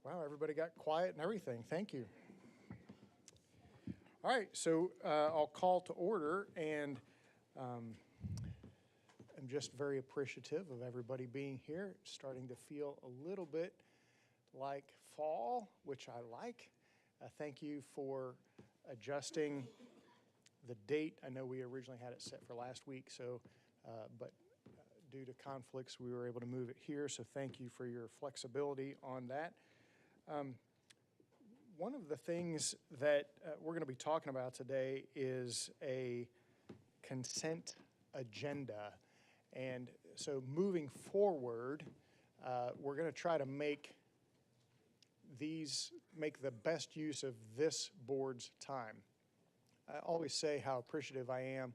Wow, everybody got quiet and everything. Thank you. All right, so I'll call to order, and I'm just very appreciative of everybody being here. It's starting to feel a little bit like fall, which I like. Thank you for adjusting the date. I know we originally had it set for last week, so but due to conflicts, we were able to move it here. So thank you for your flexibility on that. One of the things that we're going to be talking about today is a consent agenda. And so moving forward, we're going to try to make the best use of this board's time. I always say how appreciative I am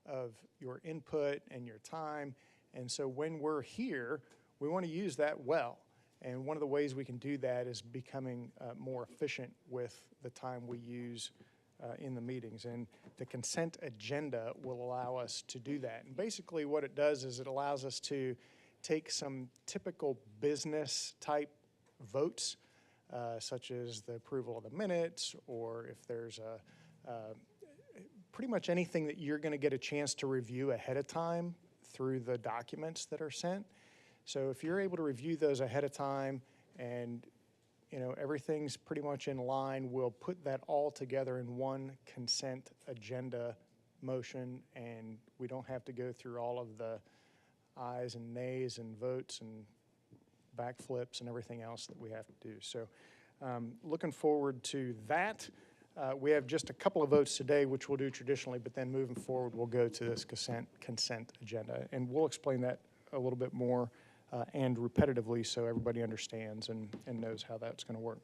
of your input and your time. And so when we're here, we want to use that well. And one of the ways we can do that is becoming more efficient with the time we use in the meetings. And the consent agenda will allow us to do that. And basically what it does is it allows us to take some typical business type votes, such as the approval of the minutes, or if there's pretty much anything that you're going to get a chance to review ahead of time through the documents that are sent. So if you're able to review those ahead of time and everything's pretty much in line, we'll put that all together in one consent agenda motion, and we don't have to go through all of the ayes and nays and votes and backflips and everything else that we have to do. So looking forward to that. We have just a couple of votes today, which we'll do traditionally, but then moving forward, we'll go to this consent agenda. And we'll explain that a little bit more and repetitively so everybody understands and knows how that's going to work.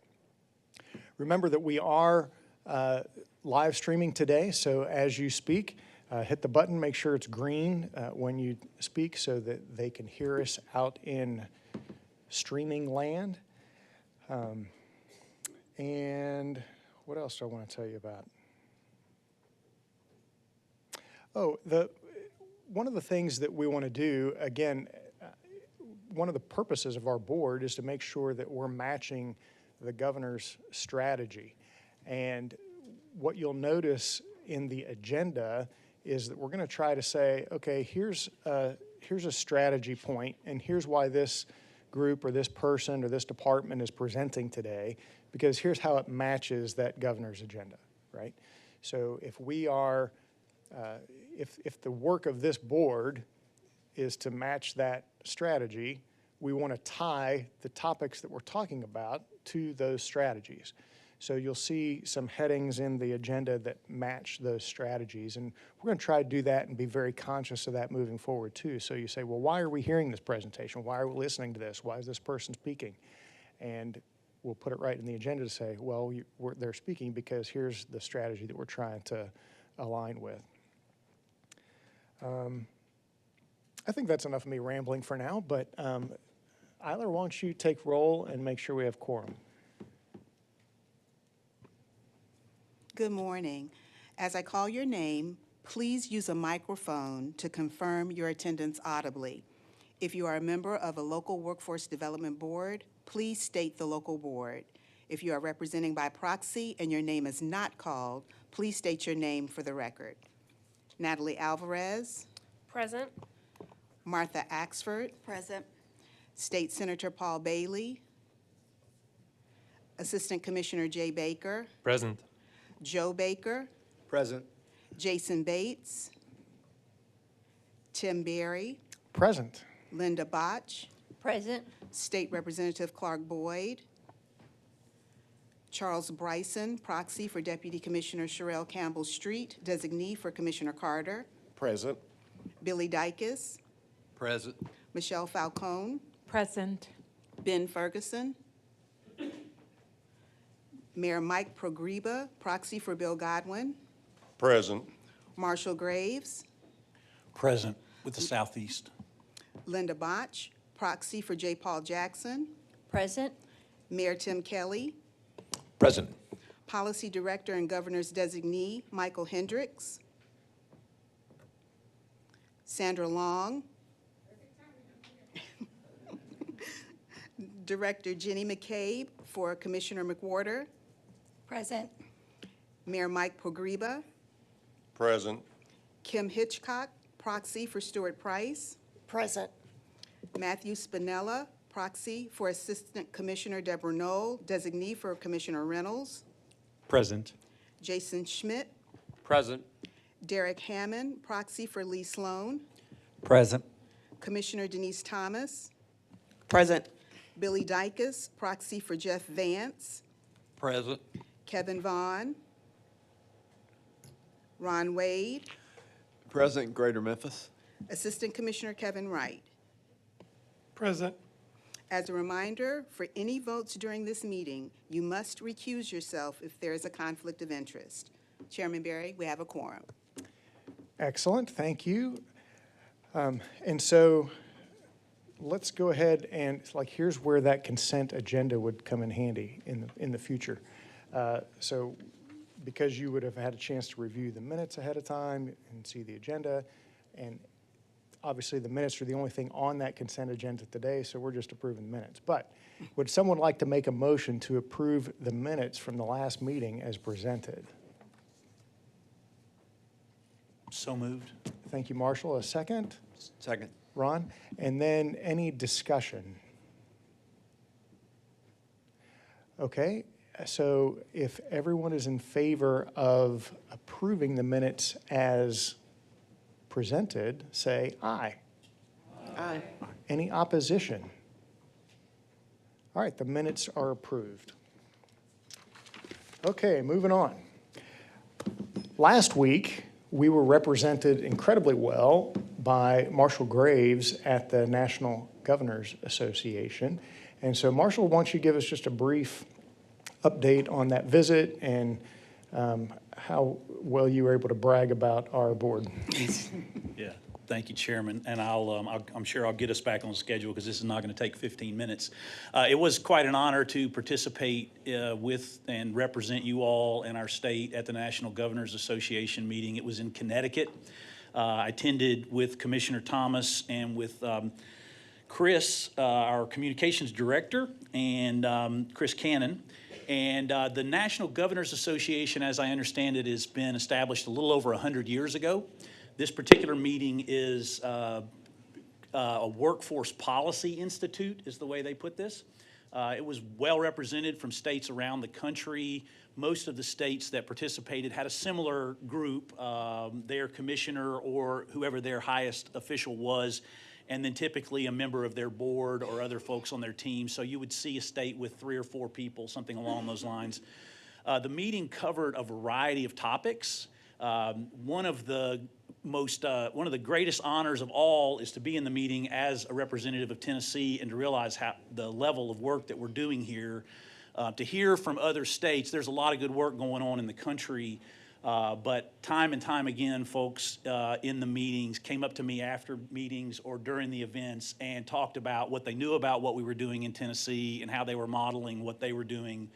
Remember that we are live streaming today, so as you speak, hit the button, make sure it's green when you speak so that they can hear us out in streaming land. And what else do I want to tell you about? Oh, one of the things that we want to do, again, one of the purposes of our board is to make sure that we're matching the governor's strategy. And what you'll notice in the agenda is that we're going to try to say, okay, here's a strategy point, and here's why this group or this person or this department is presenting today, because here's how it matches that governor's agenda, right? So if we are, if the work of this board is to match that strategy, we want to tie the topics that we're talking about to those strategies. So you'll see some headings in the agenda that match those strategies, and we're going to try to do that and be very conscious of that moving forward too. So you say, well, why are we hearing this presentation? Why are we listening to this? Why is this person speaking? And we'll put it right in the agenda to say, well, they're speaking because here's the strategy that we're trying to align with. I think that's enough of me rambling for now, but Eiler, why don't you take roll and make sure we have quorum? Good morning. As I call your name, please use a microphone to confirm your attendance audibly. If you are a member of a local workforce development board, please state the local board. If you are representing by proxy and your name is not called, please state your name for the record. Natalie Alvarez. Present. Martha Axford. Present. State Senator Paul Bailey. Assistant Commissioner Jay Baker. Present. Joe Baker. Present. Jason Bates. Tim Berry. Present. Linda Botch. Present. State Representative Clark Boyd. Charles Bryson, proxy for Deputy Commissioner Sherelle Campbell Street, designee for Commissioner Carter. Present. Billy Dykes. Present. Michelle Falcone. Present. Ben Ferguson. Mayor Mike Progreba, proxy for Bill Godwin. Present. Marshall Graves. Present with the Southeast. Linda Botch, proxy for J. Paul Jackson. Present. Mayor Tim Kelly. Present. Policy Director and Governor's Designee, Michael Hendricks. Sandra Long. Director Jenny McCabe, for Commissioner McWhorter, Present. Mayor Mike Pogreba, Present. Kim Hitchcock, proxy for Stuart Price, Present. Matthew Spinella, proxy for Assistant Commissioner Deborah Knoll, designee for Commissioner Reynolds, Present. Jason Schmidt, Present. Derek Hammond, proxy for Lee Sloan, Present. Commissioner Denise Thomas, Present. Billy Dykes, proxy for Jeff Vance, Present. Kevin Vaughn, Ron Wade, Present, Greater Memphis. Assistant Commissioner Kevin Wright. Present. As a reminder, for any votes during this meeting, you must recuse yourself if there is a conflict of interest. Chairman Barry, we have a quorum. Excellent, thank you. And so let's go ahead and, here's where that consent agenda would come in handy in the future. So because you would have had a chance to review the minutes ahead of time and see the agenda, and obviously the minutes are the only thing on that consent agenda today, so we're just approving the minutes. But would someone like to make a motion to approve the minutes from the last meeting as presented? So moved. Thank you, Marshall. A second? Second. Ron? And then any discussion? Okay, so if everyone is in favor of approving the minutes as presented, say aye. Aye. Any opposition? All right, the minutes are approved. Okay, moving on. Last week, we were represented incredibly well by Marshall Graves at the National Governors Association. And so Marshall, why don't you give us just a brief update on that visit and how well you were able to brag about our board. Yeah, thank you, Chairman. And I'm sure I'll get us back on schedule because this is not going to take 15 minutes. It was quite an honor to participate with and represent you all and our state at the National Governors Association meeting. It was in Connecticut. I attended with Commissioner Thomas and with Chris, our communications director, and Chris Cannon. And the National Governors Association, as I understand it, has been established a little over 100 years ago. This particular meeting is a workforce policy institute, is the way they put this. It was well represented from states around the country. Most of the states that participated had a similar group, their commissioner or whoever their highest official was, and then typically a member of their board or other folks on their team. So you would see a state with 3 or 4 people, something along those lines. The meeting covered a variety of topics. One of the greatest honors of all is to be in the meeting as a representative of Tennessee and to realize how the level of work that we're doing here. To hear from other states, there's a lot of good work going on in the country. But time and time again, folks in the meetings came up to me after meetings or during the events and talked about what they knew about what we were doing in Tennessee and how they were modeling what they were doing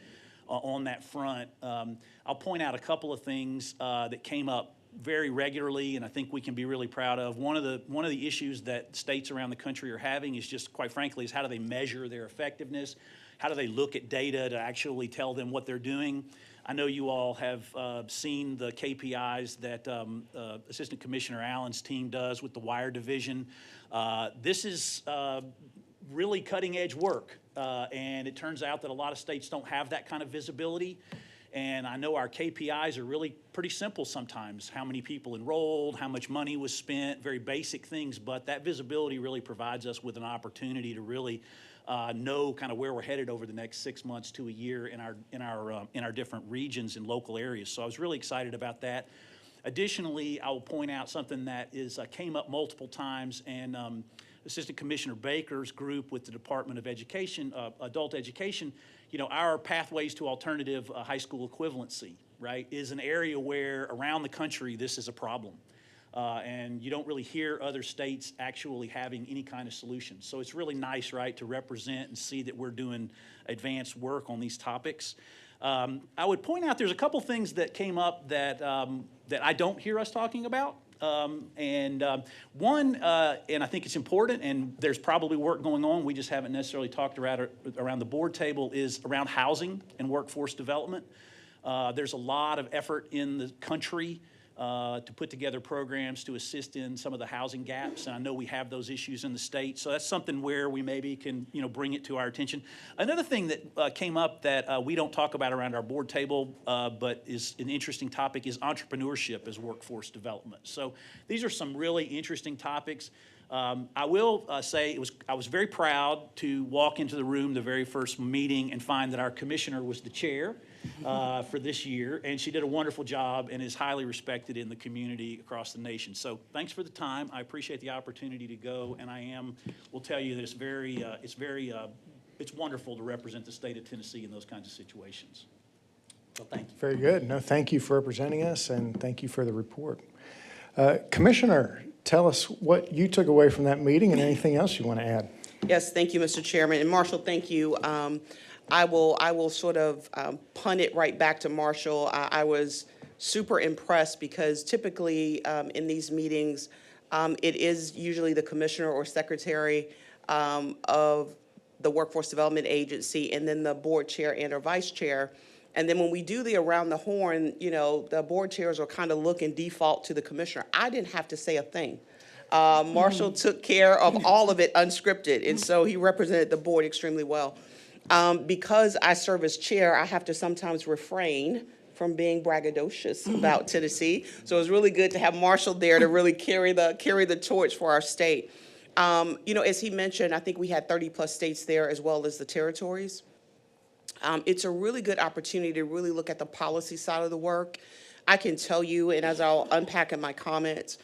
on that front. I'll point out a couple of things that came up very regularly and I think we can be really proud of. One of the issues that states around the country are having is just, quite frankly, is how do they measure their effectiveness? How do they look at data to actually tell them what they're doing? I know you all have seen the KPIs that Assistant Commissioner Allen's team does with the wire division. This is really cutting edge work, and it turns out that a lot of states don't have that kind of visibility. And I know our KPIs are really pretty simple sometimes. How many people enrolled, how much money was spent, very basic things, but that visibility really provides us with an opportunity to really know kind of where we're headed over the next 6 months to a year in our different regions and local areas. So I was really excited about that. Additionally, I will point out something that came up multiple times, and Assistant Commissioner Baker's group with the Department of Education, Adult Education, you know, our Pathways to Alternative High School Equivalency, right, is an area where around the country this is a problem. And you don't really hear other states actually having any kind of solution. So it's really nice, right, to represent and see that we're doing advanced work on these topics. I would point out there's a couple things that came up that I don't hear us talking about. One, and I think it's important, and there's probably work going on, we just haven't necessarily talked around the board table, is around housing and workforce development. There's a lot of effort in the country to put together programs to assist in some of the housing gaps, and I know we have those issues in the state, so that's something where we maybe can, bring it to our attention. Another thing that came up that we don't talk about around our board table, but is an interesting topic, is entrepreneurship as workforce development. So these are some really interesting topics. I will say I was very proud to walk into the room the very first meeting and find that our commissioner was the chair for this year, and she did a wonderful job and is highly respected in the community across the nation. So thanks for the time. I appreciate the opportunity to go, and will tell you that it's wonderful to represent the state of Tennessee in those kinds of situations. So thank you. Very good. No, thank you for representing us, and thank you for the report. Commissioner, tell us what you took away from that meeting and anything else you want to add. Yes, thank you, Mr. Chairman. And Marshall, thank you. I will sort of punt it right back to Marshall. I was super impressed because typically in these meetings, it is usually the commissioner or secretary of the Workforce Development Agency and then the board chair and or vice chair. And then when we do the around the horn, the board chairs will kind of look and default to the commissioner. I didn't have to say a thing. Marshall took care of all of it unscripted, and so he represented the board extremely well. Because I serve as chair, I have to sometimes refrain from being braggadocious about Tennessee. So it was really good to have Marshall there to really carry the torch for our state. As he mentioned, I think we had 30+ states there as well as the territories. It's a really good opportunity to really look at the policy side of the work. I can tell you, and as I'll unpack in my comments,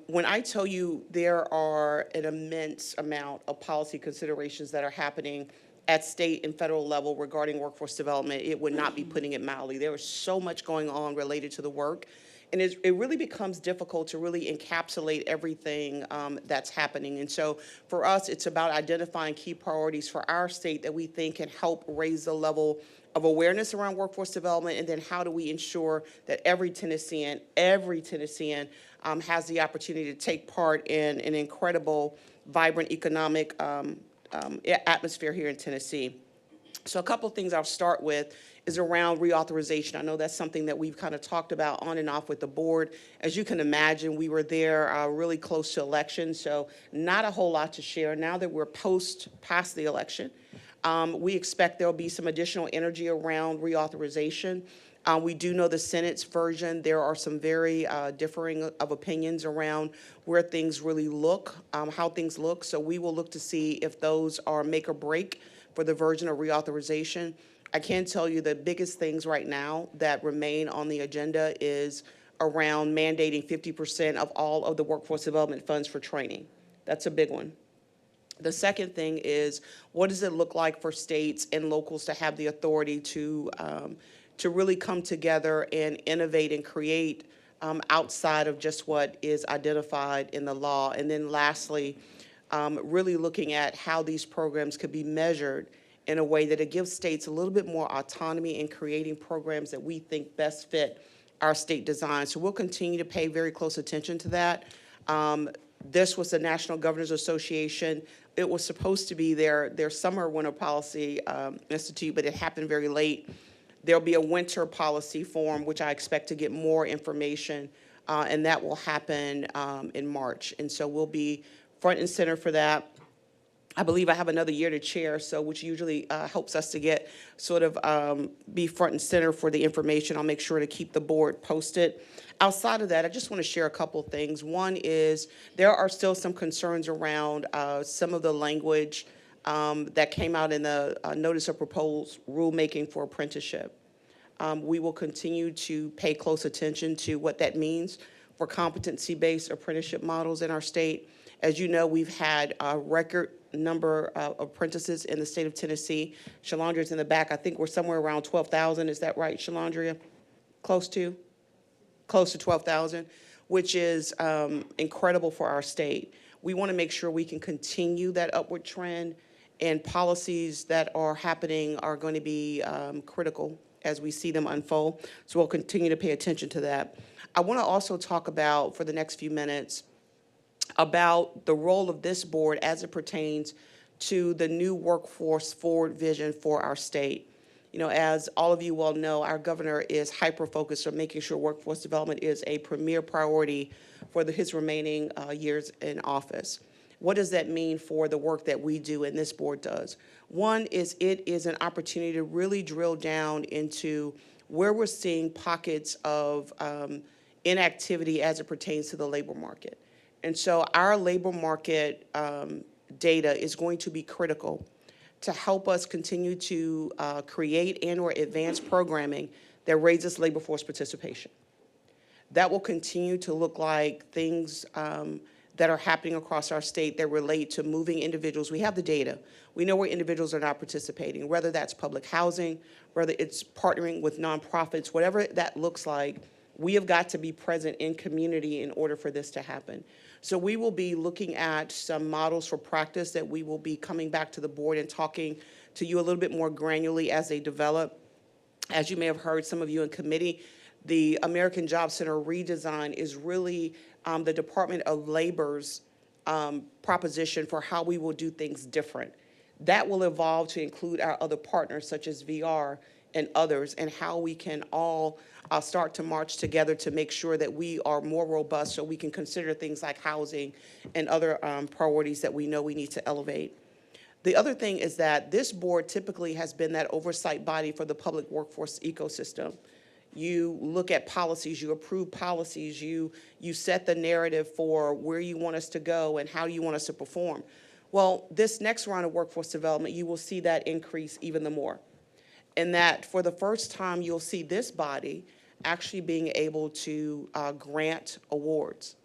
when I tell you there are an immense amount of policy considerations that are happening at state and federal level regarding workforce development, it would not be putting it mildly. There is so much going on related to the work, and it really becomes difficult to really encapsulate everything that's happening. And so for us, it's about identifying key priorities for our state that we think can help raise the level of awareness around workforce development, and then how do we ensure that every Tennessean has the opportunity to take part in an incredible, vibrant economic atmosphere here in Tennessee. So a couple of things I'll start with is around reauthorization. I know that's something that we've kind of talked about on and off with the board. As you can imagine, we were there really close to election, so not a whole lot to share. Now that we're past the election, we expect there'll be some additional energy around reauthorization. We do know the Senate's version. There are some very differing of opinions around where things really look, how things look. So we will look to see if those are make or break for the version of reauthorization. I can tell you the biggest things right now that remain on the agenda is around mandating 50% of all of the workforce development funds for training. That's a big one. The second thing is, what does it look like for states and locals to have the authority to really come together and innovate and create outside of just what is identified in the law? And then lastly, really looking at how these programs could be measured in a way that it gives states a little bit more autonomy in creating programs that we think best fit our state design. So we'll continue to pay very close attention to that. This was the National Governors Association. It was supposed to be their summer winter policy institute, but it happened very late. There'll be a winter policy forum, which I expect to get more information, and that will happen in March. And so we'll be front and center for that. I believe I have another year to chair, so which usually helps us to get sort of be front and center for the information. I'll make sure to keep the board posted. Outside of that, I just want to share a couple things. One is there are still some concerns around some of the language that came out in the notice of proposed rulemaking for apprenticeship. We will continue to pay close attention to what that means for competency-based apprenticeship models in our state. As you know, we've had a record number of apprentices in the state of Tennessee. Shalandria's in the back. I think we're somewhere around 12,000. Is that right, Shalandria? Close to 12,000, which is incredible for our state. We want to make sure we can continue that upward trend, and policies that are happening are going to be critical as we see them unfold. So we'll continue to pay attention to that. I want to also talk about, for the next few minutes, about the role of this board as it pertains to the new workforce forward vision for our state. You know, as all of you well know, our governor is hyper-focused on making sure workforce development is a premier priority for his remaining years in office. What does that mean for the work that we do and this board does? One is it is an opportunity to really drill down into where we're seeing pockets of inactivity as it pertains to the labor market. And so our labor market data is going to be critical to help us continue to create and/or advance programming that raises labor force participation. That will continue to look like things that are happening across our state that relate to moving individuals. We have the data. We know where individuals are not participating, whether that's public housing, whether it's partnering with nonprofits, whatever that looks like, we have got to be present in community in order for this to happen. So we will be looking at some models for practice that we will be coming back to the board and talking to you a little bit more granularly as they develop. As you may have heard, some of you in committee, the American Job Center redesign is really the Department of Labor's proposition for how we will do things different. That will evolve to include our other partners such as VR and others, and how we can all start to march together to make sure that we are more robust so we can consider things like housing and other priorities that we know we need to elevate. The other thing is that this board typically has been that oversight body for the public workforce ecosystem. You look at policies, you approve policies, you set the narrative for where you want us to go and how you want us to perform. Well, this next round of workforce development, you will see that increase even the more. And that for the first time, you'll see this body actually being able to grant awards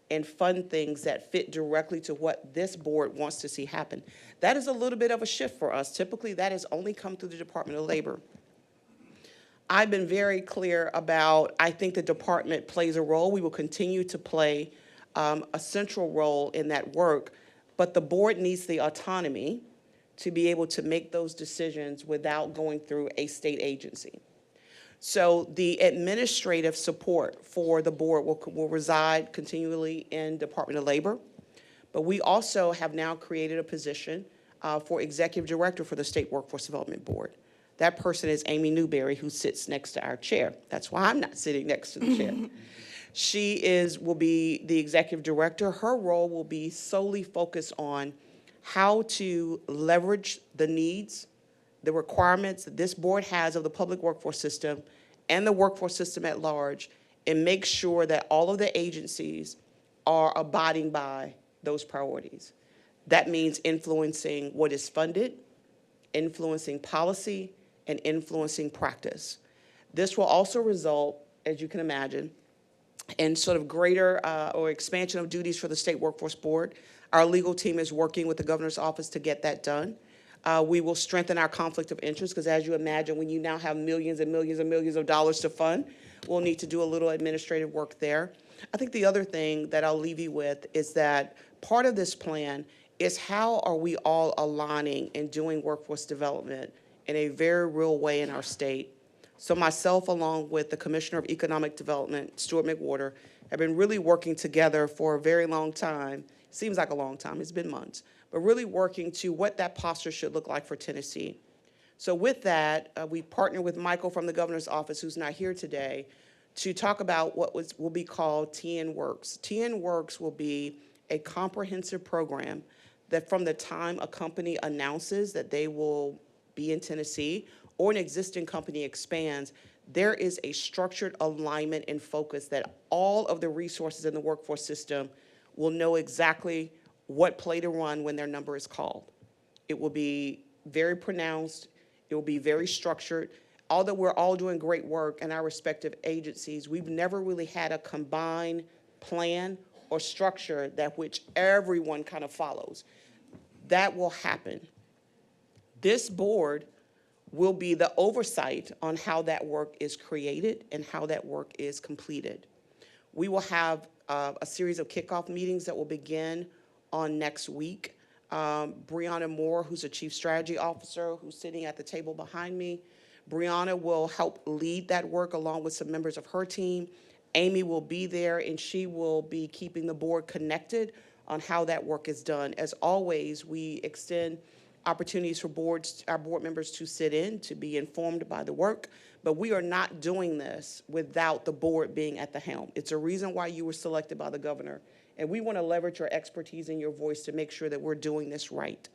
and fund things that fit directly to what this board wants to see happen. That is a little bit of a shift for us. Typically, that has only come through the Department of Labor. I've been very clear about, I think the department plays a role. We will continue to play a central role in that work, but the board needs the autonomy to be able to make those decisions without going through a state agency. So the administrative support for the board will reside continually in Department of Labor, but we also have now created a position for executive director for the State Workforce Development Board. That person is Amy Newberry, who sits next to our chair. That's why I'm not sitting next to the chair. She will be the executive director. Her role will be solely focused on how to leverage the needs, the requirements that this board has of the public workforce system and the workforce system at large, and make sure that all of the agencies are abiding by those priorities. That means influencing what is funded, influencing policy, and influencing practice. This will also result, as you can imagine, in sort of greater or expansion of duties for the State Workforce Board. Our legal team is working with the governor's office to get that done. We will strengthen our conflict of interest, because as you imagine, when you now have millions and millions and millions of dollars to fund, we'll need to do a little administrative work there. I think the other thing that I'll leave you with is that part of this plan is how are we all aligning and doing workforce development in a very real way in our state. So myself, along with the Commissioner of Economic Development, Stuart McWhorter, have been really working together for a very long time. Seems like a long time, it's been months, but really working to what that posture should look like for Tennessee. So with that, we partnered with Michael from the governor's office, who's not here today, to talk about what will be called TN Works. TN Works will be a comprehensive program that from the time a company announces that they will be in Tennessee or an existing company expands, there is a structured alignment and focus that all of the resources in the workforce system will know exactly what play to run when their number is called. It will be very pronounced. It will be very structured. Although we're all doing great work in our respective agencies, we've never really had a combined plan or structure that which everyone kind of follows. That will happen. This board will be the oversight on how that work is created and how that work is completed. We will have a series of kickoff meetings that will begin on next week. Brianna Moore, who's a Chief Strategy Officer, who's sitting at the table behind me. Brianna will help lead that work along with some members of her team Amy will be there, and she will be keeping the board connected on how that work is done. As always, we extend opportunities for our board members to sit in, to be informed by the work, but we are not doing this without the board being at the helm. It's a reason why you were selected by the governor, and we want to leverage your expertise and your voice to make sure that we're doing this right.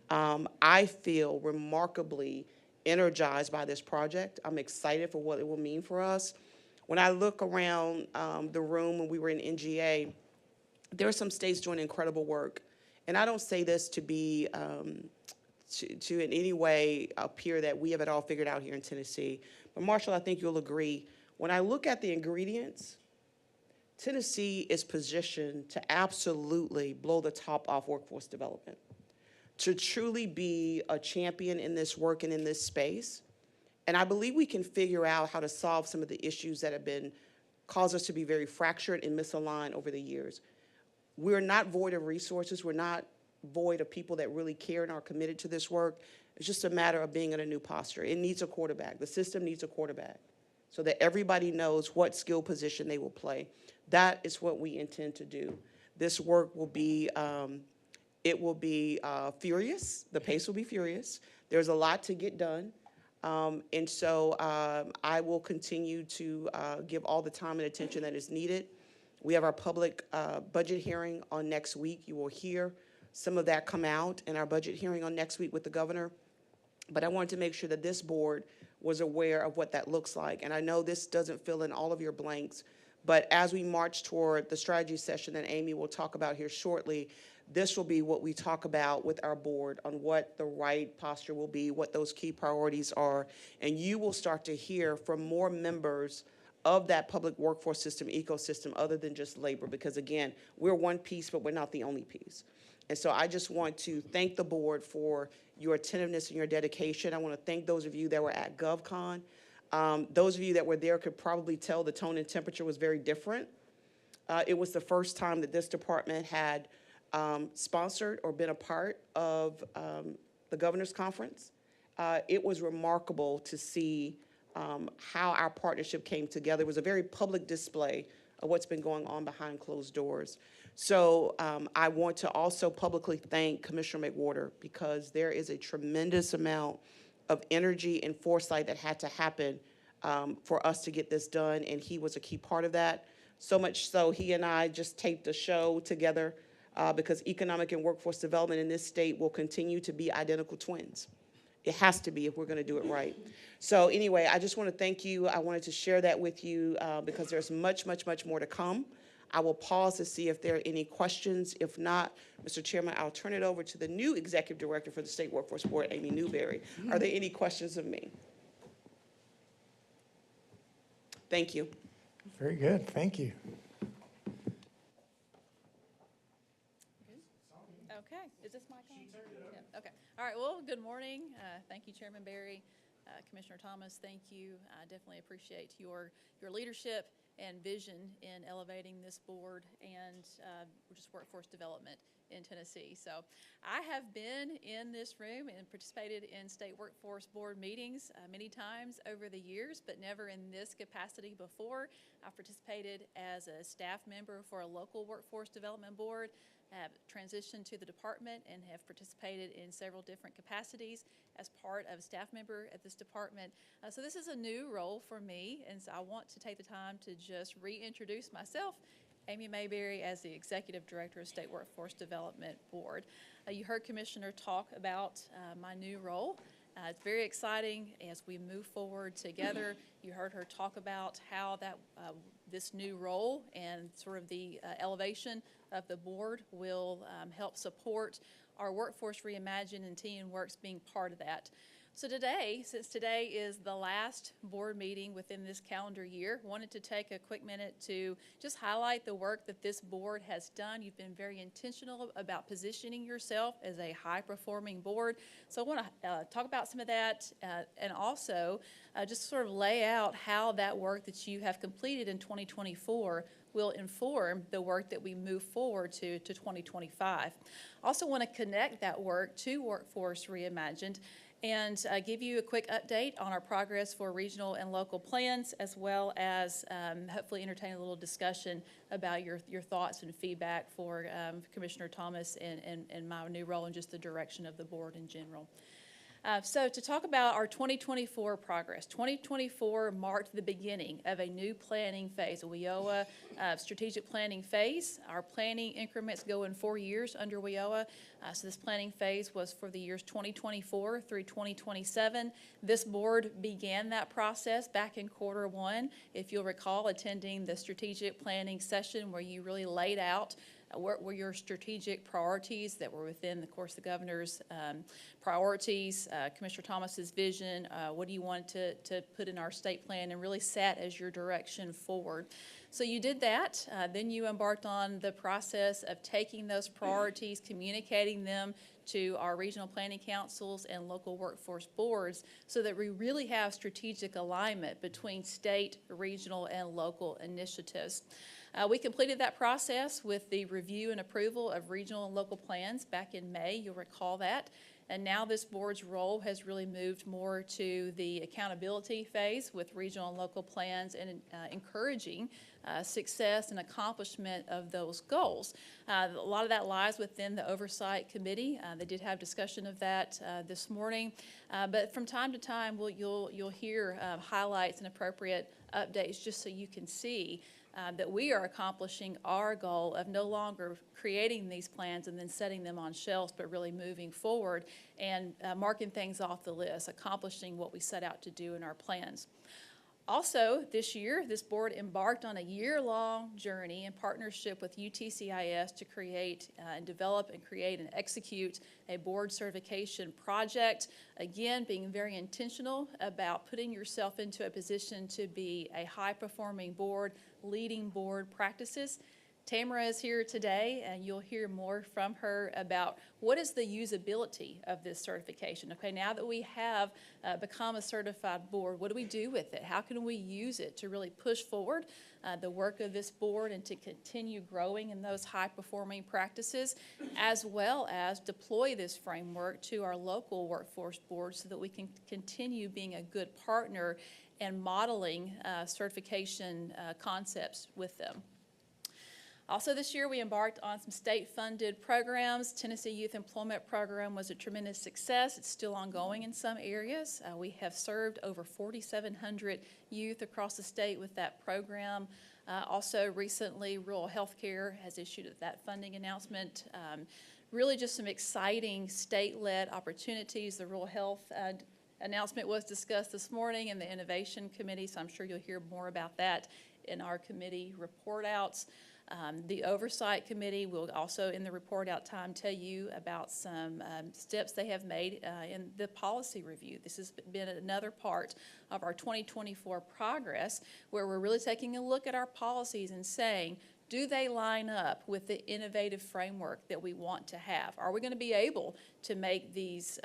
I feel remarkably energized by this project. I'm excited for what it will mean for us. When I look around the room when we were in NGA, there are some states doing incredible work. And I don't say this to be, to in any way appear that we have it all figured out here in Tennessee. But Marshall, I think you'll agree, when I look at the ingredients, Tennessee is positioned to absolutely blow the top off workforce development, to truly be a champion in this work and in this space. And I believe we can figure out how to solve some of the issues that have been caused us to be very fractured and misaligned over the years. We're not void of resources. We're not void of people that really care and are committed to this work. It's just a matter of being in a new posture. It needs a quarterback. The system needs a quarterback so that everybody knows what skill position they will play. That is what we intend to do. This work will be, furious. The pace will be furious. There's a lot to get done. And so I will continue to give all the time and attention that is needed. We have our public budget hearing on next week. You will hear some of that come out in our budget hearing on next week with the governor. But I wanted to make sure that this board was aware of what that looks like. And I know this doesn't fill in all of your blanks, but as we march toward the strategy session that Amy will talk about here shortly, this will be what we talk about with our board on what the right posture will be, what those key priorities are. And you will start to hear from more members of that public workforce system ecosystem other than just labor, because again, we're one piece, but we're not the only piece. And so I just want to thank the board for your attentiveness and your dedication. I want to thank those of you that were at GovCon. Those of you that were there could probably tell the tone and temperature was very different. It was the first time that this department had sponsored or been a part of the governor's conference. It was remarkable to see how our partnership came together. It was a very public display of what's been going on behind closed doors. So I want to also publicly thank Commissioner McWhorter, because there is a tremendous amount of energy and foresight that had to happen for us to get this done, and he was a key part of that. So much so he and I just taped a show together because economic and workforce development in this state will continue to be identical twins. It has to be if we're going to do it right. So anyway, I just want to thank you. I wanted to share that with you because there's much, much, much more to come. I will pause to see if there are any questions. If not, Mr. Chairman, I'll turn it over to the new Executive Director for the State Workforce Board, Amy Newberry. Are there any questions of me? Thank you. Very good, thank you. Okay, is this mic on? Yeah, okay. All right, well, good morning. Thank you, Chairman Barry. Commissioner Thomas, thank you. I definitely appreciate your leadership and vision in elevating this board and just workforce development in Tennessee. So I have been in this room and participated in state workforce board meetings many times over the years, but never in this capacity before. I've participated as a staff member for a local workforce development board, have transitioned to the department and have participated in several different capacities as part of a staff member at this department. So this is a new role for me, and so I want to take the time to just reintroduce myself, Amy Mayberry, as the Executive Director of State Workforce Development Board. You heard Commissioner talk about my new role. It's very exciting as we move forward together. You heard her talk about how that this new role and sort of the elevation of the board will help support our Workforce Reimagined and TNWorks being part of that. So today, since today is the last board meeting within this calendar year, wanted to take a quick minute to just highlight the work that this board has done. You've been very intentional about positioning yourself as a high-performing board. So I want to talk about some of that and also just sort of lay out how that work that you have completed in 2024 will inform the work that we move forward to 2025. Also want to connect that work to Workforce Reimagined and give you a quick update on our progress for regional and local plans, as well as hopefully entertain a little discussion about your thoughts and feedback for Commissioner Thomas and my new role and just the direction of the board in general. So to talk about our 2024 progress, 2024 marked the beginning of a new planning phase, a WIOA strategic planning phase. Our planning increments go in 4 years under WIOA. So this planning phase was for the years 2024 through 2027. This board began that process back in Q1, if you'll recall, attending the strategic planning session where you really laid out what were your strategic priorities that were within, of course, the governor's priorities, Commissioner Thomas's vision, what do you want to put in our state plan, and really set as your direction forward. So you did that. Then you embarked on the process of taking those priorities, communicating them to our regional planning councils and local workforce boards so that we really have strategic alignment between state, regional, and local initiatives. We completed that process with the review and approval of regional and local plans back in May, you'll recall that. And now this board's role has really moved more to the accountability phase with regional and local plans and encouraging success and accomplishment of those goals. A lot of that lies within the Oversight Committee. They did have discussion of that this morning. But from time to time, you'll hear highlights and appropriate updates just so you can see that we are accomplishing our goal of no longer creating these plans and then setting them on shelves, but really moving forward and marking things off the list, accomplishing what we set out to do in our plans. Also, this year, this board embarked on a year-long journey in partnership with UTCIS to create and develop and create and execute a board certification project. Again, being very intentional about putting yourself into a position to be a high-performing board, leading board practices. Tamara is here today, and you'll hear more from her about what is the usability of this certification. Okay, now that we have become a certified board, what do we do with it? How can we use it to really push forward the work of this board and to continue growing in those high-performing practices, as well as deploy this framework to our local workforce boards so that we can continue being a good partner and modeling certification concepts with them. Also this year, we embarked on some state-funded programs. Tennessee Youth Employment Program was a tremendous success. It's still ongoing in some areas. We have served over 4,700 youth across the state with that program. Also recently, Rural Healthcare has issued that funding announcement. Really just some exciting state-led opportunities. The Rural Health announcement was discussed this morning in the Innovation Committee, so I'm sure you'll hear more about that in our committee report outs. The Oversight Committee will also, in the report out time, tell you about some steps they have made in the policy review. This has been another part of our 2024 progress where we're really taking a look at our policies and saying, do they line up with the innovative framework that we want to have? Are we going to be able to make these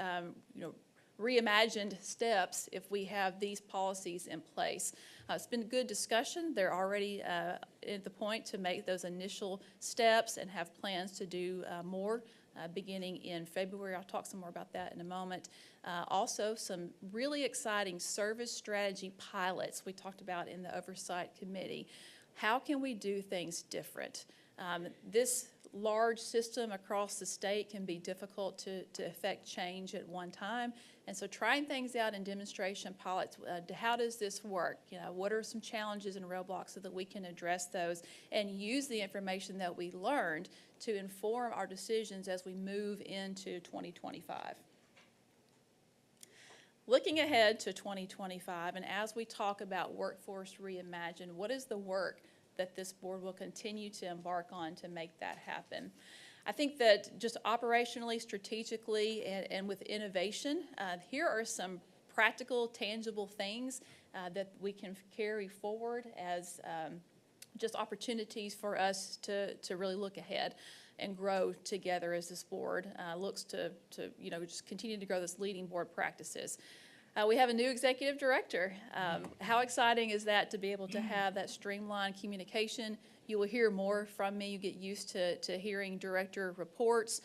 reimagined steps if we have these policies in place? It's been a good discussion. They're already at the point to make those initial steps and have plans to do more beginning in February. I'll talk some more about that in a moment. Also, some really exciting service strategy pilots we talked about in the Oversight Committee. How can we do things different? This large system across the state can be difficult to affect change at one time. And so trying things out in demonstration pilots, how does this work? What are some challenges and roadblocks so that we can address those and use the information that we learned to inform our decisions as we move into 2025. Looking ahead to 2025, and as we talk about Workforce Reimagined, what is the work that this board will continue to embark on to make that happen? I think that just operationally, strategically, and with innovation, here are some practical, tangible things that we can carry forward as just opportunities for us to really look ahead and grow together as this board looks to just continue to grow this leading board practices. We have a new executive director. How exciting is that to be able to have that streamlined communication? You will hear more from me. You get used to hearing director reports.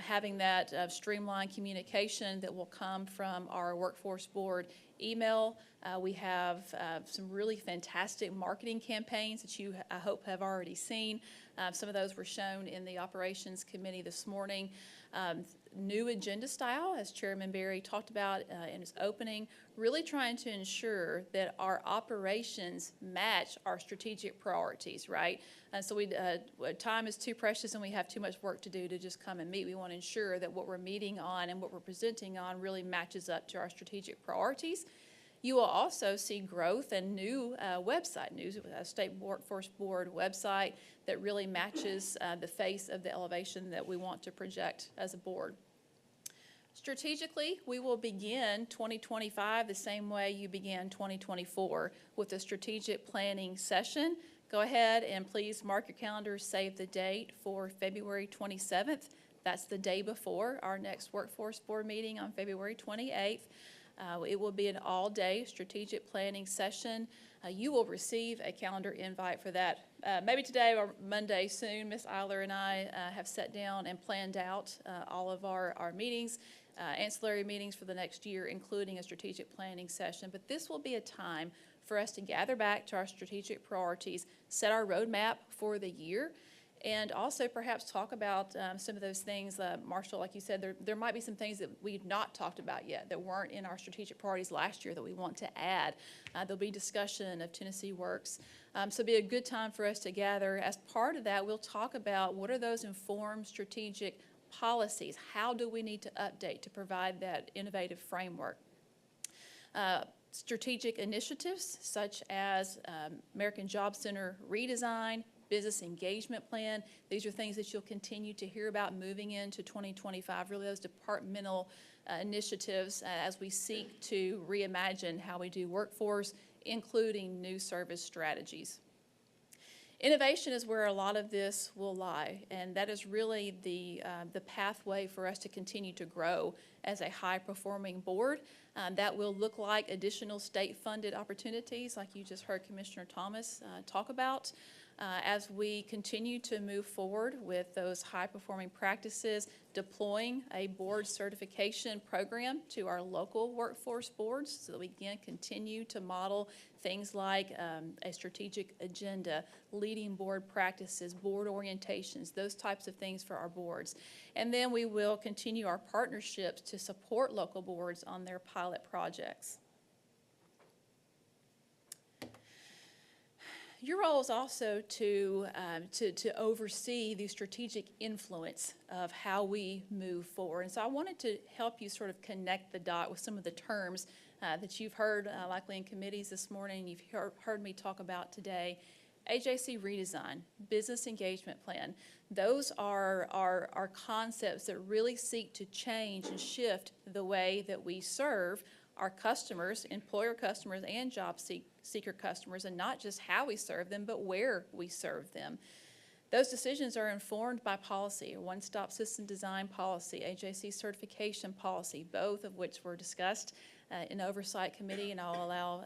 having that streamlined communication that will come from our Workforce Board email. We have some really fantastic marketing campaigns that you, I hope, have already seen. Some of those were shown in the Operations Committee this morning. New agenda style, as Chairman Berry talked about in his opening, really trying to ensure that our operations match our strategic priorities, right? And so time is too precious and we have too much work to do to just come and meet. We want to ensure that what we're meeting on and what we're presenting on really matches up to our strategic priorities. You will also see growth and new website, new State Workforce Board website that really matches the face of the elevation that we want to project as a board. Strategically, we will begin 2025 the same way you began 2024 with a strategic planning session. Go ahead and please mark your calendars, save the date for February 27th. That's the day before our next Workforce Board meeting on February 28th. It will be an all-day strategic planning session. You will receive a calendar invite for that. Maybe today or Monday soon. Ms. Eiler and I have sat down and planned out all of our meetings, ancillary meetings for the next year, including a strategic planning session. But this will be a time for us to gather back to our strategic priorities, set our roadmap for the year, and also perhaps talk about some of those things. Marshall, like you said, there might be some things that we've not talked about yet that weren't in our strategic priorities last year that we want to add. There'll be discussion of Tennessee Works. So it'll be a good time for us to gather. As part of that, we'll talk about what are those informed strategic policies? How do we need to update to provide that innovative framework? Strategic initiatives such as American Job Center redesign, business engagement plan. These are things that you'll continue to hear about moving into 2025, really those departmental initiatives as we seek to reimagine how we do workforce, including new service strategies. Innovation is where a lot of this will lie, and that is really the pathway for us to continue to grow as a high-performing board. That will look like additional state-funded opportunities, like you just heard Commissioner Thomas talk about. As we continue to move forward with those high-performing practices, deploying a board certification program to our local workforce boards so that we can continue to model things like a strategic agenda, leading board practices, board orientations, those types of things for our boards. And then we will continue our partnerships to support local boards on their pilot projects. Your role is also to oversee the strategic influence of how we move forward. And so I wanted to help you sort of connect the dot with some of the terms that you've heard likely in committees this morning, you've heard me talk about today. AJC redesign, business engagement plan, those are concepts that really seek to change and shift the way that we serve our customers, employer customers, and job seeker customers, and not just how we serve them, but where we serve them. Those decisions are informed by policy, a one-stop system design policy, AJC certification policy, both of which were discussed in Oversight Committee, and I'll allow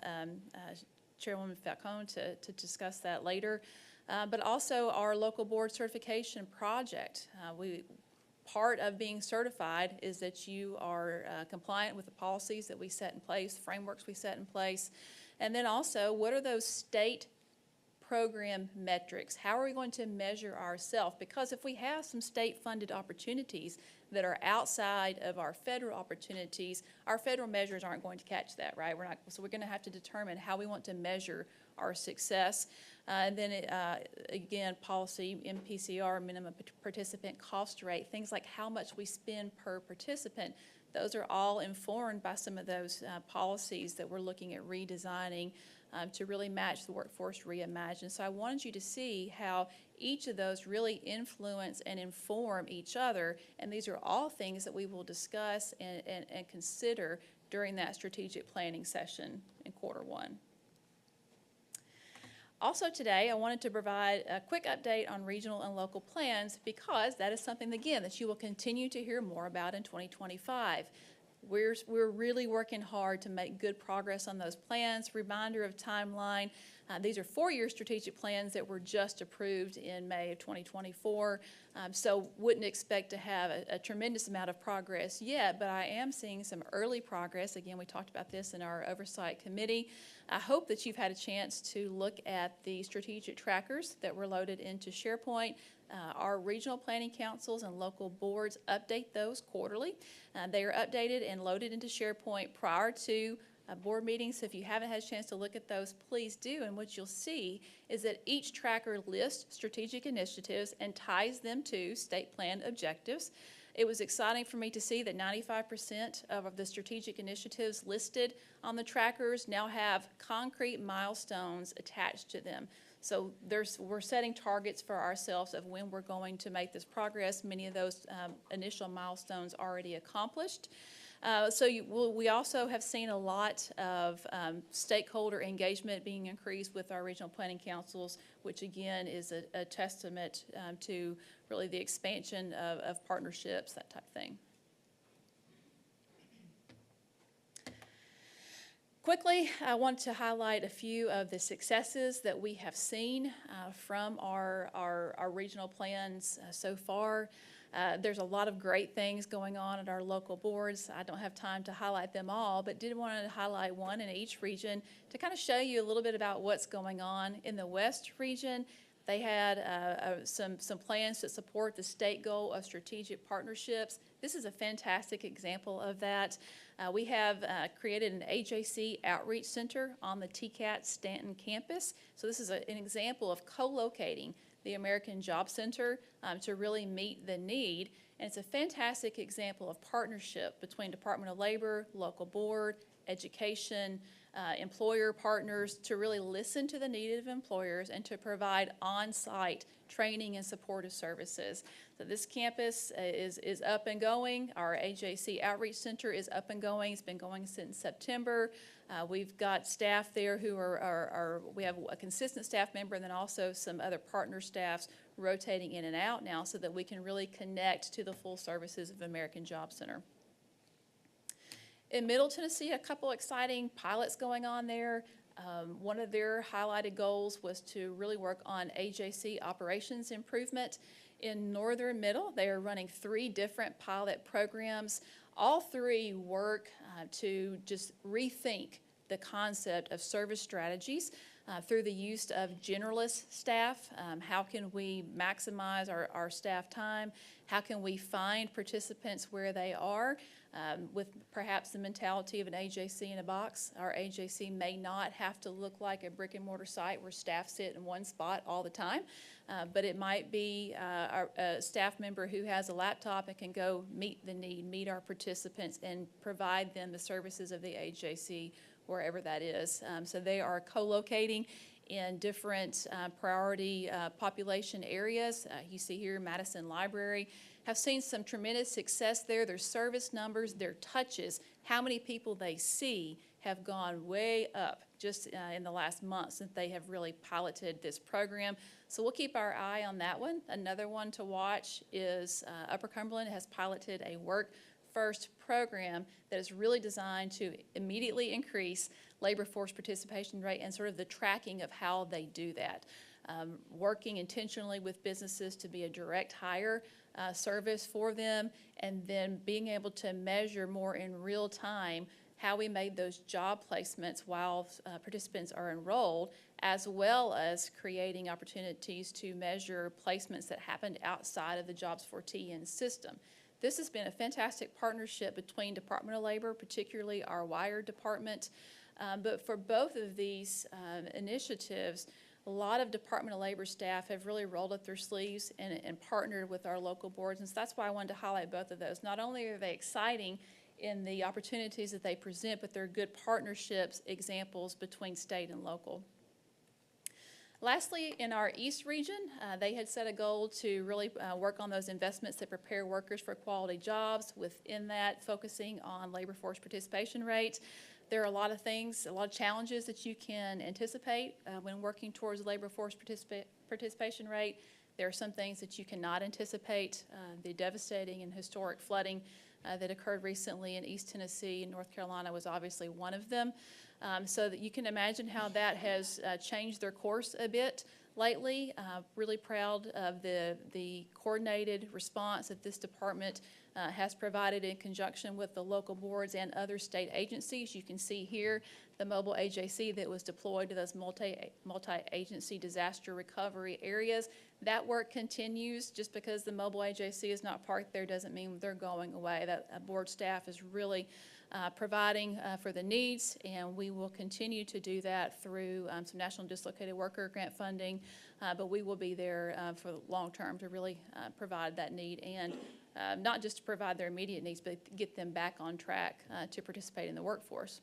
Chairwoman Falcone to discuss that later. But also our local board certification project. Part of being certified is that you are compliant with the policies that we set in place, frameworks we set in place. And then also, what are those state program metrics? How are we going to measure ourselves? Because if we have some state-funded opportunities that are outside of our federal opportunities, our federal measures aren't going to catch that, right? So we're going to have to determine how we want to measure our success. And then, again, policy, MPCR, minimum participant cost rate, things like how much we spend per participant. Those are all informed by some of those policies that we're looking at redesigning to really match the workforce reimagined. So I wanted you to see how each of those really influence and inform each other, and these are all things that we will discuss and consider during that strategic planning session in Q1. Also today, I wanted to provide a quick update on regional and local plans because that is something, again, that you will continue to hear more about in 2025. We're really working hard to make good progress on those plans. Reminder of timeline, these are 4-year strategic plans that were just approved in May of 2024. So wouldn't expect to have a tremendous amount of progress yet, but I am seeing some early progress. Again, we talked about this in our oversight committee. I hope that you've had a chance to look at the strategic trackers that were loaded into SharePoint. Our regional planning councils and local boards update those quarterly. They are updated and loaded into SharePoint prior to board meetings. So if you haven't had a chance to look at those, please do. And what you'll see is that each tracker lists strategic initiatives and ties them to state plan objectives. It was exciting for me to see that 95% of the strategic initiatives listed on the trackers now have concrete milestones attached to them. So we're setting targets for ourselves of when we're going to make this progress. Many of those initial milestones already accomplished. We also have seen a lot of stakeholder engagement being increased with our regional planning councils, which again is a testament to really the expansion of partnerships, that type of thing. Quickly, I want to highlight a few of the successes that we have seen from our regional plans so far. There's a lot of great things going on at our local boards. I don't have time to highlight them all, but did want to highlight one in each region to kind of show you a little bit about what's going on. In the West region, they had some plans to support the state goal of strategic partnerships. This is a fantastic example of that. We have created an AJC Outreach Center on the TCAT Stanton campus. So this is an example of co-locating the American Job Center to really meet the need. And it's a fantastic example of partnership between Department of Labor, local board, education, employer partners to really listen to the needs of employers and to provide on-site training and supportive services. So this campus is up and going. Our AJC Outreach Center is up and going. It's been going since September. We've got staff there who we have a consistent staff member and then also some other partner staffs rotating in and out now so that we can really connect to the full services of American Job Center. In Middle Tennessee, a couple exciting pilots going on there. One of their highlighted goals was to really work on AJC operations improvement. In Northern Middle, they are running 3 different pilot programs. All 3 work to just rethink the concept of service strategies through the use of generalist staff. How can we maximize our staff time? How can we find participants where they are? With perhaps the mentality of an AJC in a box. Our AJC may not have to look like a brick and mortar site where staff sit in one spot all the time, but it might be a staff member who has a laptop and can go meet the need, meet our participants, and provide them the services of the AJC wherever that is. So they are co-locating in different priority population areas. You see here Madison Library have seen some tremendous success there. Their service numbers, their touches, how many people they see have gone way up just in the last month since they have really piloted this program. So we'll keep our eye on that one. Another one to watch is Upper Cumberland has piloted a Work First program that is really designed to immediately increase labor force participation rate and sort of the tracking of how they do that. Working intentionally with businesses to be a direct hire service for them, and then being able to measure more in real time how we made those job placements while participants are enrolled, as well as creating opportunities to measure placements that happened outside of the Jobs for TN system. This has been a fantastic partnership between Department of Labor, particularly our wire department. But for both of these initiatives, a lot of Department of Labor staff have really rolled up their sleeves and partnered with our local boards. And so that's why I wanted to highlight both of those. Not only are they exciting in the opportunities that they present, but they're good partnerships examples between state and local. Lastly, in our East region, they had set a goal to really work on those investments that prepare workers for quality jobs, within that focusing on labor force participation rates. There are a lot of things, a lot of challenges that you can anticipate when working towards labor force participation rate. There are some things that you cannot anticipate, the devastating and historic flooding that occurred recently in East Tennessee, and North Carolina was obviously one of them. So that you can imagine how that has changed their course a bit lately. Really proud of the coordinated response that this department has provided in conjunction with the local boards and other state agencies. You can see here the mobile AJC that was deployed to those multi-agency disaster recovery areas. That work continues. Just because the mobile AJC is not parked there doesn't mean they're going away. That board staff is really providing for the needs, and we will continue to do that through some National Dislocated Worker Grant funding, but we will be there for the long term to really provide that need, and not just to provide their immediate needs, but get them back on track to participate in the workforce.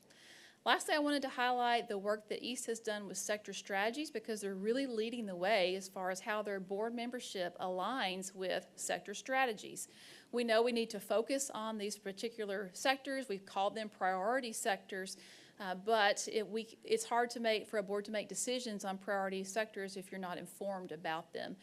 Lastly, I wanted to highlight the work that East has done with sector strategies, because they're really leading the way as far as how their board membership aligns with sector strategies. We know we need to focus on these particular sectors. We've called them priority sectors, but it's hard for a board to make decisions on priority sectors if you're not informed about them.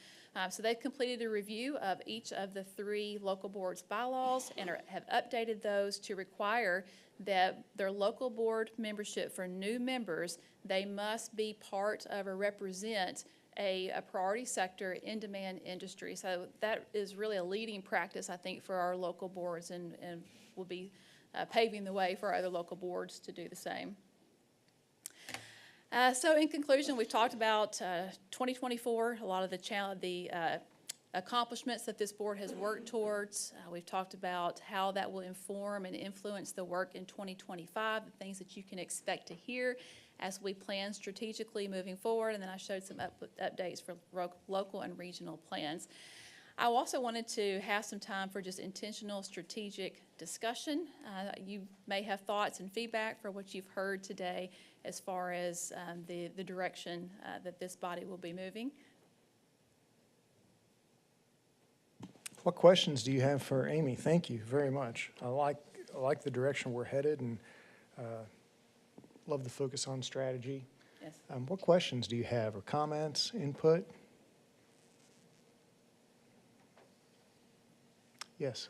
So they've completed a review of each of the 3 local boards' bylaws and have updated those to require that their local board membership for new members, they must be part of or represent a priority sector in-demand industry. So that is really a leading practice, I think, for our local boards, and will be paving the way for other local boards to do the same. So in conclusion, we've talked about 2024, a lot of the accomplishments that this board has worked towards. We've talked about how that will inform and influence the work in 2025, the things that you can expect to hear as we plan strategically moving forward, and then I showed some updates for local and regional plans. I also wanted to have some time for just intentional strategic discussion. You may have thoughts and feedback for what you've heard today as far as the direction that this body will be moving. What questions do you have for Amy? Thank you very much. I like the direction we're headed, and love the focus on strategy. Yes. What questions do you have, or comments, input? Yes.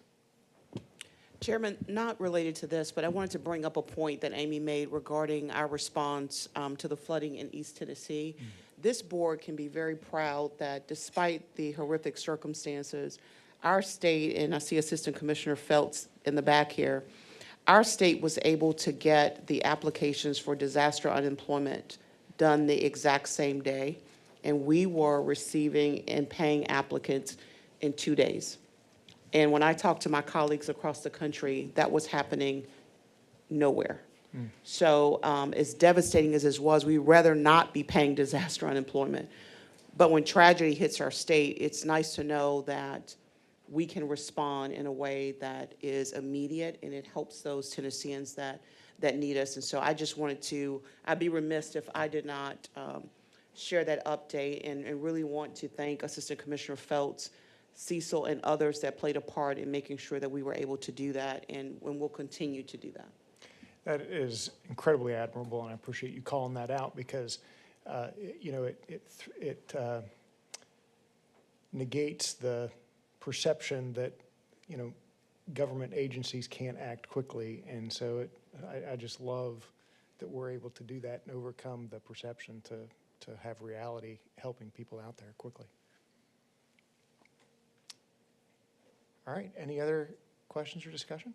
Chairman, not related to this, but I wanted to bring up a point that Amy made regarding our response to the flooding in East Tennessee. This board can be very proud that despite the horrific circumstances, our state, and I see Assistant Commissioner Feltz in the back here, our state was able to get the applications for disaster unemployment done the exact same day, and we were receiving and paying applicants in 2 days. And when I talked to my colleagues across the country, that was happening nowhere. So as devastating as this was, we'd rather not be paying disaster unemployment. But when tragedy hits our state, it's nice to know that we can respond in a way that is immediate, and it helps those Tennesseans that need us. And so I just wanted to, I'd be remiss if I did not share that update, and really want to thank Assistant Commissioner Feltz, Cecil, and others that played a part in making sure that we were able to do that, and we'll continue to do that. That is incredibly admirable, and I appreciate you calling that out, because you know, it negates the perception that, you know, government agencies can't act quickly, and so I just love that we're able to do that and overcome the perception to have reality helping people out there quickly. All right, any other questions or discussion?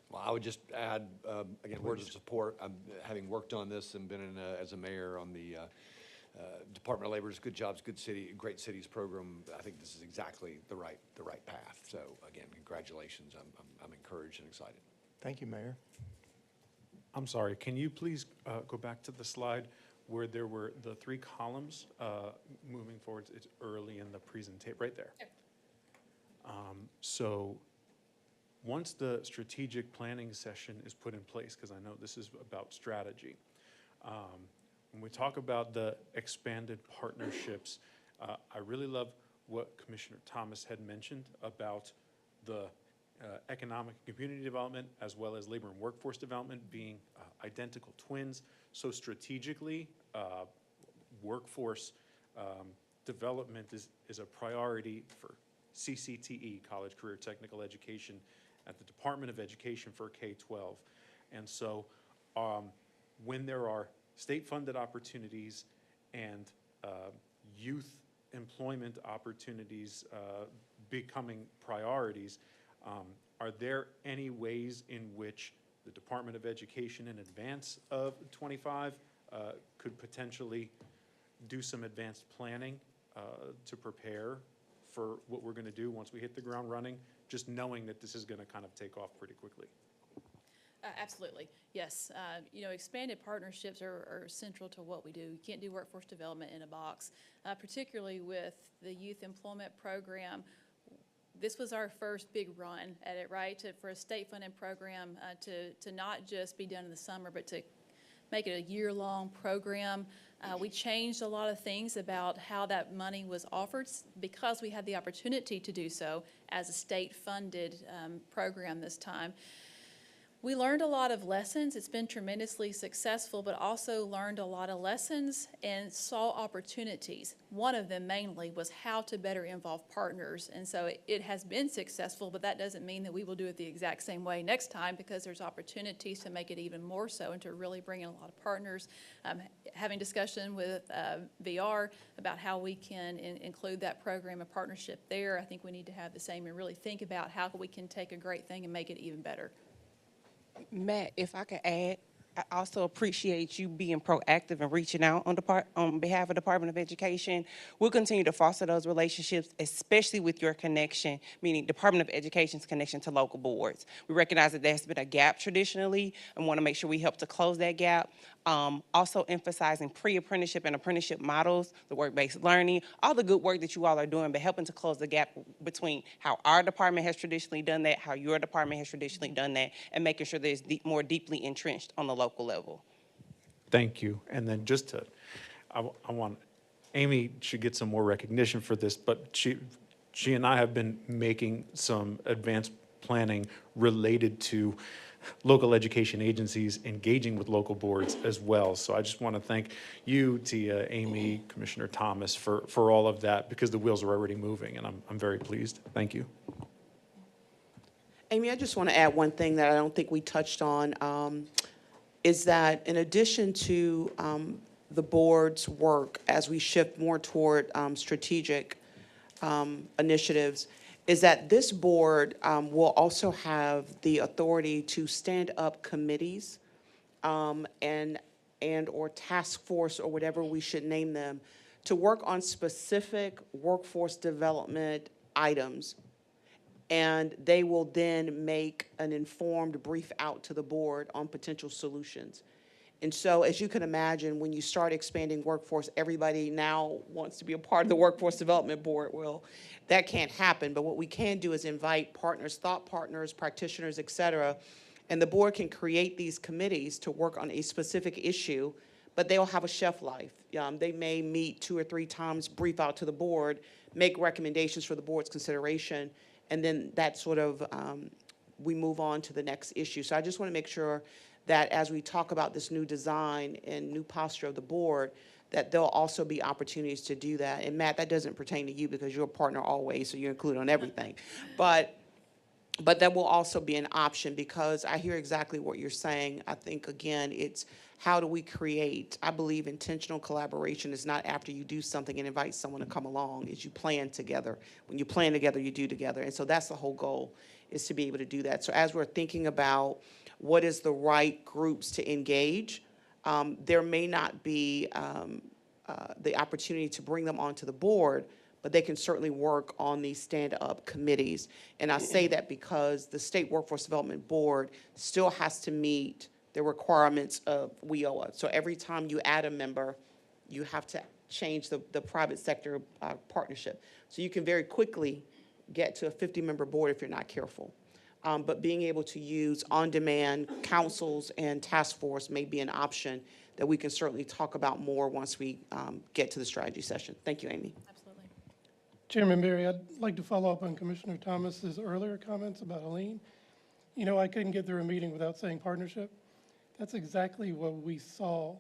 Well, I would just add, again, words of support. Having worked on this and been as a mayor on the Department of Labor's Good Jobs, Great Cities program, I think this is exactly the right path. So again, congratulations. I'm encouraged and excited. Thank you, Mayor. I'm sorry, can you please go back to the slide where there were the 3 columns moving forward? It's early in the presentation, right there. Okay. So once the strategic planning session is put in place, because I know this is about strategy, when we talk about the expanded partnerships, I really love what Commissioner Thomas had mentioned about the economic and community development as well as labor and workforce development being identical twins. So strategically, workforce development is a priority for CCTE, College Career Technical Education, at the Department of Education for K-12. And so when there are state-funded opportunities and youth employment opportunities becoming priorities, are there any ways in which the Department of Education in advance of 25 could potentially do some advanced planning to prepare for what we're going to do once we hit the ground running, just knowing that this is going to kind of take off pretty quickly? Absolutely, yes. Expanded partnerships are central to what we do. You can't do workforce development in a box, particularly with the youth employment program. This was our first big run at it, right? For a state-funded program to not just be done in the summer, but to make it a year-long program. We changed a lot of things about how that money was offered because we had the opportunity to do so as a state-funded program this time. We learned a lot of lessons. It's been tremendously successful, but also learned a lot of lessons and saw opportunities. One of them mainly was how to better involve partners. And so it has been successful, but that doesn't mean that we will do it the exact same way next time, because there's opportunities to make it even more so and to really bring in a lot of partners. Having discussion with VR about how we can include that program and partnership there. I think we need to have the same and really think about how we can take a great thing and make it even better. Matt, if I could add, I also appreciate you being proactive and reaching out on behalf of the Department of Education. We'll continue to foster those relationships, especially with your connection, meaning Department of Education's connection to local boards. We recognize that there's been a gap traditionally and want to make sure we help to close that gap. Also emphasizing pre-apprenticeship and apprenticeship models, the work-based learning, all the good work that you all are doing, but helping to close the gap between how our department has traditionally done that, how your department has traditionally done that, and making sure that it's more deeply entrenched on the local level. Thank you. And then just to, I want, Amy should get some more recognition for this, but she and I have been making some advanced planning related to local education agencies engaging with local boards as well. So I just want to thank you, Tia, Amy, Commissioner Thomas for all of that, because the wheels are already moving, and I'm very pleased. Thank you. Amy, I just want to add one thing that I don't think we touched on, is that in addition to the board's work as we shift more toward strategic initiatives, is that this board will also have the authority to stand up committees and or task force or whatever we should name them to work on specific workforce development items. And they will then make an informed brief out to the board on potential solutions. And so, as you can imagine, when you start expanding workforce, everybody now wants to be a part of the Workforce Development Board. Well, that can't happen, but what we can do is invite partners, thought partners, practitioners, et cetera, and the board can create these committees to work on a specific issue, but they'll have a shelf life. They may meet 2 or 3 times, brief out to the board, make recommendations for the board's consideration, and then that sort of, we move on to the next issue. So I just want to make sure that as we talk about this new design and new posture of the board, that there'll also be opportunities to do that. And Matt, that doesn't pertain to you because you're a partner always, so you're included on everything. But that will also be an option, because I hear exactly what you're saying. I think, again, it's how do we create, I believe intentional collaboration is not after you do something and invite someone to come along, is you plan together. When you plan together, you do together. And so that's the whole goal, is to be able to do that. So as we're thinking about what is the right groups to engage, there may not be the opportunity to bring them onto the board, but they can certainly work on these stand-up committees. And I say that because the State Workforce Development Board still has to meet the requirements of WIOA. So every time you add a member, you have to change the private sector partnership. So you can very quickly get to a 50-member board if you're not careful. But being able to use on-demand councils and task force may be an option that we can certainly talk about more once we get to the strategy session. Thank you, Amy. Absolutely. Chairman Berry, I'd like to follow up on Commissioner Thomas's earlier comments about Helene. You know, I couldn't get through a meeting without saying partnership. That's exactly what we saw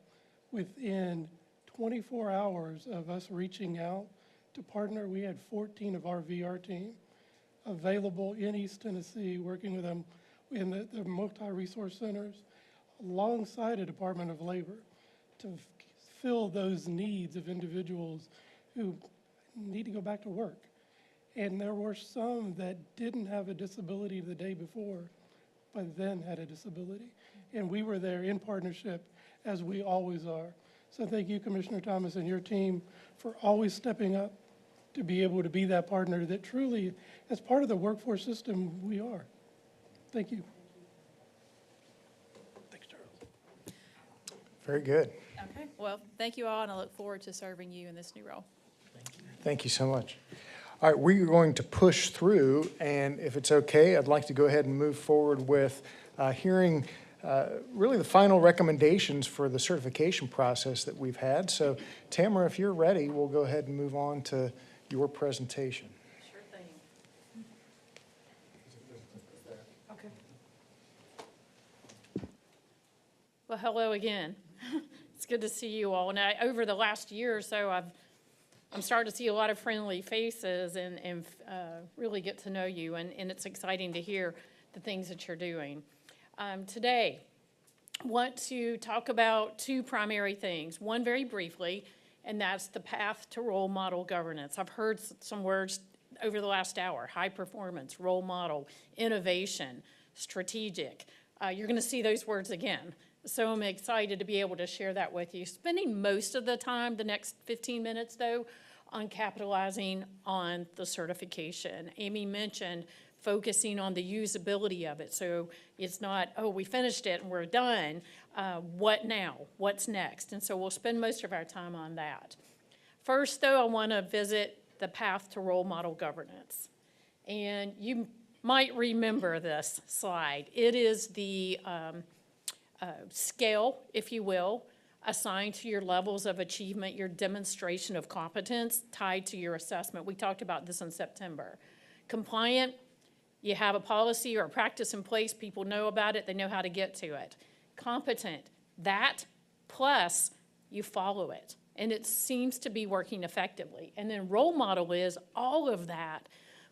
within 24 hours of us reaching out to partner. We had 14 of our VR team available in East Tennessee, working with them in the multi-resource centers alongside a Department of Labor to fill those needs of individuals who need to go back to work. And there were some that didn't have a disability the day before, but then had a disability. And we were there in partnership, as we always are. So thank you, Commissioner Thomas, and your team for always stepping up to be able to be that partner that truly, as part of the workforce system, we are. Thank you. Thanks, Charles. Very good. Okay, well, thank you all, and I look forward to serving you in this new role. Thank you so much. All right, we are going to push through, and if it's okay, I'd like to go ahead and move forward with hearing really the final recommendations for the certification process that we've had. So Tamara, if you're ready, we'll go ahead and move on to your presentation. Sure thing. Well, hello again. It's good to see you all. Now, over the last year or so, I'm starting to see a lot of friendly faces and really get to know you, and it's exciting to hear the things that you're doing. Today, I want to talk about two primary things. One very briefly, and that's the path to role model governance. I've heard some words over the last hour: high performance, role model, innovation, strategic. You're going to see those words again. So I'm excited to be able to share that with you. Spending most of the time, the next 15 minutes though, on capitalizing on the certification. Amy mentioned focusing on the usability of it. So it's not, oh, we finished it and we're done. What now? What's next? And so we'll spend most of our time on that. First though, I want to visit the path to role model governance. And you might remember this slide. It is the scale, if you will, assigned to your levels of achievement, your demonstration of competence tied to your assessment. We talked about this in September. Compliant, you have a policy or a practice in place, people know about it, they know how to get to it. Competent, that plus you follow it, and it seems to be working effectively. And then role model is all of that,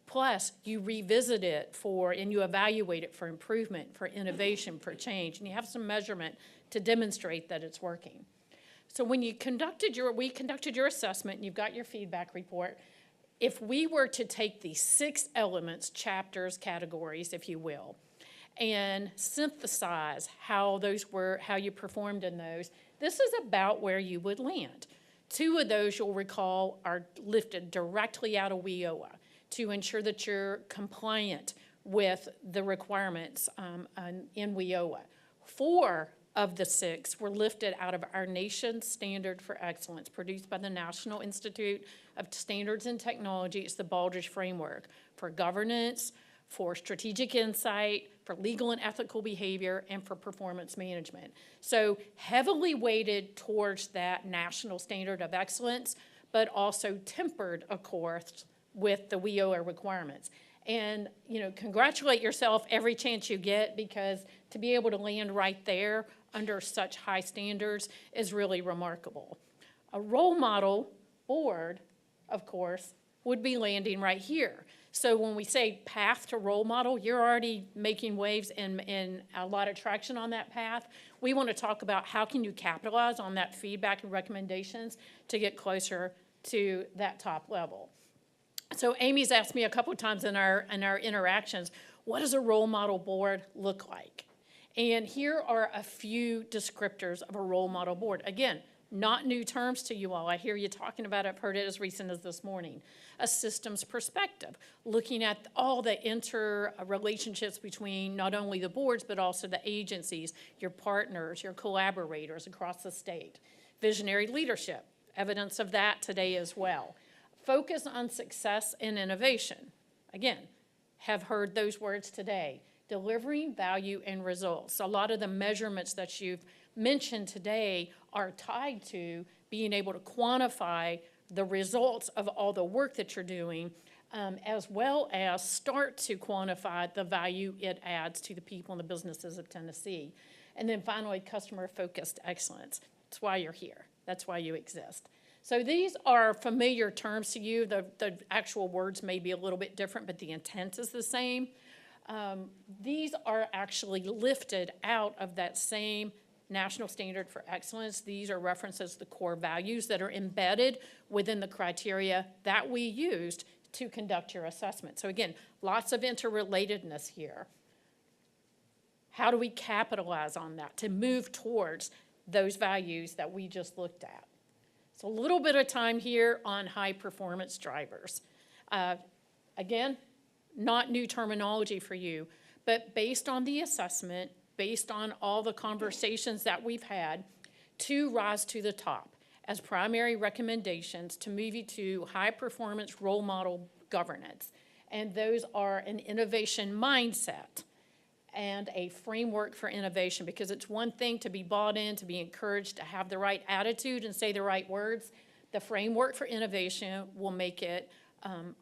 plus you revisit it and you evaluate it for improvement, for innovation, for change, and you have some measurement to demonstrate that it's working. So when we conducted your assessment and you've got your feedback report, if we were to take these 6 elements, chapters, categories, if you will, and synthesize how you performed in those, this is about where you would land. 2 of those, you'll recall, are lifted directly out of WIOA to ensure that you're compliant with the requirements in WIOA. 4 of the 6 were lifted out of our nation's standard for excellence, produced by the National Institute of Standards and Technology. It's the Baldrige Framework for governance, for strategic insight, for legal and ethical behavior, and for performance management. So heavily weighted towards that national standard of excellence, but also tempered, of course, with the WIOA requirements. And, congratulate yourself every chance you get, because to be able to land right there under such high standards is really remarkable. A role model board, of course, would be landing right here. So when we say path to role model, you're already making waves and a lot of traction on that path. We want to talk about how can you capitalize on that feedback and recommendations to get closer to that top level. So Amy's asked me a couple of times in our interactions, what does a role model board look like? And here are a few descriptors of a role model board. Again, not new terms to you all. I hear you talking about it. I've heard it as recent as this morning. A systems perspective, looking at all the interrelationships between not only the boards, but also the agencies, your partners, your collaborators across the state. Visionary leadership, evidence of that today as well. Focus on success and innovation. Again, have heard those words today. Delivering value and results. A lot of the measurements that you've mentioned today are tied to being able to quantify the results of all the work that you're doing, as well as start to quantify the value it adds to the people and the businesses of Tennessee. And then finally, customer-focused excellence. That's why you're here. That's why you exist. So these are familiar terms to you. The actual words may be a little bit different, but the intent is the same. These are actually lifted out of that same National Standard for Excellence. These are references to the core values that are embedded within the criteria that we used to conduct your assessment. So again, lots of interrelatedness here. How do we capitalize on that to move towards those values that we just looked at? So a little bit of time here on high performance drivers. Again, not new terminology for you, but based on the assessment, based on all the conversations that we've had, to rise to the top as primary recommendations to move you to high performance role model governance. And those are an innovation mindset and a framework for innovation, because it's one thing to be bought in, to be encouraged, to have the right attitude and say the right words. The framework for innovation will make it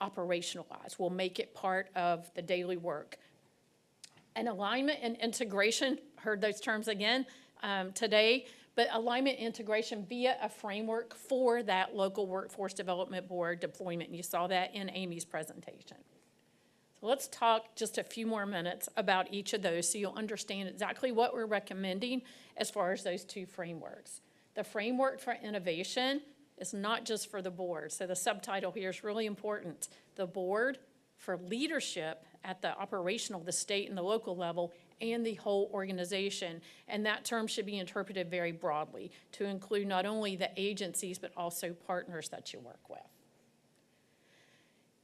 operationalized, will make it part of the daily work. And alignment and integration, heard those terms again today, but alignment and integration via a framework for that local workforce development board deployment. And you saw that in Amy's presentation. So let's talk just a few more minutes about each of those so you'll understand exactly what we're recommending as far as those two frameworks. The framework for innovation is not just for the board. So the subtitle here is really important. The board for leadership at the operational, the state and the local level, and the whole organization. And that term should be interpreted very broadly to include not only the agencies, but also partners that you work with.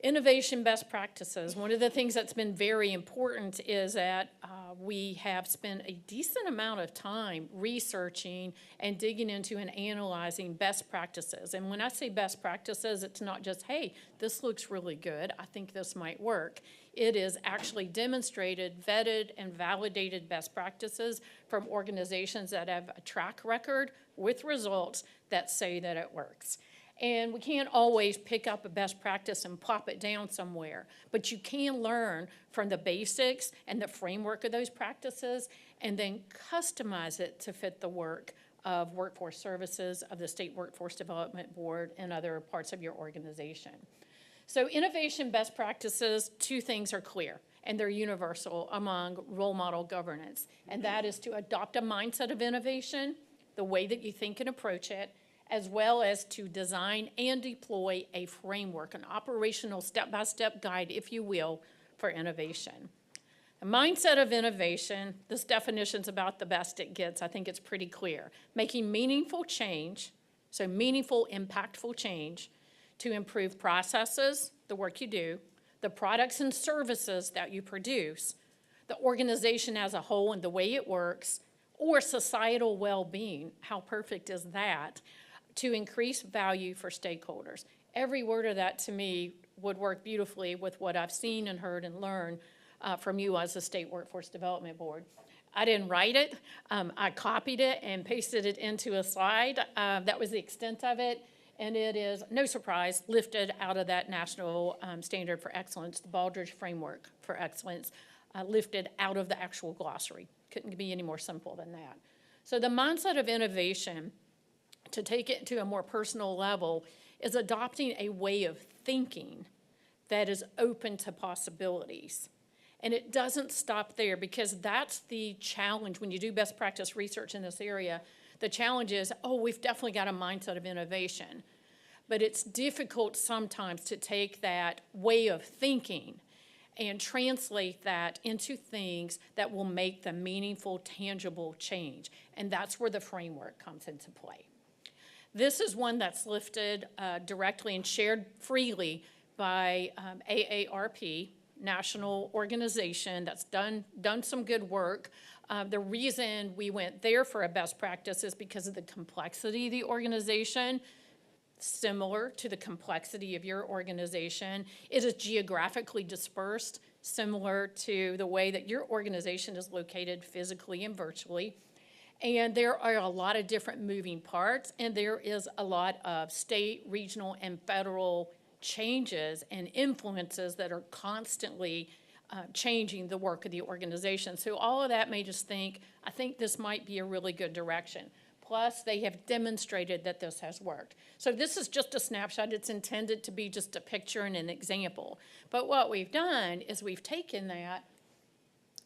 Innovation best practices. One of the things that's been very important is that we have spent a decent amount of time researching and digging into and analyzing best practices. And when I say best practices, it's not just, hey, this looks really good, I think this might work. It is actually demonstrated, vetted, and validated best practices from organizations that have a track record with results that say that it works. And we can't always pick up a best practice and plop it down somewhere, but you can learn from the basics and the framework of those practices and then customize it to fit the work of workforce services, of the State Workforce Development Board, and other parts of your organization. So innovation best practices, two things are clear, and they're universal among role model governance, and that is to adopt a mindset of innovation, the way that you think and approach it, as well as to design and deploy a framework, an operational step-by-step guide, if you will, for innovation. The mindset of innovation, this definition's about the best it gets. I think it's pretty clear. Making meaningful change, so meaningful, impactful change, to improve processes, the work you do, the products and services that you produce, the organization as a whole and the way it works, or societal well-being. How perfect is that? To increase value for stakeholders. Every word of that to me would work beautifully with what I've seen and heard and learned from you as the State Workforce Development Board. I didn't write it. I copied it and pasted it into a slide. That was the extent of it. And it is, no surprise, lifted out of that National Standard for Excellence, the Baldrige Framework for Excellence, lifted out of the actual glossary. Couldn't be any more simple than that. So the mindset of innovation, to take it to a more personal level, is adopting a way of thinking that is open to possibilities. And it doesn't stop there, because that's the challenge when you do best practice research in this area. The challenge is, oh, we've definitely got a mindset of innovation. But it's difficult sometimes to take that way of thinking and translate that into things that will make the meaningful, tangible change. And that's where the framework comes into play. This is one that's lifted directly and shared freely by AARP, national organization that's done some good work. The reason we went there for a best practice is because of the complexity of the organization, similar to the complexity of your organization. It is geographically dispersed, similar to the way that your organization is located physically and virtually. And there are a lot of different moving parts, and there is a lot of state, regional, and federal changes and influences that are constantly changing the work of the organization. So all of that made us think, I think this might be a really good direction. Plus, they have demonstrated that this has worked. So this is just a snapshot. It's intended to be just a picture and an example. But what we've done is we've taken that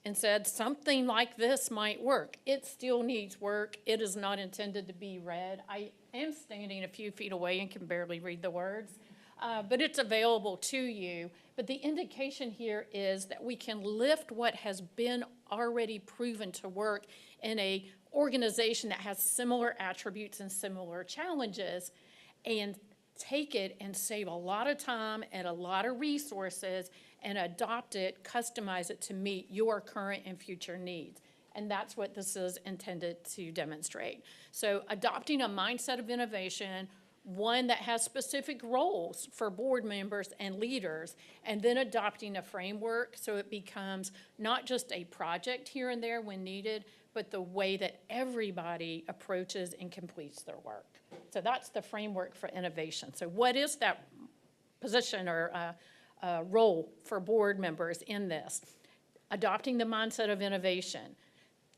and said something like this might work. It still needs work. It is not intended to be read. I am standing a few feet away and can barely read the words, but it's available to you. But the indication here is that we can lift what has been already proven to work in a organization that has similar attributes and similar challenges and take it and save a lot of time and a lot of resources and adopt it, customize it to meet your current and future needs. And that's what this is intended to demonstrate. So adopting a mindset of innovation, one that has specific roles for board members and leaders, and then adopting a framework so it becomes not just a project here and there when needed, but the way that everybody approaches and completes their work. So that's the framework for innovation. So what is that position or role for board members in this? Adopting the mindset of innovation.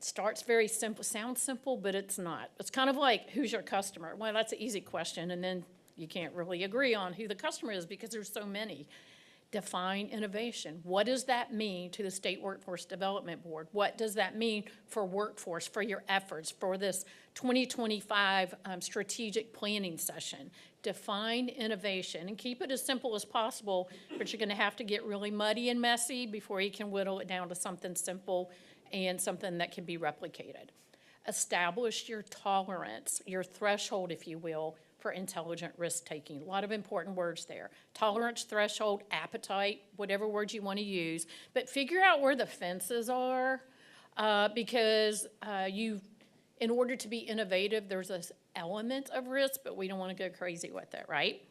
Starts very simple, sounds simple, but it's not. It's kind of like, who's your customer? Well, that's an easy question, and then you can't really agree on who the customer is because there's so many. Define innovation. What does that mean to the State Workforce Development Board? What does that mean for workforce, for your efforts, for this 2025 strategic planning session? Define innovation and keep it as simple as possible, but you're going to have to get really muddy and messy before you can whittle it down to something simple and something that can be replicated. Establish your tolerance, your threshold, if you will, for intelligent risk-taking. A lot of important words there. Tolerance, threshold, appetite, whatever words you want to use, but figure out where the fences are because in order to be innovative, there's this element of risk, but we don't want to go crazy with it, right?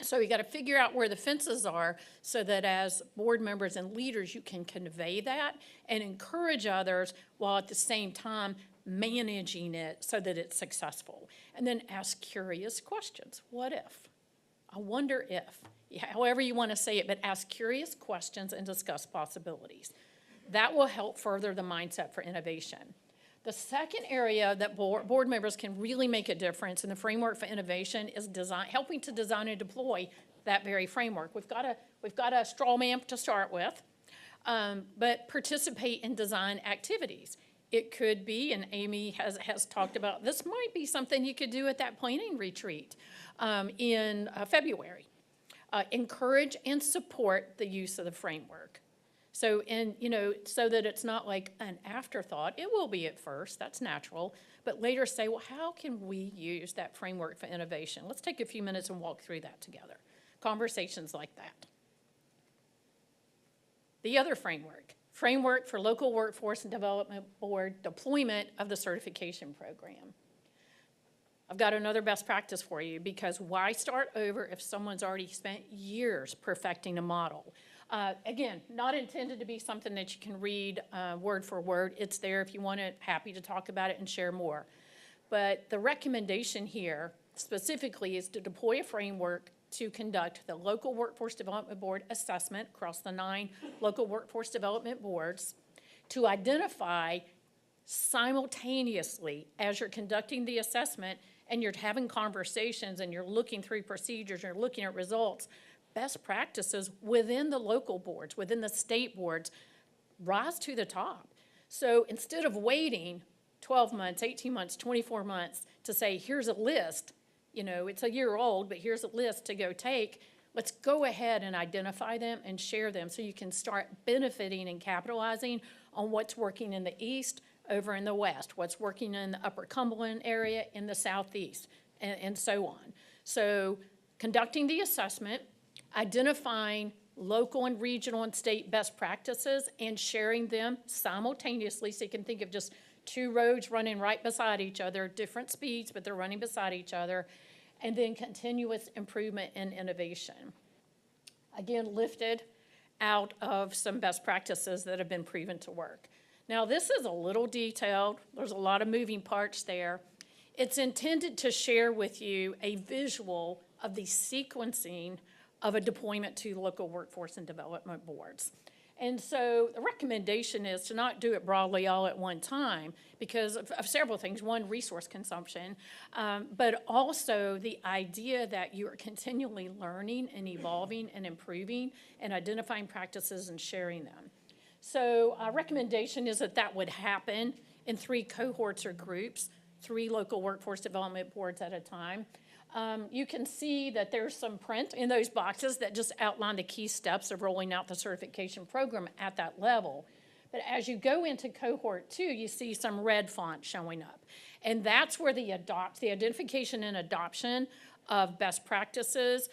So you got to figure out where the fences are so that as board members and leaders, you can convey that and encourage others while at the same time managing it so that it's successful. And then ask curious questions. What if? I wonder if. However you want to say it, but ask curious questions and discuss possibilities. That will help further the mindset for innovation. The second area that board members can really make a difference in the framework for innovation is helping to design and deploy that very framework. We've got a straw man to start with, but participate in design activities. It could be, and Amy has talked about, this might be something you could do at that planning retreat in February. Encourage and support the use of the framework. So, so that it's not like an afterthought. It will be at first, that's natural, but later say, well, how can we use that framework for innovation? Let's take a few minutes and walk through that together. Conversations like that. The other framework for local workforce and development board deployment of the certification program. I've got another best practice for you because why start over if someone's already spent years perfecting a model? Again, not intended to be something that you can read word for word. It's there if you want it, happy to talk about it and share more. But the recommendation here specifically is to deploy a framework to conduct the local workforce development board assessment across the 9 local workforce development boards to identify simultaneously as you're conducting the assessment and you're having conversations and you're looking through procedures, you're looking at results, best practices within the local boards, within the state boards, rise to the top. So instead of waiting 12 months, 18 months, 24 months to say, here's a list, it's a year old, but here's a list to go take, let's go ahead and identify them and share them so you can start benefiting and capitalizing on what's working in the east, over in the west, what's working in the upper Cumberland area, in the southeast, and so on. So conducting the assessment, identifying local and regional and state best practices and sharing them simultaneously so you can think of just 2 roads running right beside each other, different speeds, but they're running beside each other, and then continuous improvement and innovation. Again, lifted out of some best practices that have been proven to work. Now, this is a little detailed. There's a lot of moving parts there. It's intended to share with you a visual of the sequencing of a deployment to local workforce and development boards. And so the recommendation is to not do it broadly all at one time because of several things. One, resource consumption, but also the idea that you are continually learning and evolving and improving and identifying practices and sharing them. So our recommendation is that that would happen in 3 cohorts or groups, 3 local workforce development boards at a time. You can see that there's some print in those boxes that just outline the key steps of rolling out the certification program at that level. But as you go into cohort 2, you see some red font showing up. And that's where the identification and adoption of best practices,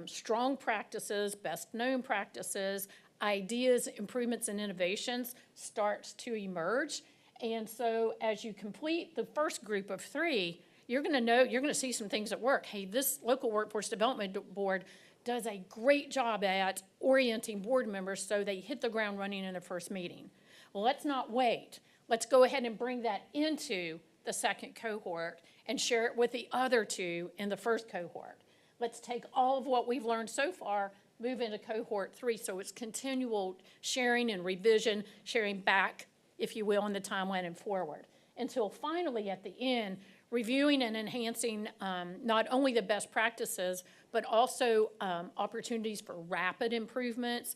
strong practices, best known practices, ideas, improvements, and innovations starts to emerge. And so as you complete the first group of 3, you're going to see some things at work. Hey, this local workforce development board does a great job at orienting board members so they hit the ground running in the first meeting. Well, let's not wait. Let's go ahead and bring that into the second cohort and share it with the other 2 in the first cohort. Let's take all of what we've learned so far, move into cohort 3, so it's continual sharing and revision, sharing back, if you will, in the timeline and forward, until finally at the end, reviewing and enhancing not only the best practices, but also opportunities for rapid improvements,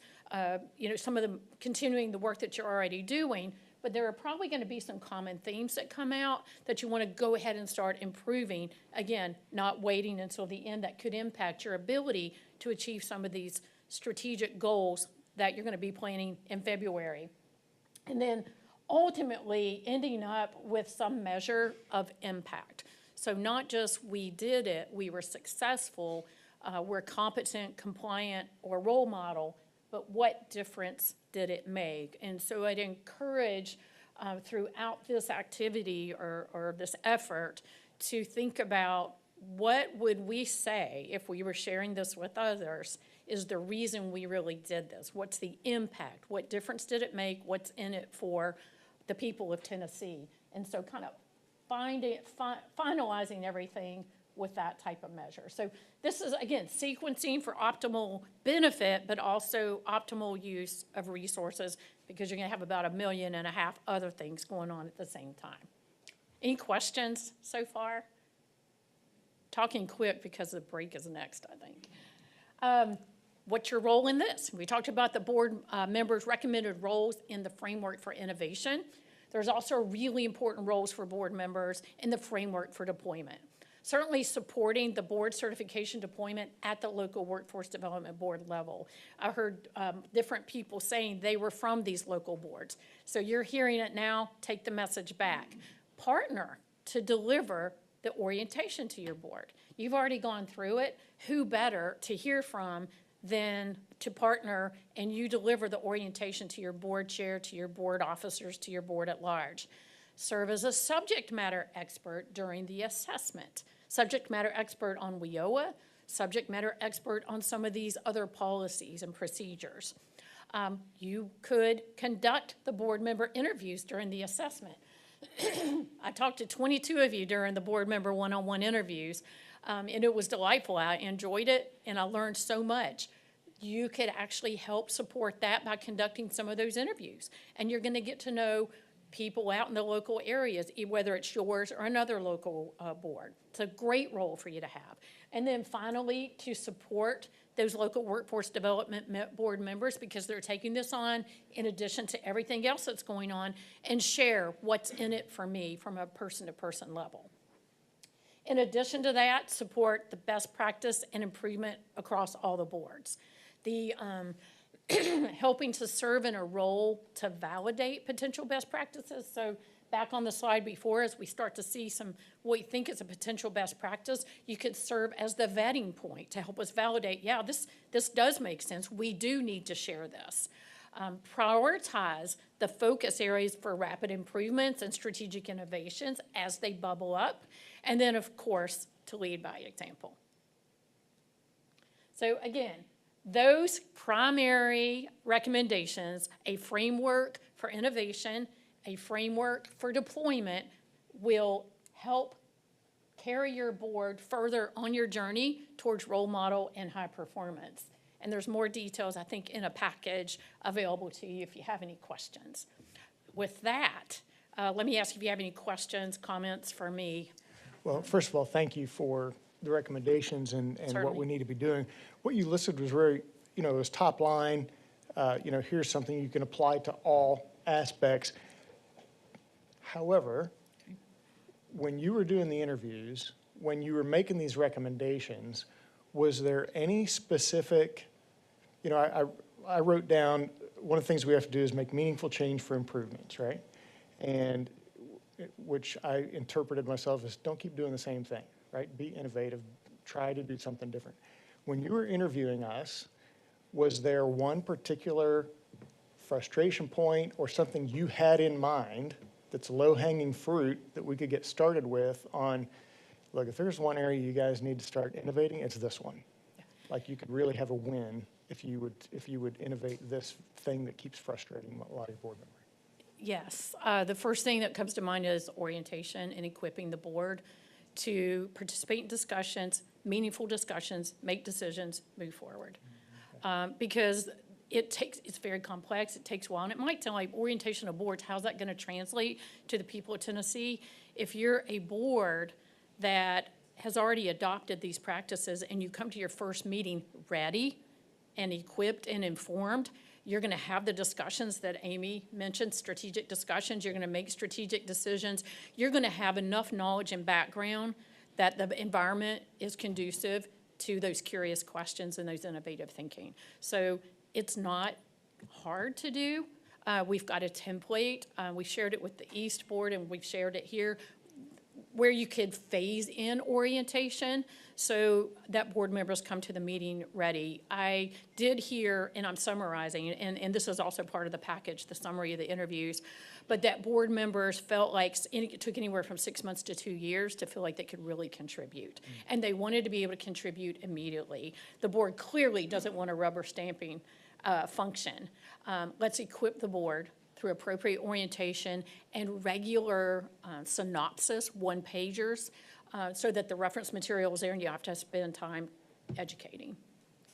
some of them continuing the work that you're already doing, but there are probably going to be some common themes that come out that you want to go ahead and start improving. Again, not waiting until the end that could impact your ability to achieve some of these strategic goals that you're going to be planning in February. And then ultimately ending up with some measure of impact. So not just we did it, we were successful, we're competent, compliant, or role model, but what difference did it make? And so I'd encourage throughout this activity or this effort to think about what would we say if we were sharing this with others is the reason we really did this. What's the impact? What difference did it make? What's in it for the people of Tennessee? And so kind of finalizing everything with that type of measure. So this is, again, sequencing for optimal benefit, but also optimal use of resources because you're going to have about 1.5 million other things going on at the same time. Any questions so far? Talking quick because the break is next, I think. What's your role in this? We talked about the board members' recommended roles in the framework for innovation. There's also really important roles for board members in the framework for deployment. Certainly supporting the board certification deployment at the local workforce development board level. I heard different people saying they were from these local boards. So you're hearing it now, take the message back. Partner to deliver the orientation to your board. You've already gone through it. Who better to hear from than to partner and you deliver the orientation to your board chair, to your board officers, to your board at large. Serve as a subject matter expert during the assessment. Subject matter expert on WIOA, subject matter expert on some of these other policies and procedures. You could conduct the board member interviews during the assessment. I talked to 22 of you during the board member one-on-one interviews, and it was delightful. I enjoyed it, and I learned so much. You could actually help support that by conducting some of those interviews, and you're going to get to know people out in the local areas, whether it's yours or another local board. It's a great role for you to have. And then finally, to support those local workforce development board members because they're taking this on in addition to everything else that's going on and share what's in it for me from a person-to-person level. In addition to that, support the best practice and improvement across all the boards. The helping to serve in a role to validate potential best practices. So back on the slide before, as we start to see some what we think is a potential best practice, you could serve as the vetting point to help us validate, yeah, this does make sense. We do need to share this. Prioritize the focus areas for rapid improvements and strategic innovations as they bubble up. And then, of course, to lead by example. So again, those primary recommendations, a framework for innovation, a framework for deployment, will help carry your board further on your journey towards role model and high performance. And there's more details, I think, in a package available to you if you have any questions. With that, let me ask if you have any questions, comments for me. Well, first of all, thank you for the recommendations and what Certainly. we need to be doing. What you listed was very, it was top line, here's something you can apply to all aspects. However, when you were doing the interviews, when you were making these recommendations, was there any specific, I wrote down, one of the things we have to do is make meaningful change for improvements, right? And which I interpreted myself as don't keep doing the same thing, right? Be innovative, try to do something different. When you were interviewing us, was there one particular frustration point or something you had in mind that's low-hanging fruit that we could get started with on, look, if there's one area you guys need to start innovating, it's this one. Like you could really have a win if you would innovate this thing that keeps frustrating a lot of your board members. Yes, the first thing that comes to mind is orientation and equipping the board to participate in discussions, meaningful discussions, make decisions, move forward. Because it's very complex, it takes a while, and it might sound like orientation of boards, how's that gonna translate to the people of Tennessee? If you're a board that has already adopted these practices and you come to your first meeting ready and equipped and informed, you're gonna have the discussions that Amy mentioned, strategic discussions, you're gonna make strategic decisions, you're gonna have enough knowledge and background that the environment is conducive to those curious questions and those innovative thinking. So it's not hard to do. We've got a template. We shared it with the East Board and we've shared it here where you could phase in orientation so that board members come to the meeting ready. I did hear, and I'm summarizing, and this is also part of the package, the summary of the interviews, but that board members felt like it took anywhere from 6 months to 2 years to feel like they could really contribute. And they wanted to be able to contribute immediately. The board clearly doesn't want a rubber stamping function. Let's equip the board through appropriate orientation and regular synopsis, one-pagers, so that the reference material is there and you have to spend time educating.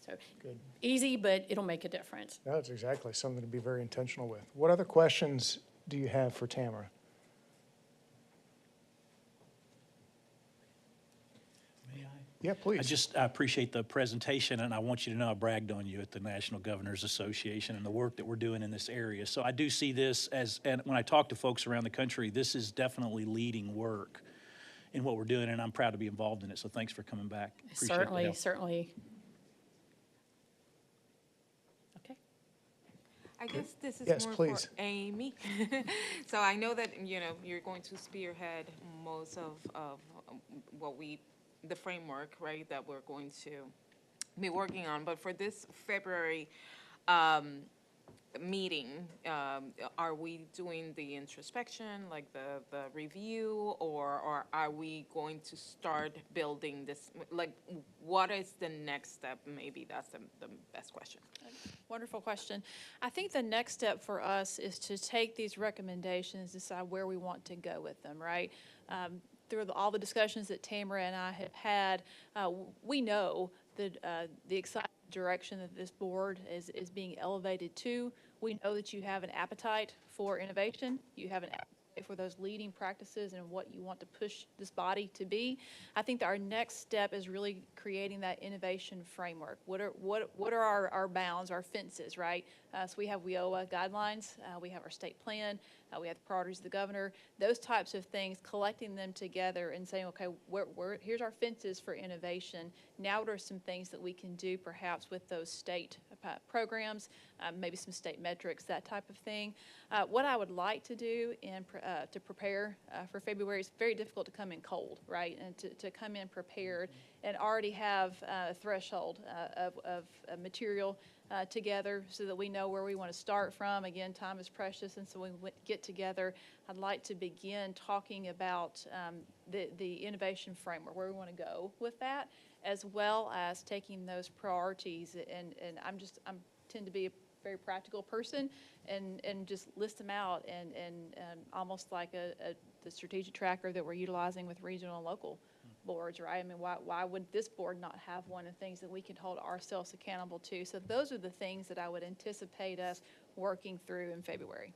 So Good. easy, but it'll make a difference. That's exactly something to be very intentional with. What other questions do you have for Tamara? May I? Yeah, please. I appreciate the presentation, and I want you to know I bragged on you at the National Governors Association and the work that we're doing in this area. So I do see this as, and when I talk to folks around the country, this is definitely leading work in what we're doing, and I'm proud to be involved in it. So thanks for coming back. Appreciate the Certainly, help. certainly. Okay. I guess this is Yes, more please. for Amy. So I know that, you're going to spearhead most of the framework, right, that we're going to be working on. But for this February meeting, are we doing the introspection, like the review, or are we going to start building this? Like, what is the next step? Maybe that's the best question. Wonderful question. I think the next step for us is to take these recommendations, decide where we want to go with them, right? Through all the discussions that Tamara and I have had, we know that the exciting direction that this board is being elevated to. We know that you have an appetite for innovation. You have an appetite for those leading practices and what you want to push this body to be. I think that our next step is really creating that innovation framework. What are our bounds, our fences, right? So we have WIOA guidelines, we have our state plan, we have the priorities of the governor, those types of things, collecting them together and saying, okay, here's our fences for innovation. Now what are some things that we can do perhaps with those state programs, maybe some state metrics, that type of thing. What I would like to do to prepare for February is very difficult to come in cold, right? And to come in prepared and already have a threshold of material together so that we know where we want to start from. Again, time is precious, and so when we get together, I'd like to begin talking about the innovation framework, where we want to go with that, as well as taking those priorities. And I tend to be a very practical person and just list them out and almost like the strategic tracker that we're utilizing with regional and local. boards, right? I mean, why would this board not have one, and things that we could hold ourselves accountable to? So those are the things that I would anticipate us working through in February.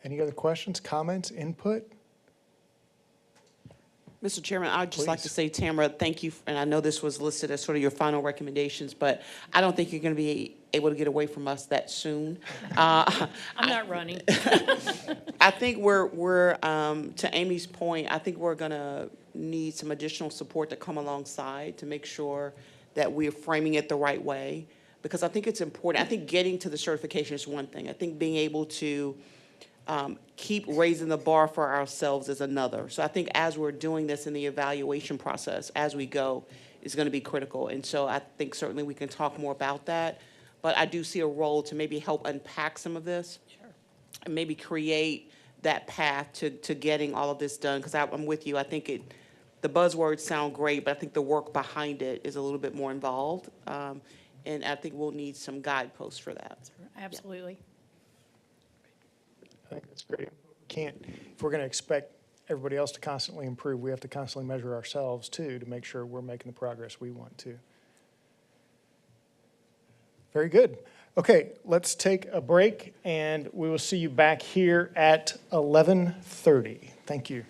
Any other questions, comments, input? Mr. Chairman, I'd just like to Please. say, Tamara, thank you, and I know this was listed as sort of your final recommendations, but I don't think you're going to be able to get away from us that soon. I'm not running. I think to Amy's point, I think we're gonna need some additional support to come alongside to make sure that we're framing it the right way. Because I think it's important. I think getting to the certification is one thing. I think being able to keep raising the bar for ourselves is another. So I think as we're doing this in the evaluation process, as we go, is gonna be critical. And so I think certainly we can talk more about that. But I do see a role to maybe help unpack some of this. Sure. And maybe create that path to getting all of this done. Because I'm with you. I think the buzzwords sound great, but I think the work behind it is a little bit more involved. And I think we'll need some guideposts for that. Absolutely. I think that's great. If we're going to expect everybody else to constantly improve, we have to constantly measure ourselves too to make sure we're making the progress we want to. Very good. Okay, let's take a break, and we will see you back here at 11:30. Thank you.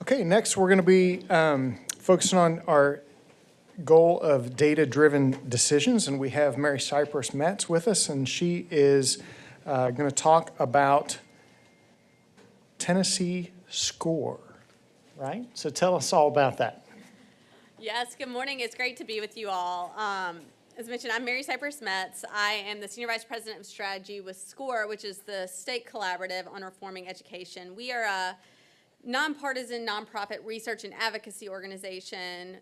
Okay, next we're going to be focusing on our goal of data-driven decisions, and we have Mary Cypress Metz with us, and she is going to talk about Tennessee SCORE, right? So tell us all about that. Yes, good morning. It's great to be with you all. As mentioned, I'm Mary Cypress Metz. I am the Senior Vice President of Strategy with SCORE, which is the State Collaborative on Reforming Education. We are a nonpartisan, nonprofit research and advocacy organization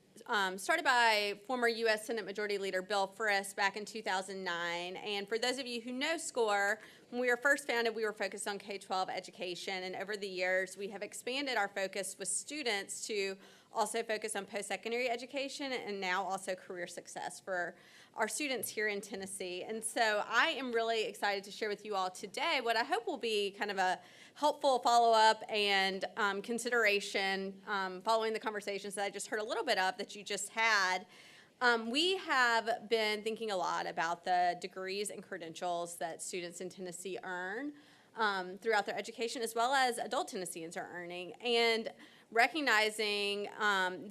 started by former U.S. Senate Majority Leader Bill Frist back in 2009. And for those of you who know SCORE, when we were first founded, we were focused on K-12 education. And over the years, we have expanded our focus with students to also focus on post-secondary education and now also career success for our students here in Tennessee. And so I am really excited to share with you all today what I hope will be kind of a helpful follow-up and consideration following the conversations that I just heard a little bit of that you just had. We have been thinking a lot about the degrees and credentials that students in Tennessee earn throughout their education, as well as adult Tennesseans are earning, and recognizing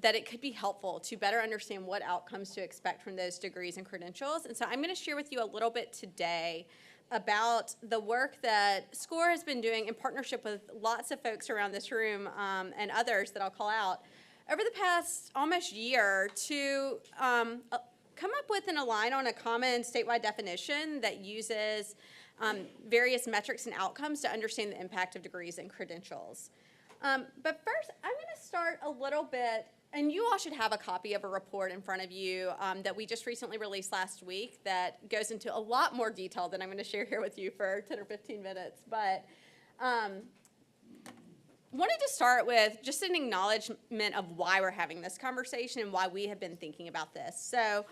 that it could be helpful to better understand what outcomes to expect from those degrees and credentials. And so I'm going to share with you a little bit today about the work that SCORE has been doing in partnership with lots of folks around this room and others that I'll call out over the past almost year to come up with and align on a common statewide definition that uses various metrics and outcomes to understand the impact of degrees and credentials. But first, I'm going to start a little bit, and you all should have a copy of a report in front of you that we just recently released last week that goes into a lot more detail than I'm going to share here with you for 10 or 15 minutes. But wanted to start with just an acknowledgement of why we're having this conversation and why we have been thinking about this. So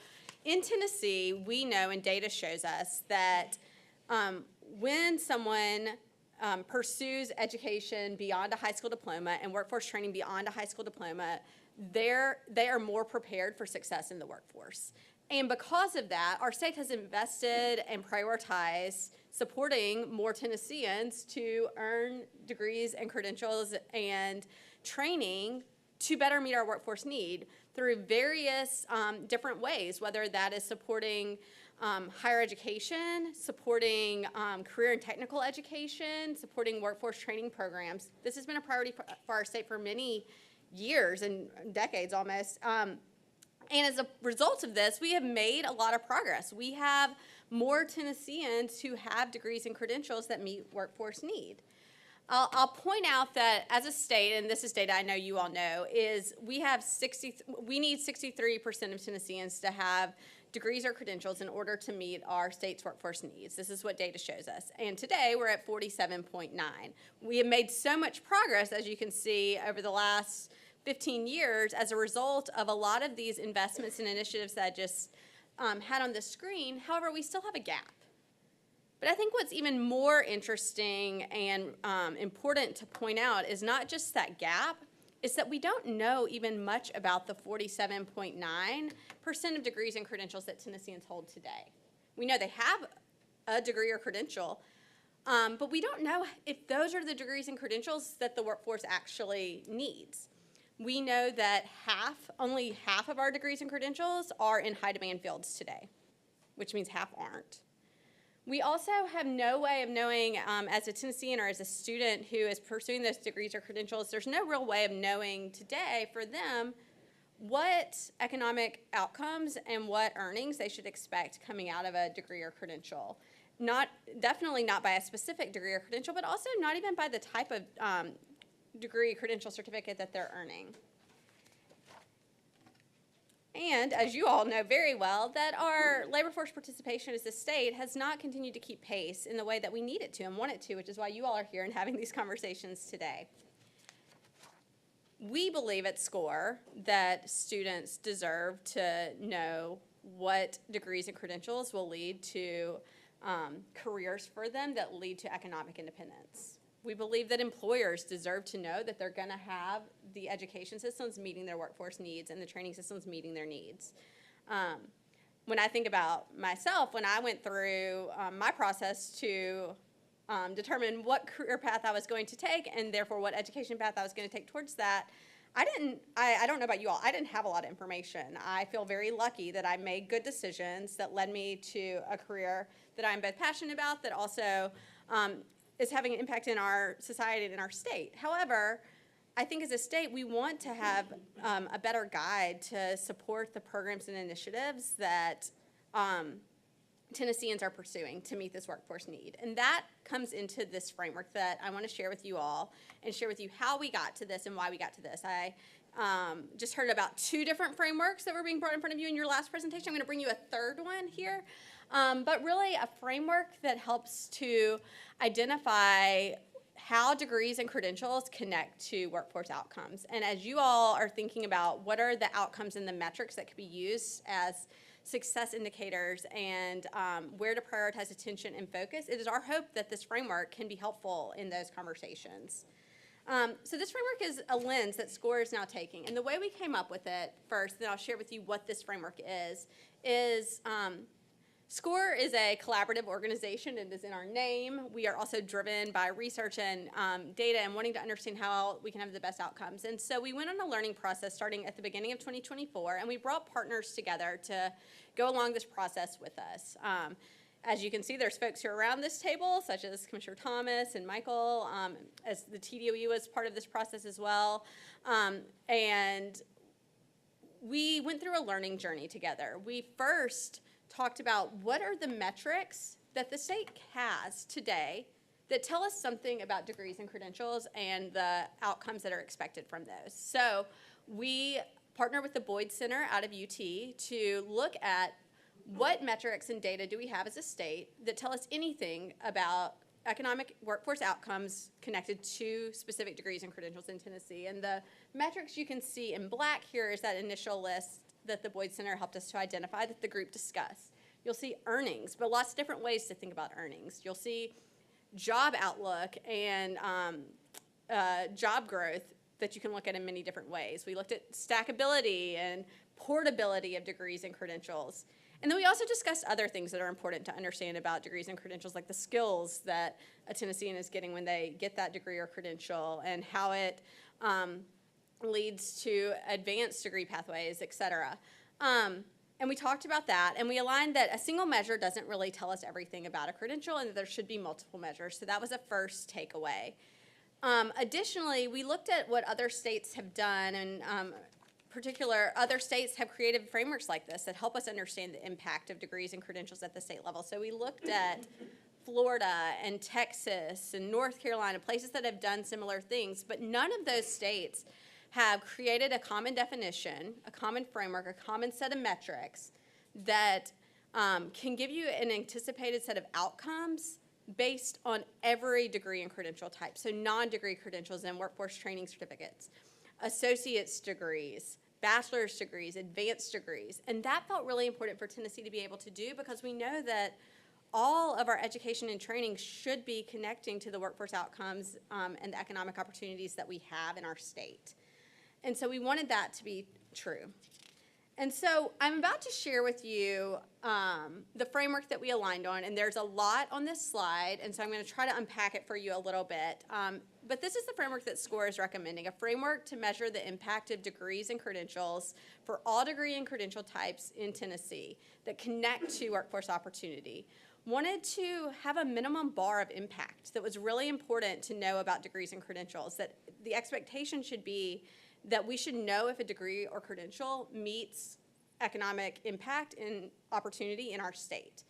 in Tennessee, we know, and data shows us, that when someone pursues education beyond a high school diploma and workforce training beyond a high school diploma, they are more prepared for success in the workforce. And because of that, our state has invested and prioritized supporting more Tennesseans to earn degrees and credentials and training to better meet our workforce need through various different ways, whether that is supporting higher education, supporting career and technical education, supporting workforce training programs. This has been a priority for our state for many years and decades almost. And as a result of this, we have made a lot of progress. We have more Tennesseans who have degrees and credentials that meet workforce need. I'll point out that as a state, and this is data I know you all know, is we need 63% of Tennesseans to have degrees or credentials in order to meet our state's workforce needs. This is what data shows us. And today we're at 47.9. We have made so much progress, as you can see, over the last 15 years as a result of a lot of these investments and initiatives that I just had on the screen. However, we still have a gap. But I think what's even more interesting and important to point out is not just that gap, it's that we don't know even much about the 47.9% of degrees and credentials that Tennesseans hold today. We know they have a degree or credential, but we don't know if those are the degrees and credentials that the workforce actually needs. We know that only half of our degrees and credentials are in high demand fields today, which means half aren't. We also have no way of knowing, as a Tennessean or as a student who is pursuing those degrees or credentials, there's no real way of knowing today for them what economic outcomes and what earnings they should expect coming out of a degree or credential. Definitely not by a specific degree or credential, but also not even by the type of degree, credential, certificate that they're earning. And as you all know very well, that our labor force participation as a state has not continued to keep pace in the way that we need it to and want it to, which is why you all are here and having these conversations today. We believe at SCORE that students deserve to know what degrees and credentials will lead to careers for them that lead to economic independence. We believe that employers deserve to know that they're going to have the education systems meeting their workforce needs and the training systems meeting their needs. When I think about myself, when I went through my process to determine what career path I was going to take and therefore what education path I was going to take towards that, I don't know about you all, I didn't have a lot of information. I feel very lucky that I made good decisions that led me to a career that I'm both passionate about, that also is having an impact in our society and in our state. However, I think as a state, we want to have a better guide to support the programs and initiatives that Tennesseans are pursuing to meet this workforce need. And that comes into this framework that I want to share with you all and share with you how we got to this and why we got to this. I just heard about 2 different frameworks that were being brought in front of you in your last presentation. I'm going to bring you a third one here. But really a framework that helps to identify how degrees and credentials connect to workforce outcomes. And as you all are thinking about what are the outcomes and the metrics that could be used as success indicators and where to prioritize attention and focus, it is our hope that this framework can be helpful in those conversations. So this framework is a lens that SCORE is now taking. And the way we came up with it first, then I'll share with you what this framework is SCORE is a collaborative organization. It is in our name. We are also driven by research and data and wanting to understand how we can have the best outcomes. And so we went on a learning process starting at the beginning of 2024, and we brought partners together to go along this process with us. As you can see, there's folks who are around this table, such as Commissioner Thomas and Michael, as the TDOE was part of this process as well. And we went through a learning journey together. We first talked about what are the metrics that the state has today that tell us something about degrees and credentials and the outcomes that are expected from those. So we partner with the Boyd Center out of UT to look at what metrics and data do we have as a state that tell us anything about economic workforce outcomes connected to specific degrees and credentials in Tennessee. And the metrics you can see in black here is that initial list that the Boyd Center helped us to identify that the group discussed. You'll see earnings, but lots of different ways to think about earnings. You'll see job outlook and job growth that you can look at in many different ways. We looked at stackability and portability of degrees and credentials. And then we also discussed other things that are important to understand about degrees and credentials, like the skills that a Tennessean is getting when they get that degree or credential and how it leads to advanced degree pathways, et cetera. And we talked about that, and we aligned that a single measure doesn't really tell us everything about a credential and that there should be multiple measures. So that was a first takeaway. Additionally, we looked at what other states have done, and particular other states have created frameworks like this that help us understand the impact of degrees and credentials at the state level. So we looked at Florida and Texas and North Carolina, places that have done similar things, but none of those states have created a common definition, a common framework, a common set of metrics that can give you an anticipated set of outcomes based on every degree and credential type. So non-degree credentials and workforce training certificates, associate's degrees, bachelor's degrees, advanced degrees. And that felt really important for Tennessee to be able to do because we know that all of our education and training should be connecting to the workforce outcomes and the economic opportunities that we have in our state. And so we wanted that to be true. And so I'm about to share with you the framework that we aligned on, and there's a lot on this slide, and so I'm going to try to unpack it for you a little bit. But this is the framework that SCORE is recommending, a framework to measure the impact of degrees and credentials for all degree and credential types in Tennessee that connect to workforce opportunity. Wanted to have a minimum bar of impact that was really important to know about degrees and credentials, that the expectation should be that we should know if a degree or credential meets economic impact and opportunity in our state.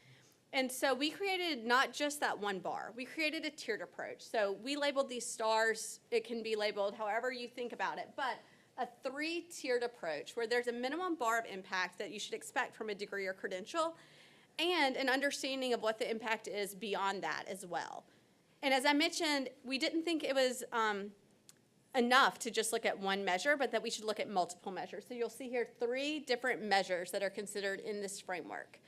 And so we created not just that one bar, we created a tiered approach. So we labeled these stars, it can be labeled however you think about it, but a 3-tiered approach where there's a minimum bar of impact that you should expect from a degree or credential and an understanding of what the impact is beyond that as well. And as I mentioned, we didn't think it was enough to just look at one measure, but that we should look at multiple measures. So you'll see here 3 different measures that are considered in this framework.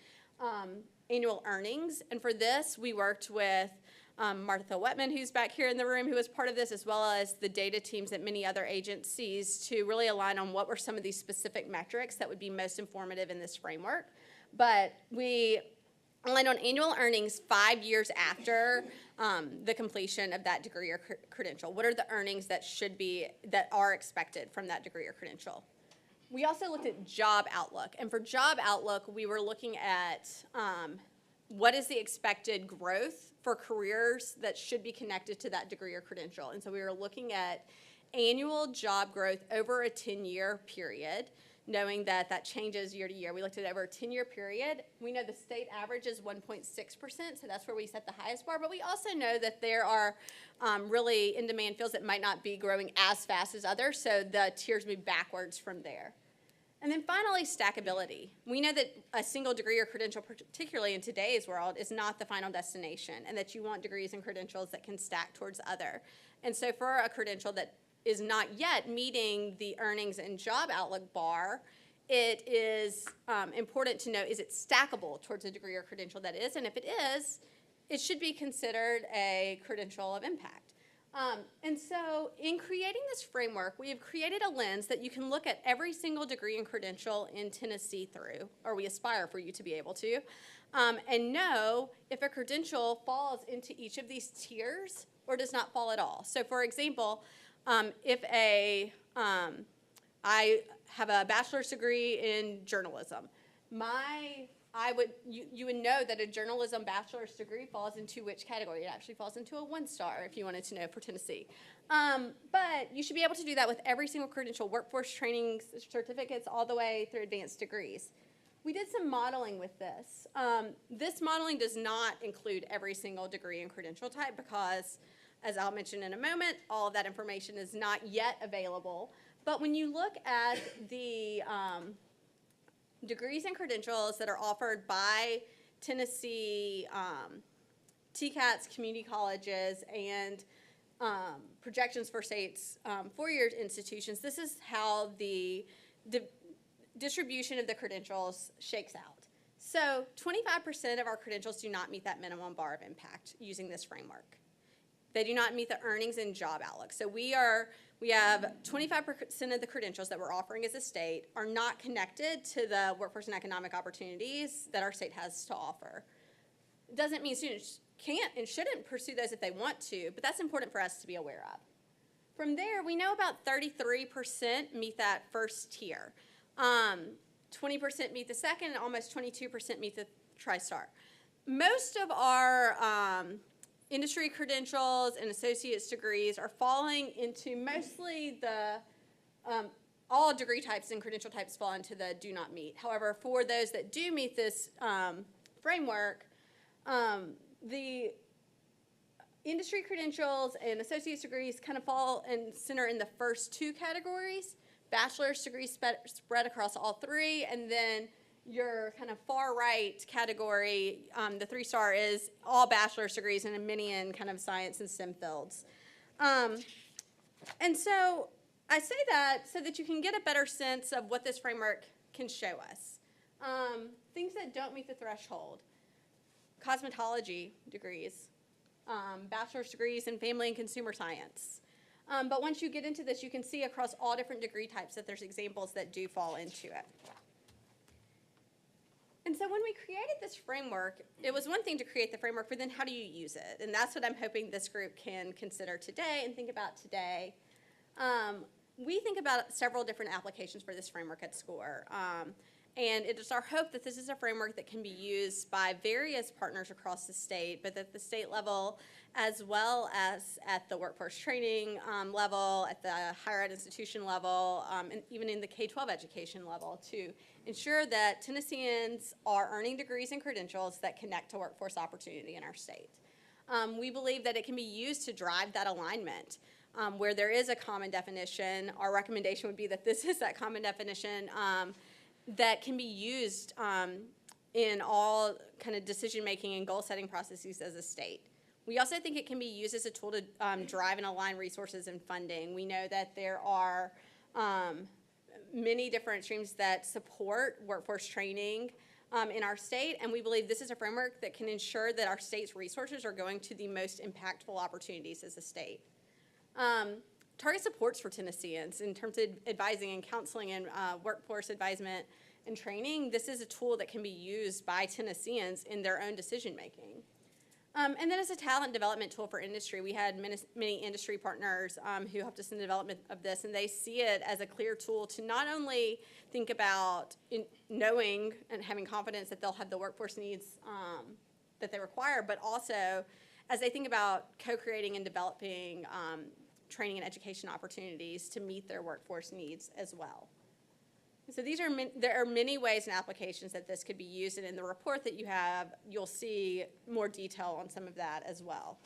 Annual earnings, and for this we worked with Martha Wetman, who's back here in the room, who was part of this, as well as the data teams at many other agencies to really align on what were some of these specific metrics that would be most informative in this framework. But we aligned on annual earnings 5 years after the completion of that degree or credential. What are the earnings that are expected from that degree or credential? We also looked at job outlook, and for job outlook, we were looking at what is the expected growth for careers that should be connected to that degree or credential. And so we were looking at annual job growth over a 10-year period, knowing that that changes year to year. We looked at over a 10-year period. We know the state average is 1.6%, so that's where we set the highest bar. But we also know that there are really in-demand fields that might not be growing as fast as others, so the tiers move backwards from there. And then finally, stackability. We know that a single degree or credential, particularly in today's world, is not the final destination, and that you want degrees and credentials that can stack towards other. And so for a credential that is not yet meeting the earnings and job outlook bar, it is important to know, is it stackable towards a degree or credential that is? And if it is, it should be considered a credential of impact. And so in creating this framework, we have created a lens that you can look at every single degree and credential in Tennessee through, or we aspire for you to be able to, and know if a credential falls into each of these tiers or does not fall at all. So for example, if I have a bachelor's degree in journalism, you would know that a journalism bachelor's degree falls into which category. It actually falls into a 1-star, if you wanted to know, for Tennessee. But you should be able to do that with every single credential, workforce training certificates, all the way through advanced degrees. We did some modeling with this. This modeling does not include every single degree and credential type because, as I'll mention in a moment, all of that information is not yet available. But when you look at the degrees and credentials that are offered by Tennessee TCATs, community colleges, and projections for states, four-year institutions, this is how the distribution of the credentials shakes out. So 25% of our credentials do not meet that minimum bar of impact using this framework. They do not meet the earnings and job outlook. So we have 25% of the credentials that we're offering as a state are not connected to the workforce and economic opportunities that our state has to offer. It doesn't mean students can't and shouldn't pursue those if they want to, but that's important for us to be aware of. From there, we know about 33% meet that first tier. 20% meet the second, and almost 22% meet the TriStar. Most of our industry credentials and associate's degrees are falling into mostly the, all degree types and credential types fall into the do not meet. However, for those that do meet this framework, the industry credentials and associate's degrees kind of fall and center in the first two categories. Bachelor's degrees spread across all three, and then your kind of far right category, the 3-star, is all bachelor's degrees and many in kind of science and STEM fields. And so I say that so that you can get a better sense of what this framework can show us. Things that don't meet the threshold: cosmetology degrees, bachelor's degrees in family and consumer science. But once you get into this, you can see across all different degree types that there's examples that do fall into it. And so when we created this framework, it was one thing to create the framework, but then how do you use it? And that's what I'm hoping this group can consider today and think about today. We think about several different applications for this framework at SCORE. And it is our hope that this is a framework that can be used by various partners across the state, but at the state level, as well as at the workforce training level, at the higher ed institution level, and even in the K-12 education level, to ensure that Tennesseans are earning degrees and credentials that connect to workforce opportunity in our state. We believe that it can be used to drive that alignment. Where there is a common definition, our recommendation would be that this is that common definition that can be used in all kind of decision-making and goal-setting processes as a state. We also think it can be used as a tool to drive and align resources and funding. We know that there are many different streams that support workforce training in our state, and we believe this is a framework that can ensure that our state's resources are going to the most impactful opportunities as a state. Target supports for Tennesseans in terms of advising and counseling and workforce advisement and training. This is a tool that can be used by Tennesseans in their own decision-making. And then as a talent development tool for industry, we had many industry partners who helped us in the development of this, and they see it as a clear tool to not only think about knowing and having confidence that they'll have the workforce needs that they require, but also as they think about co-creating and developing training and education opportunities to meet their workforce needs as well. So there are many ways and applications that this could be used, and in the report that you have, you'll see more detail on some of that as well.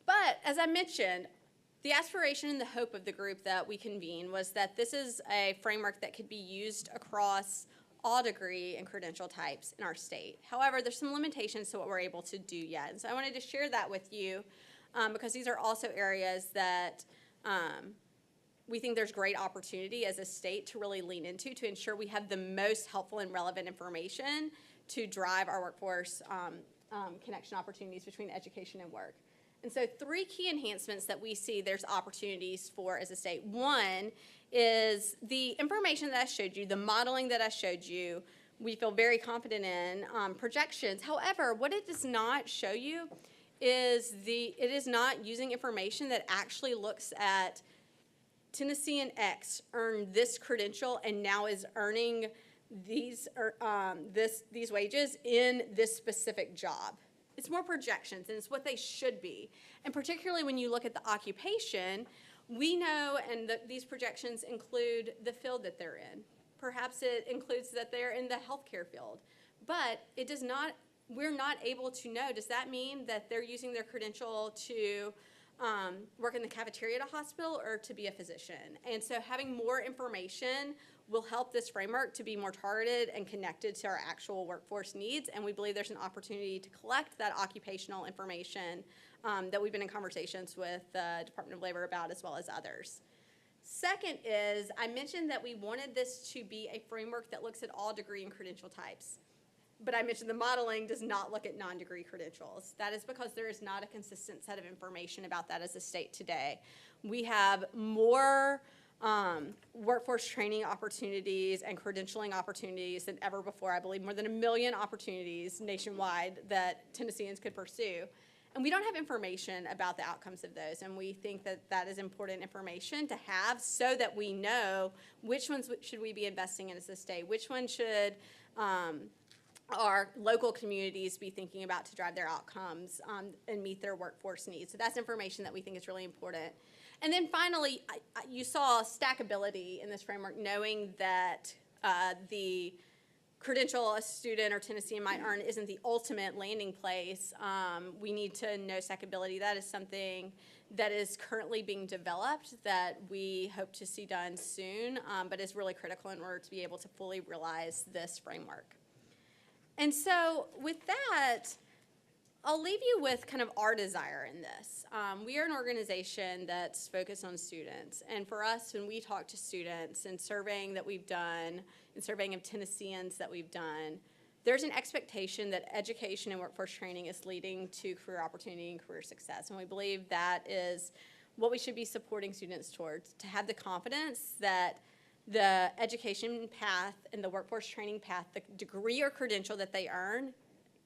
But as I mentioned, the aspiration and the hope of the group that we convened was that this is a framework that could be used across all degree and credential types in our state. However, there's some limitations to what we're able to do yet, and so I wanted to share that with you because these are also areas that we think there's great opportunity as a state to really lean into to ensure we have the most helpful and relevant information to drive our workforce connection opportunities between education and work. And so 3 key enhancements that we see there's opportunities for as a state. One is the information that I showed you, the modeling that I showed you, we feel very confident in, projections. However, what it does not show you is it is not using information that actually looks at Tennessean X earned this credential and now is earning these wages in this specific job. It's more projections, and it's what they should be. And particularly when you look at the occupation, we know, and these projections include the field that they're in. Perhaps it includes that they're in the healthcare field. But it does not, we're not able to know, does that mean that they're using their credential to work in the cafeteria at a hospital or to be a physician? And so having more information will help this framework to be more targeted and connected to our actual workforce needs. And we believe there's an opportunity to collect that occupational information that we've been in conversations with the Department of Labor about, as well as others. Second is, I mentioned that we wanted this to be a framework that looks at all degree and credential types. But I mentioned the modeling does not look at non-degree credentials. That is because there is not a consistent set of information about that as a state today. We have more workforce training opportunities and credentialing opportunities than ever before. I believe more than 1 million opportunities nationwide that Tennesseans could pursue. And we don't have information about the outcomes of those, and we think that that is important information to have so that we know which ones should we be investing in as a state, which ones should our local communities be thinking about to drive their outcomes and meet their workforce needs. So that's information that we think is really important. And then finally, you saw stackability in this framework, knowing that the credential a student or Tennessean might earn isn't the ultimate landing place. We need to know stackability. That is something that is currently being developed that we hope to see done soon, but is really critical in order to be able to fully realize this framework. And so with that, I'll leave you with kind of our desire in this. We are an organization that's focused on students. And for us, when we talk to students and surveying that we've done, and surveying of Tennesseans that we've done, there's an expectation that education and workforce training is leading to career opportunity and career success. And we believe that is what we should be supporting students towards, to have the confidence that the education path and the workforce training path, the degree or credential that they earn,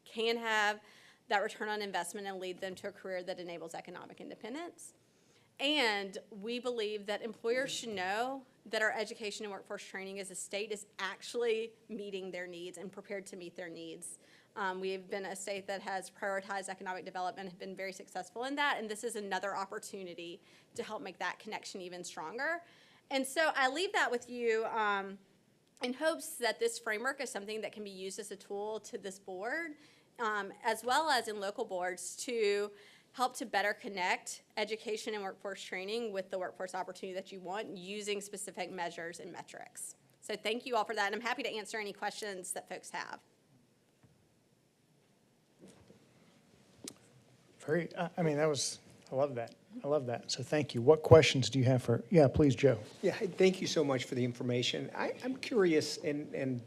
can have that return on investment and lead them to a career that enables economic independence. And we believe that employers should know that our education and workforce training as a state is actually meeting their needs and prepared to meet their needs. We've been a state that has prioritized economic development, have been very successful in that, and this is another opportunity to help make that connection even stronger. And so I leave that with you in hopes that this framework is something that can be used as a tool to this board, as well as in local boards, to help to better connect education and workforce training with the workforce opportunity that you want using specific measures and metrics. So thank you all for that, and I'm happy to answer any questions that folks have. I mean, I love that. I love that. So thank you. What questions do you have for, please, Joe. Yeah, thank you so much for the information. I'm curious, and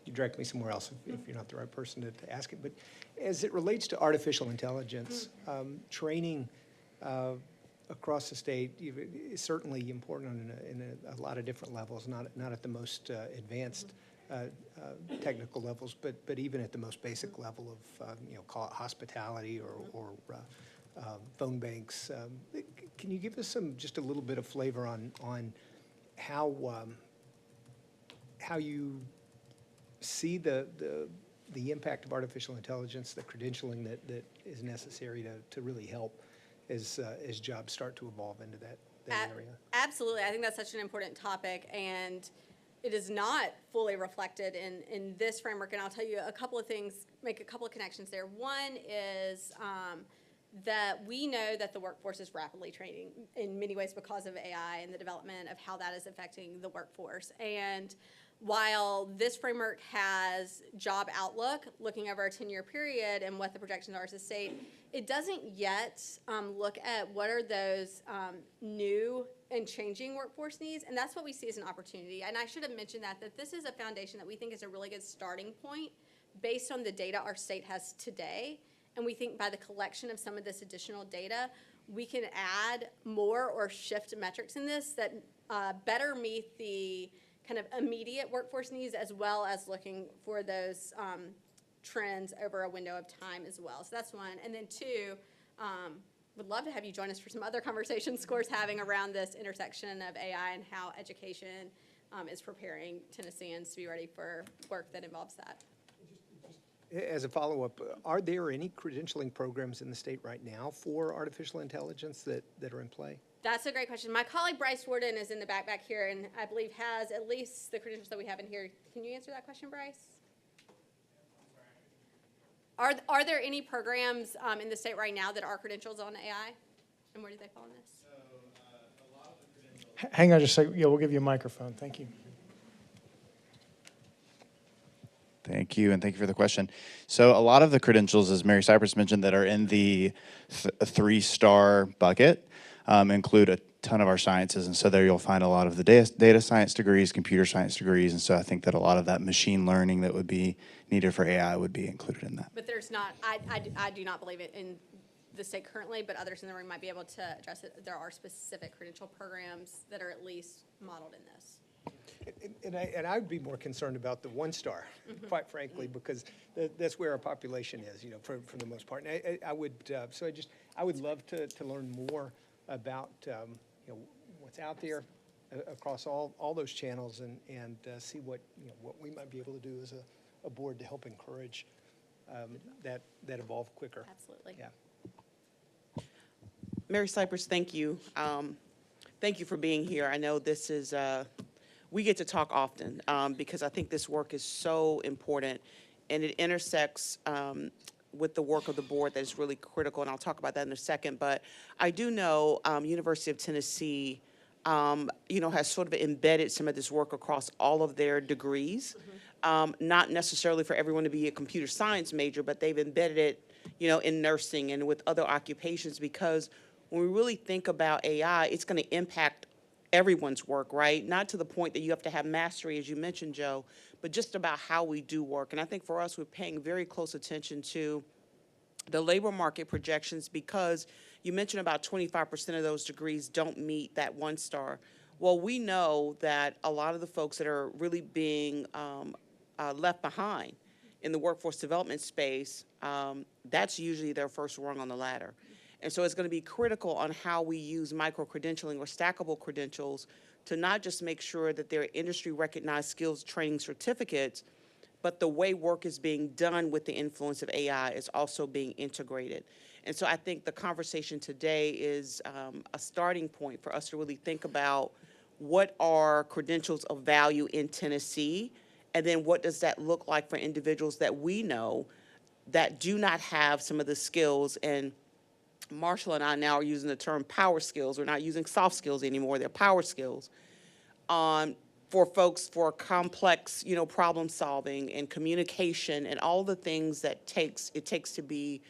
you direct me somewhere else if you're not the right person to ask it. But as it relates to artificial intelligence, training across the state is certainly important in a lot of different levels, not at the most advanced technical levels, but even at the most basic level of, call it hospitality or phone banks. Can you give us just a little bit of flavor on how you see the impact of artificial intelligence, the credentialing that is necessary to really help as jobs start to evolve into that area? Absolutely. I think that's such an important topic, and it is not fully reflected in this framework. And I'll tell you a couple of things, make a couple of connections there. One is that we know that the workforce is rapidly changing in many ways because of AI and the development of how that is affecting the workforce. And while this framework has job outlook, looking over a 10-year period and what the projections are as a state, it doesn't yet look at what are those new and changing workforce needs, and that's what we see as an opportunity. And I should have mentioned that this is a foundation that we think is a really good starting point based on the data our state has today. And we think by the collection of some of this additional data, we can add more or shift metrics in this that better meet the kind of immediate workforce needs, as well as looking for those trends over a window of time as well. So that's one. And then two, would love to have you join us for some other conversations SCORE's having around this intersection of AI and how education is preparing Tennesseans to be ready for work that involves that. As a follow-up, are there any credentialing programs in the state right now for artificial intelligence that are in play? That's a great question. My colleague Bryce Warden is in the back here, and I believe has at least the credentials that we have in here. Can you answer that question, Bryce? Are there any programs in the state right now that are credentials on AI? And where do they fall in this? Hang on just a second. Yeah, we'll give you a microphone. Thank you. Thank you, and thank you for the question. So a lot of the credentials, as Mary Cypress mentioned, that are in the 3-star bucket include a ton of our sciences, and so there you'll find a lot of the data science degrees, computer science degrees, and so I think that a lot of that machine learning that would be needed for AI would be included in that. But there's not, I do not believe it in the state currently, but others in the room might be able to address it. There are specific credential programs that are at least modeled in this. And I would be more concerned about the 1-star, quite frankly, because that's where our population is, for the most part. And I would love to learn more about what's out there across all those channels and see what we might be able to do as a board to help encourage that evolve quicker. Absolutely. Yeah. Mary Cypress, thank you. Thank you for being here. I know this is, we get to talk often because I think this work is so important, and it intersects with the work of the board that is really critical, and I'll talk about that in a second. But I do know University of Tennessee, has sort of embedded some of this work across all of their degrees. Not necessarily for everyone to be a computer science major, but they've embedded it, in nursing and with other occupations, because when we really think about AI, it's going to impact everyone's work, right? Not to the point that you have to have mastery, as you mentioned, Joe, but just about how we do work. And I think for us, we're paying very close attention to the labor market projections, because you mentioned about 25% of those degrees don't meet that 1-star. Well, we know that a lot of the folks that are really being left behind in the workforce development space, that's usually their first rung on the ladder. And so it's going to be critical on how we use micro-credentialing or stackable credentials to not just make sure that they're industry-recognized skills training certificates, but the way work is being done with the influence of AI is also being integrated. And so I think the conversation today is a starting point for us to really think about what are credentials of value in Tennessee, and then what does that look like for individuals that we know that do not have some of the skills. And Marshall and I now are using the term power skills. We're not using soft skills anymore. They're power skills. For folks for complex, problem solving and communication and all the things that it takes to be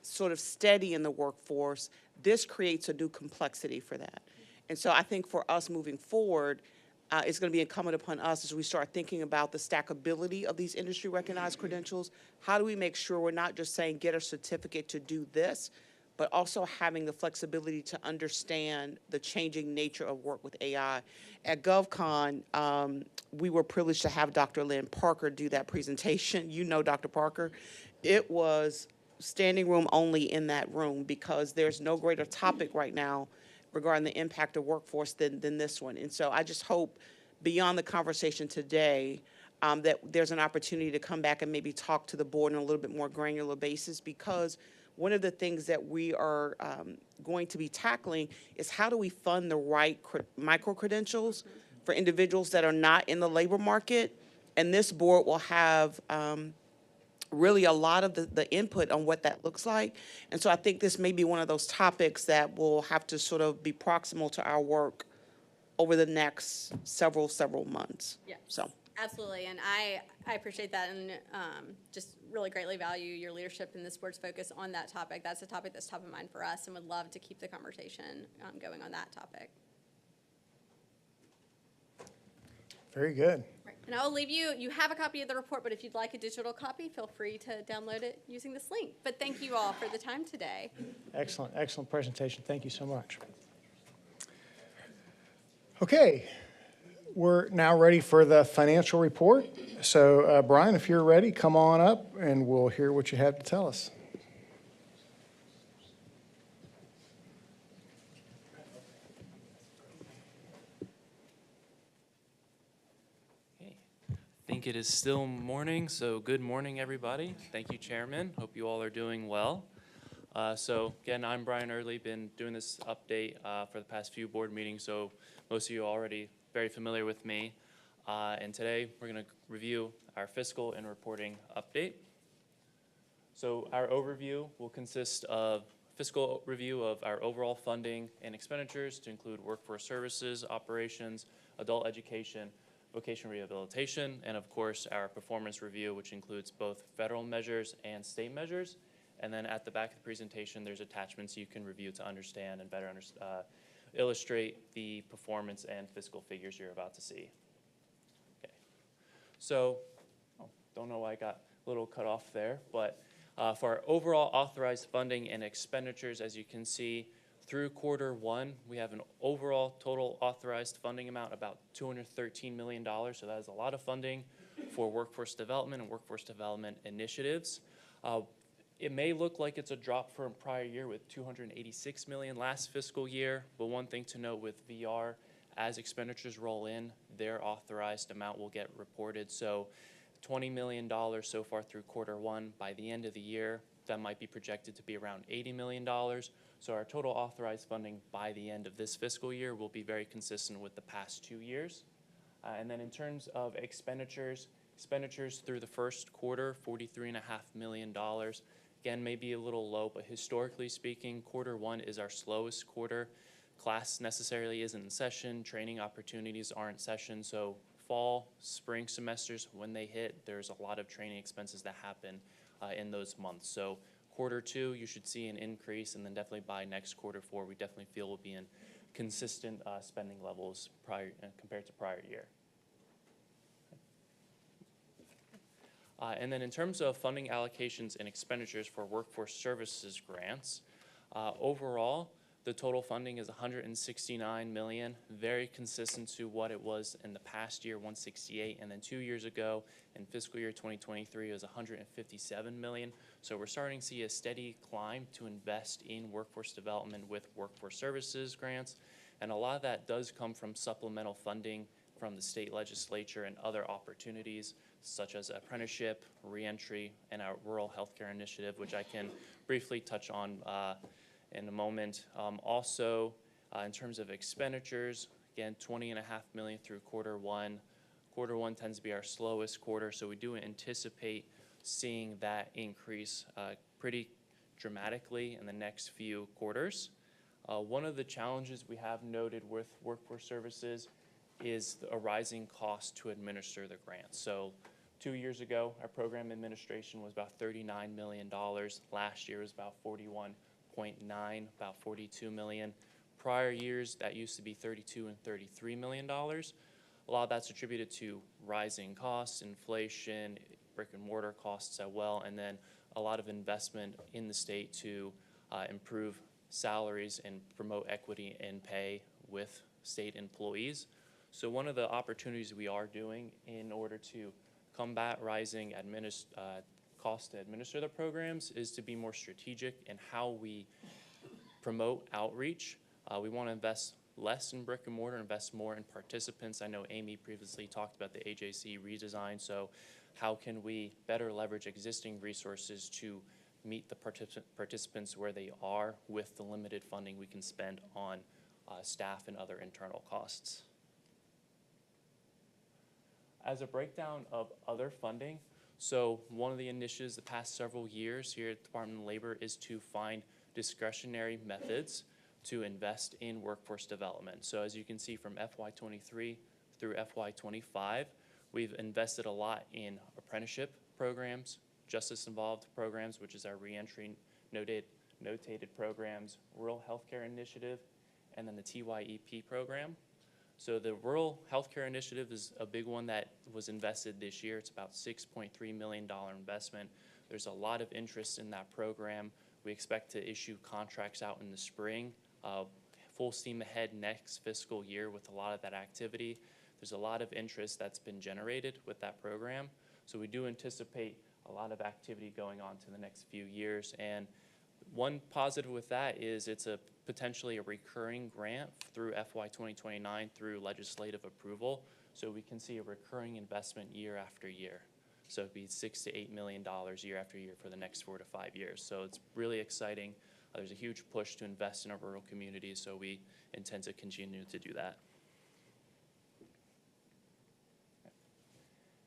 sort of steady in the workforce, this creates a new complexity for that. And so I think for us moving forward, it's going to be incumbent upon us as we start thinking about the stackability of these industry recognized credentials. How do we make sure we're not just saying get a certificate to do this, but also having the flexibility to understand the changing nature of work with AI. At GovCon, we were privileged to have Dr. Lynn Parker do that presentation. You know Dr. Parker. It was standing room only in that room because there's no greater topic right now regarding the impact of workforce than this one. And so I just hope beyond the conversation today, that there's an opportunity to come back and maybe talk to the board on a little bit more granular basis, because one of the things that we are going to be tackling is how do we fund the right micro-credentials for individuals that are not in the labor market. And this board will have really a lot of the input on what that looks like. And so I think this may be one of those topics that will have to sort of be proximal to our work over the next several months. Yeah. So. Absolutely, and I appreciate that, and just really greatly value your leadership in this board's focus on that topic. That's a topic that's top of mind for us, and would love to keep the conversation going on that topic. Very good. Right. And I will leave you, you have a copy of the report, but if you'd like a digital copy, feel free to download it using this link. But thank you all for the time today. Excellent, excellent presentation. Thank you so much. Okay. We're now ready for the financial report. So, Brian, if you're ready, come on up and we'll hear what you have to tell us. I think it is still morning, so good morning, everybody. Thank you, Chairman. Hope you all are doing well. So again, I'm Brian Early, been doing this update for the past few board meetings, so most of you are already very familiar with me. And today we're going to review our fiscal and reporting update. So our overview will consist of fiscal review of our overall funding and expenditures to include workforce services, operations, adult education, vocational rehabilitation, and of course our performance review, which includes both federal measures and state measures. And then at the back of the presentation, there's attachments you can review to understand and better illustrate the performance and fiscal figures you're about to see. Okay. So, don't know why I got a little cut off there, but for our overall authorized funding and expenditures, as you can see, through Q1, we have an overall total authorized funding amount about $213 million. So that is a lot of funding for workforce development and workforce development initiatives. It may look like it's a drop from prior year with $286 million last fiscal year, but one thing to note with VR, as expenditures roll in, their authorized amount will get reported. So $20 million so far through Q1. By the end of the year, that might be projected to be around $80 million. So our total authorized funding by the end of this fiscal year will be very consistent with the past 2 years. And then in terms of expenditures through the first quarter, $43.5 million. Again, maybe a little low, but historically speaking, Q1 is our slowest quarter. Class necessarily isn't in session, training opportunities aren't in session, so fall, spring semesters, when they hit, there's a lot of training expenses that happen in those months. So Q2, you should see an increase, and then definitely by next Q4, we definitely feel we'll be in consistent spending levels compared to prior year. And then in terms of funding allocations and expenditures for workforce services grants, overall, the total funding is $169 million, very consistent to what it was in the past year, $168, and then 2 years ago in fiscal year 2023 it was $157 million. So we're starting to see a steady climb to invest in workforce development with workforce services grants, and a lot of that does come from supplemental funding from the state legislature and other opportunities, such as apprenticeship, reentry, and our rural healthcare initiative, which I can briefly touch on in a moment. Also, in terms of expenditures, again, $20.5 million through Q1. Q1 tends to be our slowest quarter, so we do anticipate seeing that increase pretty dramatically in the next few quarters. One of the challenges we have noted with workforce services is a rising cost to administer the grant. So 2 years ago, our program administration was about $39 million. Last year was about 41.9, about $42 million. Prior years, that used to be $32 and $33 million. a lot of that's attributed to rising costs, inflation, brick and mortar costs as well, and then a lot of investment in the state to improve salaries and promote equity in pay with state employees. So one of the opportunities we are doing in order to combat rising cost to administer the programs is to be more strategic in how we promote outreach. We want to invest less in brick and mortar, invest more in participants. I know Amy previously talked about the AJC redesign, so how can we better leverage existing resources to meet the participants where they are with the limited funding we can spend on staff and other internal costs. As a breakdown of other funding, so one of the initiatives the past several years here at the Department of Labor is to find discretionary methods to invest in workforce development. So as you can see from FY23 through FY25, we've invested a lot in apprenticeship programs, justice-involved programs, which is our reentry notated programs, rural healthcare initiative, and then the TYEP program. So the rural healthcare initiative is a big one that was invested this year. It's about $6.3 million investment. There's a lot of interest in that program. We expect to issue contracts out in the spring, full steam ahead next fiscal year with a lot of that activity. There's a lot of interest that's been generated with that program. So we do anticipate a lot of activity going on to the next few years. And one positive with that is it's potentially a recurring grant through FY 2029 through legislative approval. So we can see a recurring investment year after year. So it'd be $6 to $8 million year after year for the next 4 to 5 years. So it's really exciting. There's a huge push to invest in our rural communities, so we intend to continue to do that.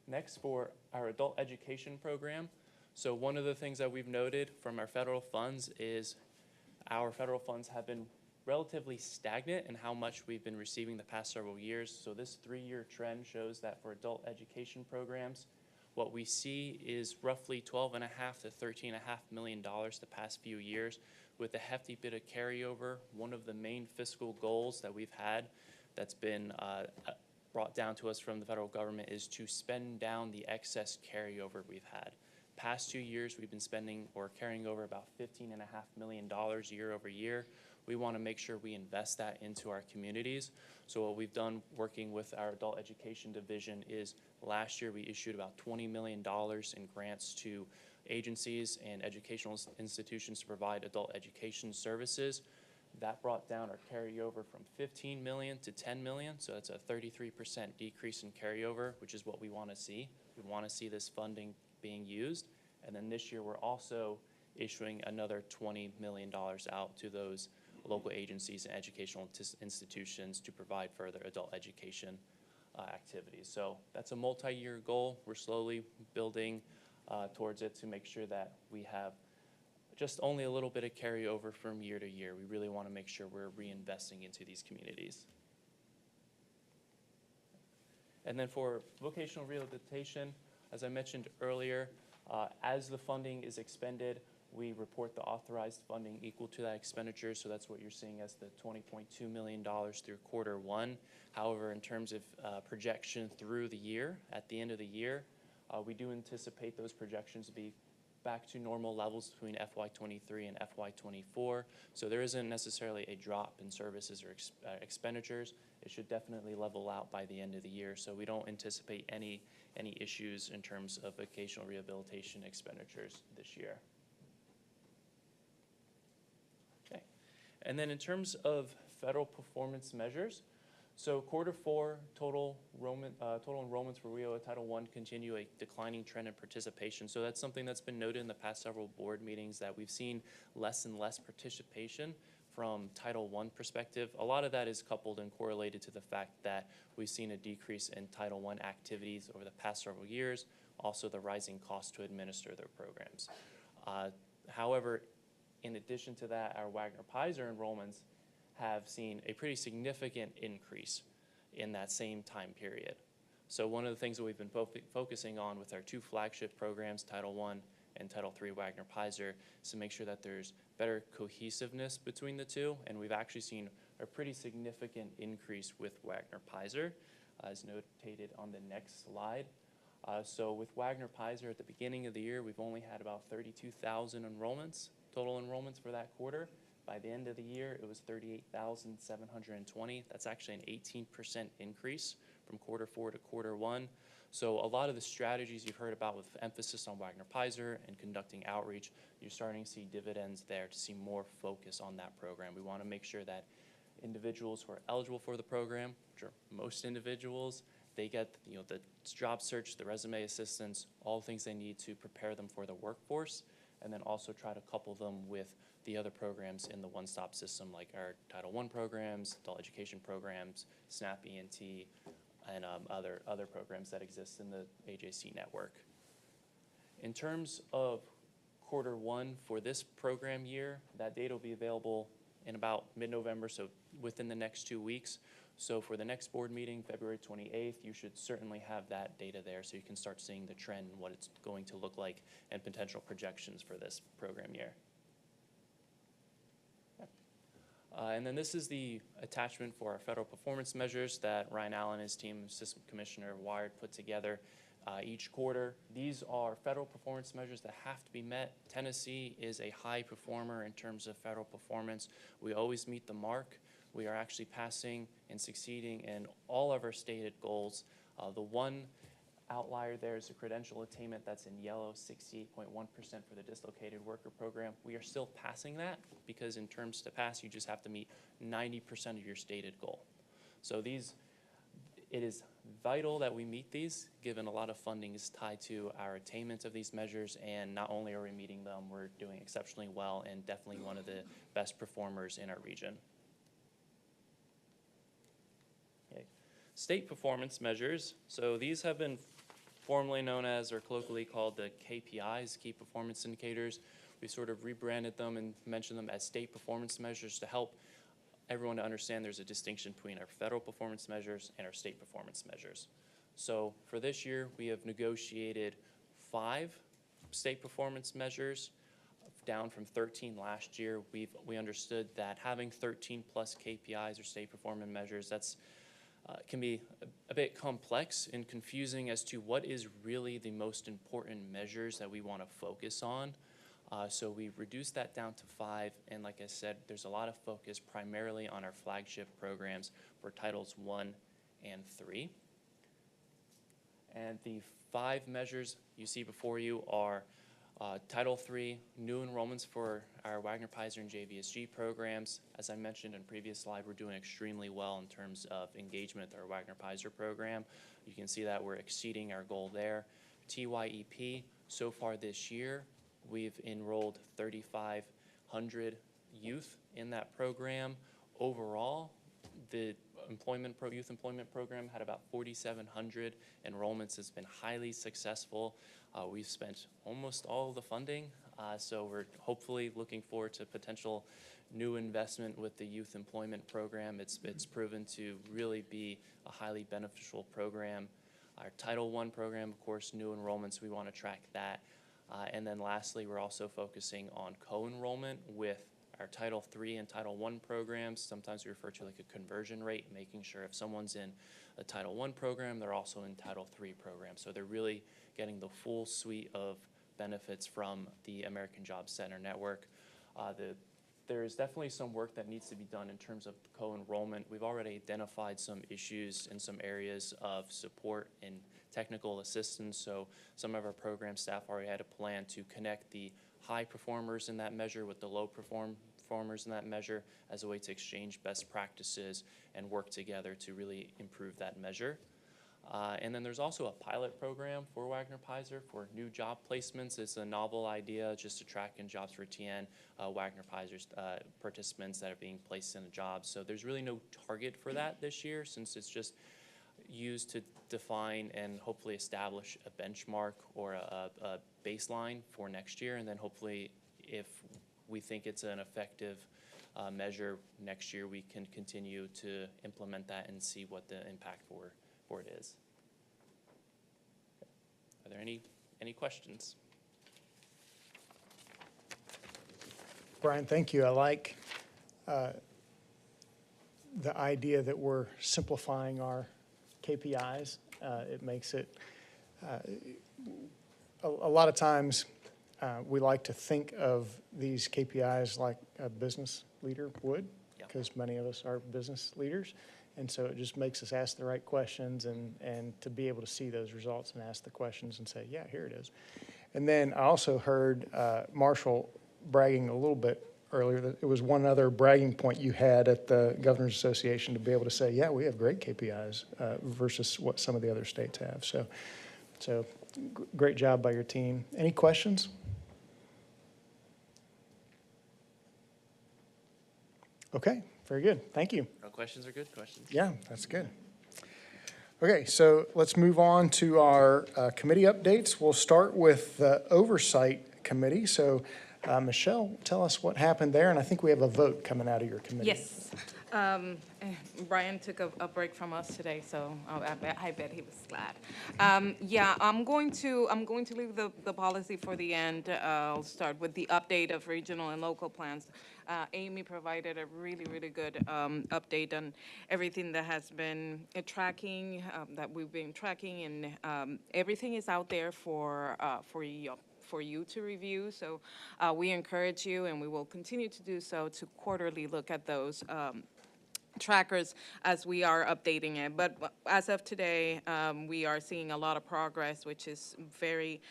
Next, for our adult education program. So one of the things that we've noted from our federal funds is our federal funds have been relatively stagnant in how much we've been receiving the past several years. So this 3-year trend shows that for adult education programs, what we see is roughly $12.5 to $13.5 million the past few years, with a hefty bit of carryover. One of the main fiscal goals that we've had that's been brought down to us from the federal government is to spend down the excess carryover we've had. Past 2 years, we've been spending or carrying over about $15.5 million year over year. We want to make sure we invest that into our communities. So what we've done working with our adult education division is last year we issued about $20 million in grants to agencies and educational institutions to provide adult education services. That brought down our carryover from 15 million to 10 million, so that's a 33% decrease in carryover, which is what we want to see. We want to see this funding being used. And then this year, we're also issuing another $20 million out to those local agencies and educational institutions to provide further adult education activities. So that's a multi-year goal. We're slowly building towards it to make sure that we have just only a little bit of carryover from year to year. We really want to make sure we're reinvesting into these communities. And then for vocational rehabilitation, as I mentioned earlier, as the funding is expended, we report the authorized funding equal to that expenditure. So that's what you're seeing as the $20.2 million through Q1. However, in terms of projection through the year, at the end of the year, we do anticipate those projections to be back to normal levels between FY23 and FY24. So there isn't necessarily a drop in services or expenditures. It should definitely level out by the end of the year. So we don't anticipate any issues in terms of vocational rehabilitation expenditures this year. Okay. And then in terms of federal performance measures, so Q4 total enrollments for WIO Title I continue a declining trend in participation. So that's something that's been noted in the past several board meetings, that we've seen less and less participation from Title I perspective. A lot of that is coupled and correlated to the fact that we've seen a decrease in Title I activities over the past several years, also the rising cost to administer their programs. However, in addition to that, our Wagner-Peiser enrollments have seen a pretty significant increase in that same time period. So one of the things that we've been focusing on with our 2 flagship programs, Title I and Title III Wagner-Peiser, is to make sure that there's better cohesiveness between the two, and we've actually seen a pretty significant increase with Wagner-Peiser. as notated on the next slide. So with Wagner Pizer at the beginning of the year, we've only had about 32,000 enrollments, total enrollments for that quarter. By the end of the year, it was 38,720. That's actually an 18% increase from quarter 4 to quarter 1. So a lot of the strategies you've heard about with emphasis on Wagner Pizer and conducting outreach, you're starting to see dividends there to see more focus on that program. We want to make sure that individuals who are eligible for the program, which are most individuals, they get the job search, the resume assistance, all the things they need to prepare them for the workforce, and then also try to couple them with the other programs in the one-stop system, like our Title I programs, adult education programs, SNAP ENT, and other programs that exist in the AJC network. In terms of quarter 1 for this program year, that data will be available in about mid-November, so within the next 2 weeks. So for the next board meeting, February 28th, you should certainly have that data there so you can start seeing the trend and what it's going to look like and potential projections for this program year. And then this is the attachment for our federal performance measures that Ryan Allen and his team, Assistant Commissioner Wired, put together each quarter. These are federal performance measures that have to be met. Tennessee is a high performer in terms of federal performance. We always meet the mark. We are actually passing and succeeding in all of our stated goals. The one outlier there is the credential attainment that's in yellow, 68.1% for the dislocated worker program. We are still passing that because in terms to pass, you just have to meet 90% of your stated goal. So it is vital that we meet these, given a lot of funding is tied to our attainment of these measures, and not only are we meeting them, we're doing exceptionally well and definitely one of the best performers in our region. Okay. State performance measures. So these have been formerly known as, or colloquially called, the KPIs, Key Performance Indicators. We sort of rebranded them and mentioned them as state performance measures to help everyone to understand there's a distinction between our federal performance measures and our state performance measures. So for this year, we have negotiated 5 state performance measures, down from 13 last year. We understood that having 13 plus KPIs or state performance measures, that's can be a bit complex and confusing as to what is really the most important measures that we want to focus on. So we reduced that down to 5, and like I said, there's a lot of focus primarily on our flagship programs for Titles 1 and 3. And the 5 measures you see before you are Title III, new enrollments for our Wagner Pizer and JVSG programs. As I mentioned in previous slide, we're doing extremely well in terms of engagement with our Wagner Pizer program. You can see that we're exceeding our goal there. TYEP, so far this year, we've enrolled 3,500 youth in that program. Overall, the youth employment program had about 4,700 enrollments. It's been highly successful. We've spent almost all of the funding, so we're hopefully looking forward to potential new investment with the youth employment program. It's proven to really be a highly beneficial program. Our Title I program, of course, new enrollments, we want to track that. And then lastly, we're also focusing on co-enrollment with our Title III and Title I programs. Sometimes we refer to like a conversion rate, making sure if someone's in a Title I program, they're also in Title III program. So they're really getting the full suite of benefits from the American Jobs Center network. There is definitely some work that needs to be done in terms of co-enrollment. We've already identified some issues in some areas of support and technical assistance. So some of our program staff already had a plan to connect the high performers in that measure with the low performers in that measure as a way to exchange best practices and work together to really improve that measure. And then there's also a pilot program for Wagner Pizer for new job placements. It's a novel idea just to track in jobs for TN, Wagner Pizer's participants that are being placed in a job. So there's really no target for that this year, since it's just used to define and hopefully establish a benchmark or a baseline for next year. And then hopefully, if we think it's an effective measure next year, we can continue to implement that and see what the impact for it is. Are there any questions? Brian, thank you. I like the idea that we're simplifying our KPIs. It makes it, a lot of times, we like to think of these KPIs like a business leader would, because many of us are business leaders. And so it just makes us ask the right questions and to be able to see those results and ask the questions and say, yeah, here it is. And then I also heard Marshall bragging a little bit earlier that it was one other bragging point you had at the Governors Association to be able to say, yeah, we have great KPIs versus what some of the other states have. So great job by your team. Any questions? Okay, very good. Thank you. No questions are good questions. Yeah, that's good. Okay, so let's move on to our committee updates. We'll start with the Oversight Committee. So Michelle, tell us what happened there, and I think we have a vote coming out of your committee. Yes. Brian took a break from us today, so I bet he was glad. Yeah, I'm going to leave the policy for the end. I'll start with the update of regional and local plans. Amy provided a really, really good update on everything that has been tracking, that we've been tracking, and everything is out there for you to review. So we encourage you, and we will continue to do so, to quarterly look at those trackers as we are updating it. But as of today, we are seeing a lot of progress, which is very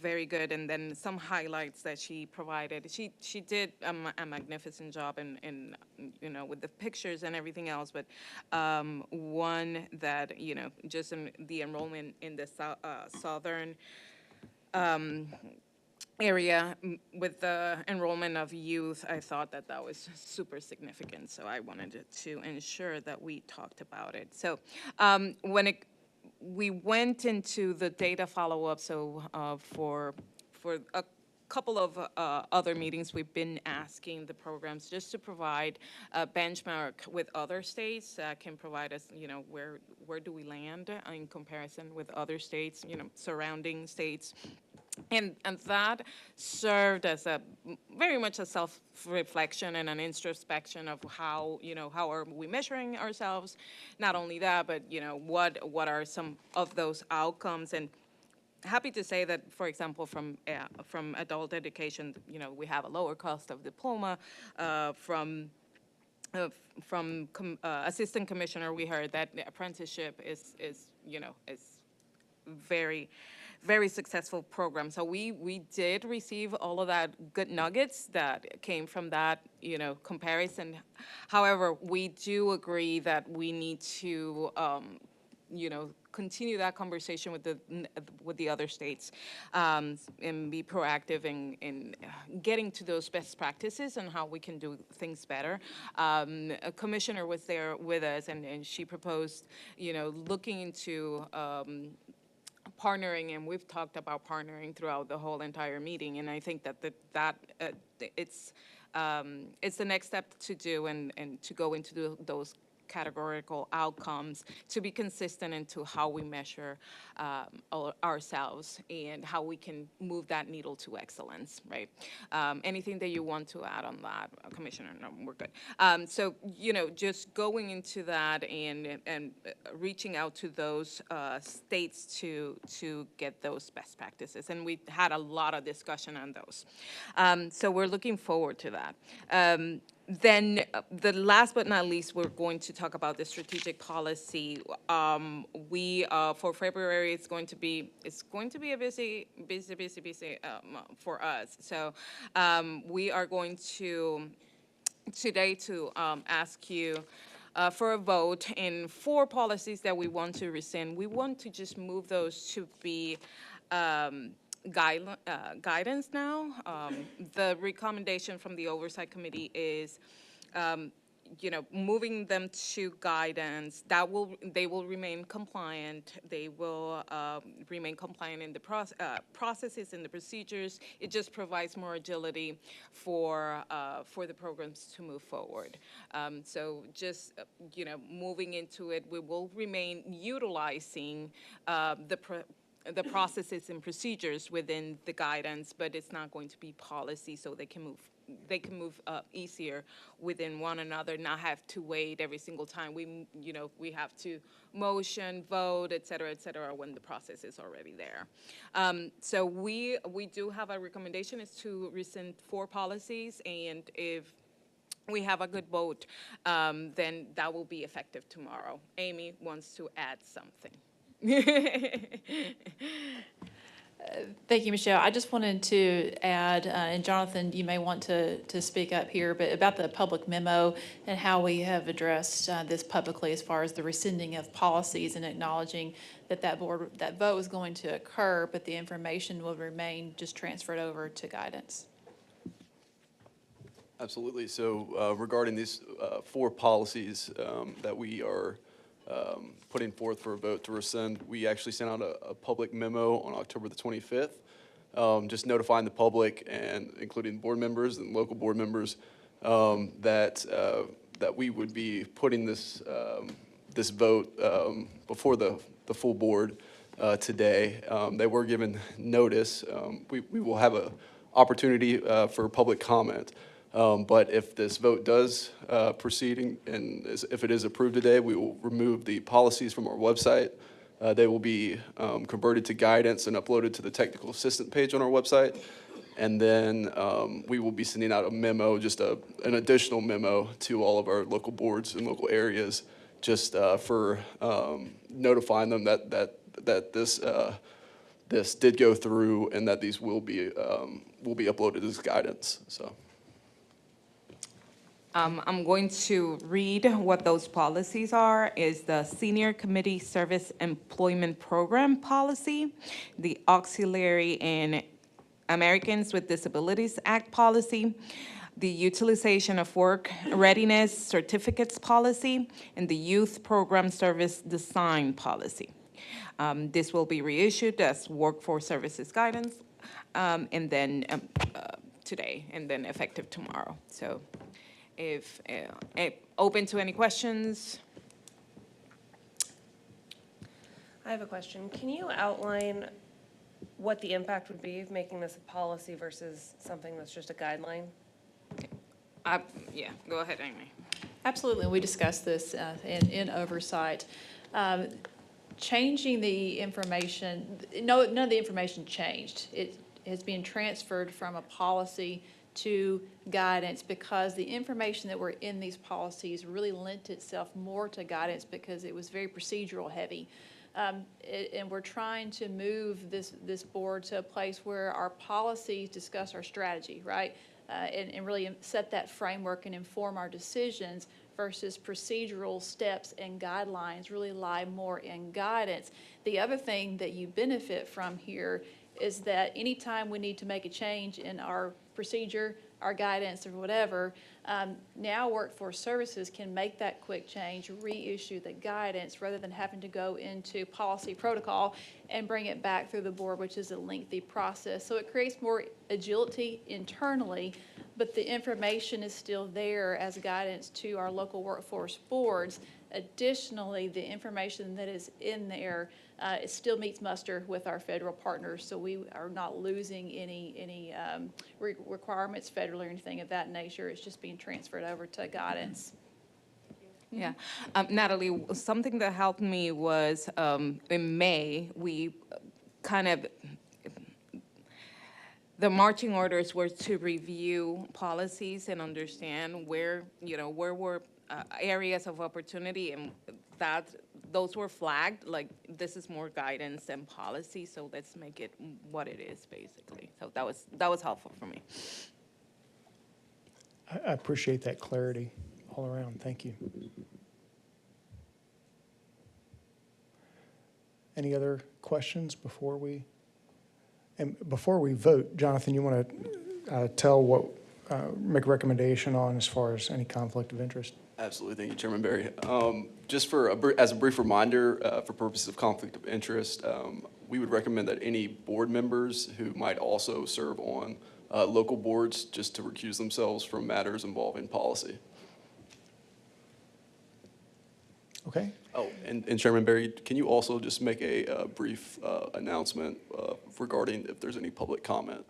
very good. And then some highlights that she provided. She did a magnificent job in with the pictures and everything else. But one that, just the enrollment in the southern area with the enrollment of youth, I thought that was super significant. So I wanted to ensure that we talked about it. So we went into the data follow-up, so for a couple of other meetings, we've been asking the programs just to provide a benchmark with other states that can provide us, where do we land in comparison with other states, surrounding states. And that served as very much a self-reflection and an introspection of how are we measuring ourselves? Not only that, but, what are some of those outcomes? And happy to say that, for example, from adult education, we have a lower cost of diploma. From assistant commissioner, we heard that the apprenticeship is very, very successful program. So we did receive all of that good nuggets that came from that, comparison. However, we do agree that we need to, continue that conversation with the other states, and be proactive in getting to those best practices and how we can do things better. A commissioner was there with us, and she proposed, looking into partnering, and we've talked about partnering throughout the whole entire meeting, and I think that it's the next step to do, and to go into those categorical outcomes, to be consistent into how we measure ourselves and how we can move that needle to excellence, right? Anything that you want to add on that, Commissioner? No, we're good. So, just going into that and reaching out to those states to get those best practices. And we had a lot of discussion on those. So we're looking forward to that. Then the last but not least, we're going to talk about the strategic policy. We for February, it's going to be a busy for us. So we are going to today to ask you for a vote in 4 policies that we want to rescind. We want to just move those to be guidance now. The recommendation from the Oversight Committee is, moving them to guidance. They will remain compliant. They will remain compliant in the processes and the procedures. It just provides more agility for the programs to move forward. So just moving into it, we will remain utilizing the processes and procedures within the guidance, but it's not going to be policy, so they can move they can move easier within one another, not have to wait every single time we have to motion, vote, et cetera, when the process is already there. So we do have a recommendation is to rescind 4 policies, and if we have a good vote, then that will be effective tomorrow. Amy wants to add something. Thank you, Michelle. I just wanted to add, and Jonathan, you may want to speak up here, but about the public memo and how we have addressed this publicly as far as the rescinding of policies and acknowledging that that vote was going to occur, but the information will remain just transferred over to guidance. Absolutely. So regarding these 4 policies that we are putting forth for a vote to rescind, we actually sent out a public memo on October the 25th, just notifying the public and including board members and local board members that we would be putting this this vote before the full board today. They were given notice. We will have an opportunity for public comment. But if this vote does proceed and if it is approved today, we will remove the policies from our website. They will be converted to guidance and uploaded to the technical assistant page on our website. And then we will be sending out a memo, just an additional memo to all of our local boards and local areas, just for notifying them that this did go through and that these will be uploaded as guidance. So. I'm going to read what those policies are. Is the Senior Committee Service Employment Program Policy, the Auxiliary and Americans with Disabilities Act Policy, the Utilization of Work Readiness Certificates Policy, and the Youth Program Service Design Policy. This will be reissued as Workforce Services Guidance, and then today, and then effective tomorrow. So. If open to any questions. I have a question. Can you outline what the impact would be of making this a policy versus something that's just a guideline? Yeah, go ahead, Amy. Absolutely. We discussed this in oversight. Changing the information, none of the information changed. It has been transferred from a policy to guidance because the information that were in these policies really lent itself more to guidance because it was very procedural heavy. And we're trying to move this board to a place where our policies discuss our strategy, right? And really set that framework and inform our decisions versus procedural steps and guidelines really lie more in guidance. The other thing that you benefit from here is that anytime we need to make a change in our procedure, our guidance, or whatever, now Workforce Services can make that quick change, reissue the guidance, rather than having to go into policy protocol and bring it back through the board, which is a lengthy process. So it creates more agility internally, but the information is still there as guidance to our local workforce boards. Additionally, the information that is in there it still meets muster with our federal partners, so we are not losing any requirements federally or anything of that nature. It's just being transferred over to guidance. Yeah, Natalie, something that helped me was in May, we kind of, the marching orders were to review policies and understand where were areas of opportunity, and that those were flagged, like this is more guidance than policy, so let's make it what it is, basically. So that was helpful for me. I appreciate that clarity all around. Thank you. Any other questions before we vote? Jonathan, you want to tell what, make a recommendation on as far as any conflict of interest? Absolutely. Thank you, Chairman Berry. Just as a brief reminder, for purposes of conflict of interest, we would recommend that any board members who might also serve on local boards just to recuse themselves from matters involving policy. Okay. Oh, and Chairman Berry, can you also just make a brief announcement regarding if there's any public comment?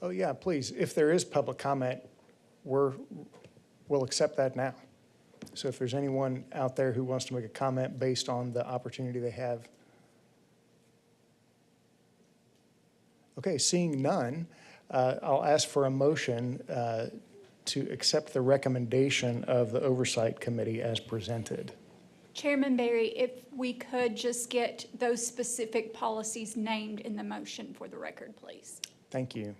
Oh, yeah, please. If there is public comment, we'll accept that now. So if there's anyone out there who wants to make a comment based on the opportunity they have. Okay, seeing none, I'll ask for a motion to accept the recommendation of the Oversight Committee as presented. Chairman Barry, if we could just get those specific policies named in the motion for the record, please. Thank you.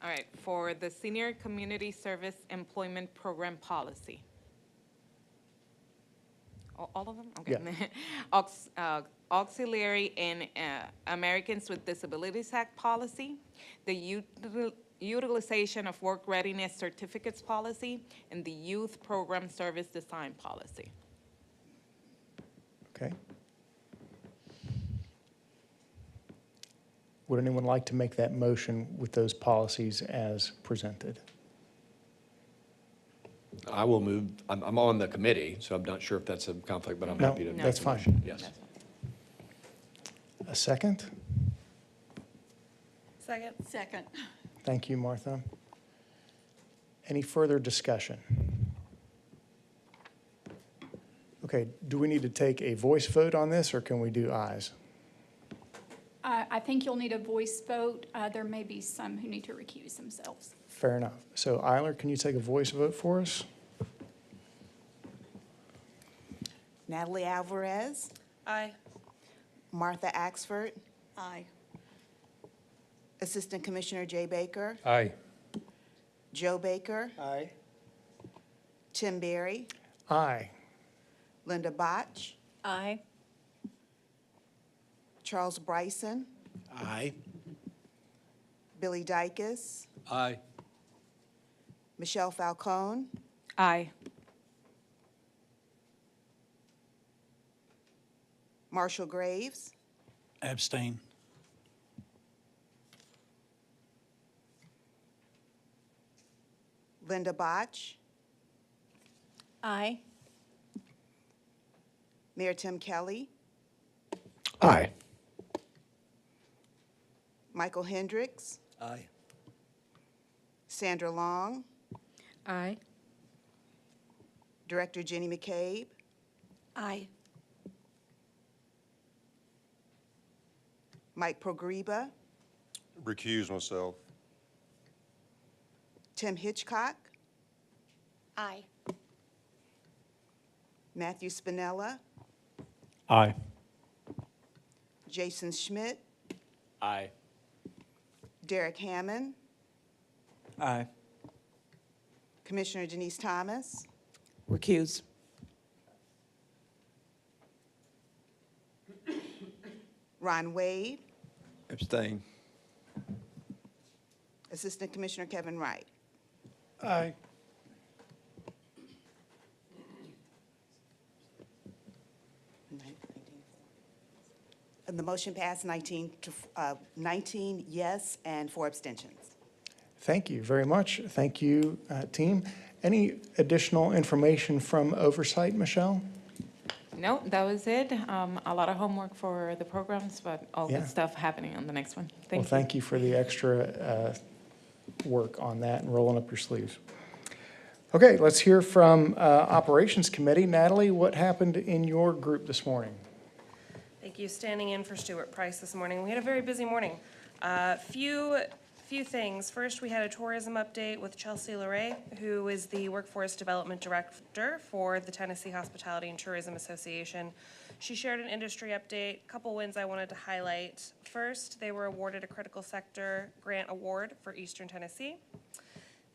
All right, for the Senior Community Service Employment Program Policy. All of them? Okay. Auxiliary and Americans with Disabilities Act policy, the Utilization of Work Readiness Certificates policy, and the Youth Program Service Design policy. Okay. Would anyone like to make that motion with those policies as presented? I will move, I'm on the committee, so I'm not sure if that's a conflict, but I'm No, happy to. that's make the fine. motion. Yes. A second? Second. Second. Thank you, Martha. Any further discussion? Okay, do we need to take a voice vote on this, or can we do ayes? I think you'll need a voice vote. There may be some who need to recuse themselves. Fair enough. So Eiler, can you take a voice vote for us? Natalie Alvarez, Aye. Martha Axford, Aye. Assistant Commissioner Jay Baker, Aye. Joe Baker, Aye. Tim Berry, Aye. Linda Botch, Aye. Charles Bryson, Aye. Billy Dykes, Aye. Michelle Falcone, Aye. Marshall Graves, Abstain. Linda Botch, Aye. Mayor Tim Kelly, Aye. Michael Hendricks, Aye. Sandra Long, Aye. Director Jenny McCabe, Aye. Mike Progreba, Recuse myself. Tim Hitchcock, Aye. Matthew Spinella, Aye. Jason Schmidt, Aye. Derek Hammond, Aye. Commissioner Denise Thomas, Recuse. Ron Wade, Abstain. Assistant Commissioner Kevin Wright. Aye. And the motion passed 19 yes and 4 abstentions. Thank you very much. Thank you, team. Any additional information from Oversight, Michelle? No, that was it. A lot of homework for the programs, but all Yeah. good stuff happening on the next one. Well, Thank you. thank you for the extra work on that and rolling up your sleeves. Okay, let's hear from Operations Committee. Natalie, what happened in your group this morning? Thank you. Standing in for Stuart Price this morning. We had a very busy morning. Few things. First, we had a tourism update with Chelsea LeRae, who is the Workforce Development Director for the Tennessee Hospitality and Tourism Association. She shared an industry update, a couple wins I wanted to highlight. First, they were awarded a Critical Sector Grant Award for Eastern Tennessee.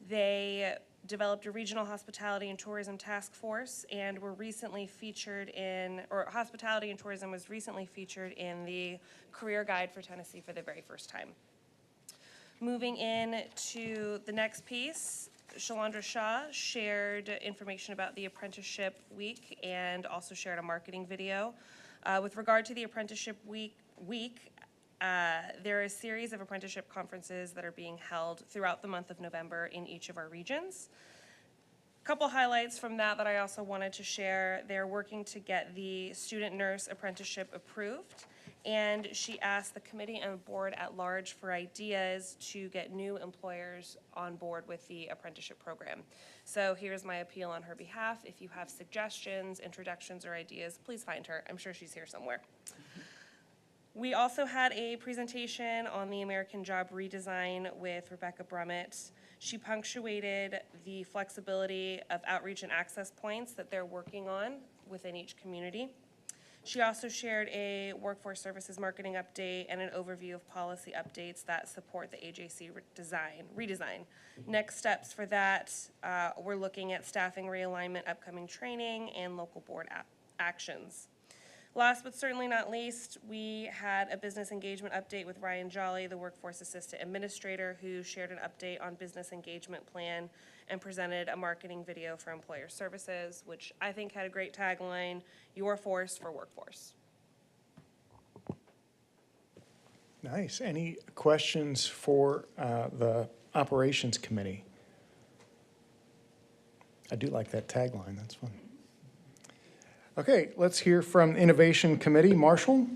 They developed a regional hospitality and tourism task force and were recently featured in, or hospitality and tourism was recently featured in the Career Guide for Tennessee for the very first time. Moving in to the next piece, Shalandra Shah shared information about the Apprenticeship Week and also shared a marketing video. With regard to the Apprenticeship Week, there are a series of apprenticeship conferences that are being held throughout the month of November in each of our regions. A couple highlights from that I also wanted to share. They're working to get the student nurse apprenticeship approved, And she asked the committee and board at large for ideas to get new employers on board with the apprenticeship program. So here's my appeal on her behalf. If you have suggestions, introductions, or ideas, please find her. I'm sure she's here somewhere. We also had a presentation on the American Job redesign with Rebecca Brummett. She punctuated the flexibility of outreach and access points that they're working on within each community. She also shared a workforce services marketing update and an overview of policy updates that support the AJC redesign. Next steps for that, we're looking at staffing realignment, upcoming training, and local board actions. Last but certainly not least, we had a business engagement update with Ryan Jolly, the Workforce Assistant Administrator, who shared an update on business engagement plan and presented a marketing video for employer services, which I think had a great tagline, "Your Force for Workforce." Nice. Any questions for the Operations Committee? I do like that tagline. That's fun. Okay, let's hear from Innovation Committee. Marshall?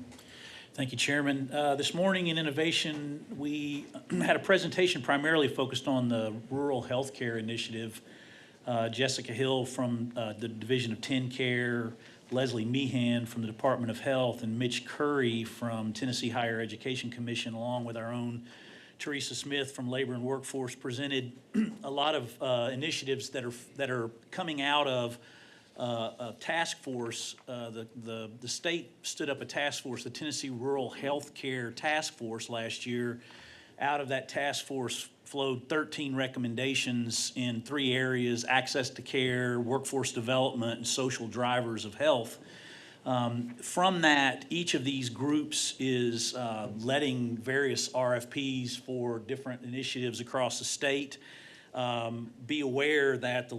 Thank you, Chairman. This morning in Innovation, we had a presentation primarily focused on the Rural Healthcare Initiative. Jessica Hill from the Division of TennCare, Leslie Meehan from the Department of Health, and Mitch Curry from Tennessee Higher Education Commission, along with our own Teresa Smith from Labor and Workforce, presented a lot of initiatives that are coming out of a task force. The state stood up a task force, the Tennessee Rural Health Care Task Force, last year. Out of that task force flowed 13 recommendations in 3 areas: access to care, workforce development, and social drivers of health. From that, each of these groups is letting various RFPs for different initiatives across the state. Be aware that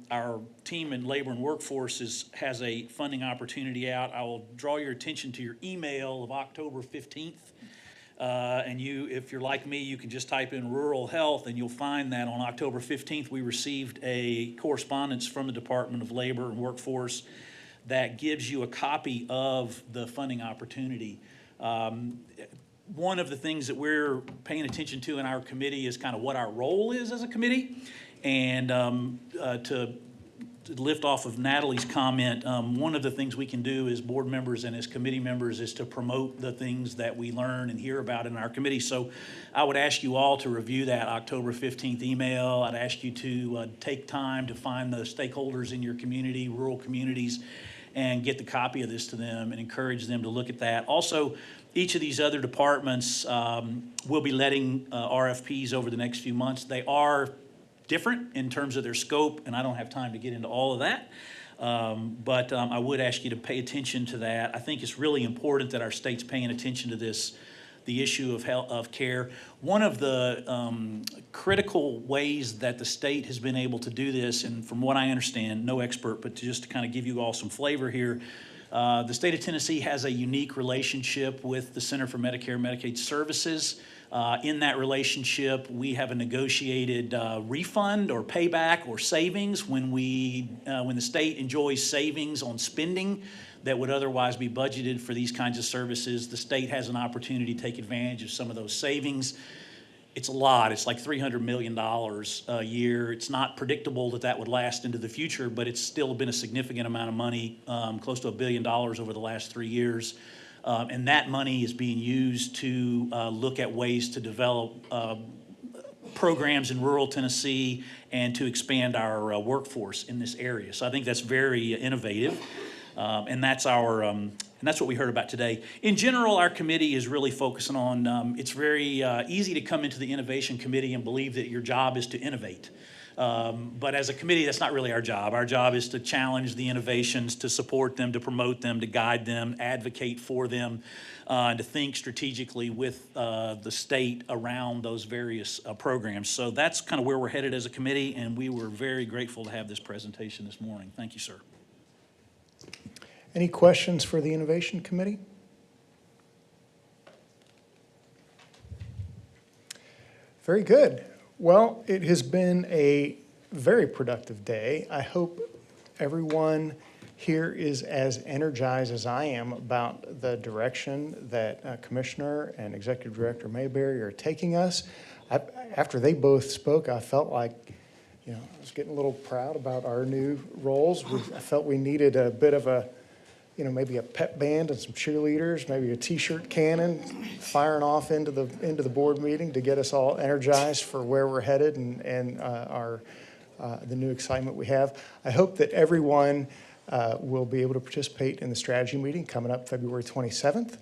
our team in Labor and Workforce has a funding opportunity out. I will draw your attention to your email of October 15th. And if you're like me, you can just type in rural health and you'll find that on October 15th, we received a correspondence from the Department of Labor and Workforce that gives you a copy of the funding opportunity. One of the things that we're paying attention to in our committee is kind of what our role is as a committee. And to lift off of Natalie's comment, one of the things we can do as board members and as committee members is to promote the things that we learn and hear about in our committee. So I would ask you all to review that October 15th email. I'd ask you to take time to find the stakeholders in your community, rural communities, and get the copy of this to them and encourage them to look at that. Also, each of these other departments will be letting RFPs over the next few months. They are different in terms of their scope, and I don't have time to get into all of that. But I would ask you to pay attention to that. I think it's really important that our state's paying attention to this, the issue of health, of care. One of the critical ways that the state has been able to do this, and from what I understand, no expert, but just to kind of give you all some flavor here, the state of Tennessee has a unique relationship with the Center for Medicare and Medicaid Services. In that relationship, we have a negotiated refund or payback or savings when the state enjoys savings on spending that would otherwise be budgeted for these kinds of services. The state has an opportunity to take advantage of some of those savings. It's a lot. It's like $300 million a year. It's not predictable that would last into the future, but it's still been a significant amount of money, close to $1 billion over the last 3 years. And that money is being used to look at ways to develop programs in rural Tennessee and to expand our workforce in this area. So I think that's very innovative, and that's what we heard about today. In general, our committee is really focusing on, it's very easy to come into the Innovation Committee and believe that your job is to innovate. But as a committee, that's not really our job. Our job is to challenge the innovations, to support them, to promote them, to guide them, advocate for them, and to think strategically with the state around those various programs. So that's kind of where we're headed as a committee, and we were very grateful to have this presentation this morning. Thank you, sir. Any questions for the Innovation Committee? Very good. Well, it has been a very productive day. I hope everyone here is as energized as I am about the direction that Commissioner and Executive Director Mayberry are taking us. After they both spoke, I felt like, I was getting a little proud about our new roles. I felt we needed a bit of a, maybe a pep band and some cheerleaders, maybe a T-shirt cannon firing off into the board meeting to get us all energized for where we're headed and the new excitement we have. I hope that everyone will be able to participate in the strategy meeting coming up February 27th,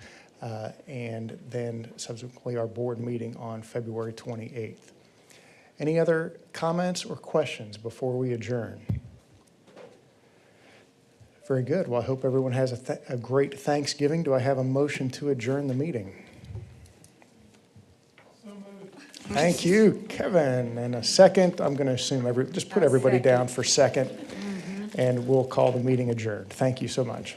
and then subsequently our board meeting on February 28th. Any other comments or questions before we adjourn? Very good. Well, I hope everyone has a great Thanksgiving. Do I have a motion to adjourn the meeting? Thank you, Kevin. And a second, I'm going to assume just put everybody down for second, and we'll call the meeting adjourned. Thank you so much.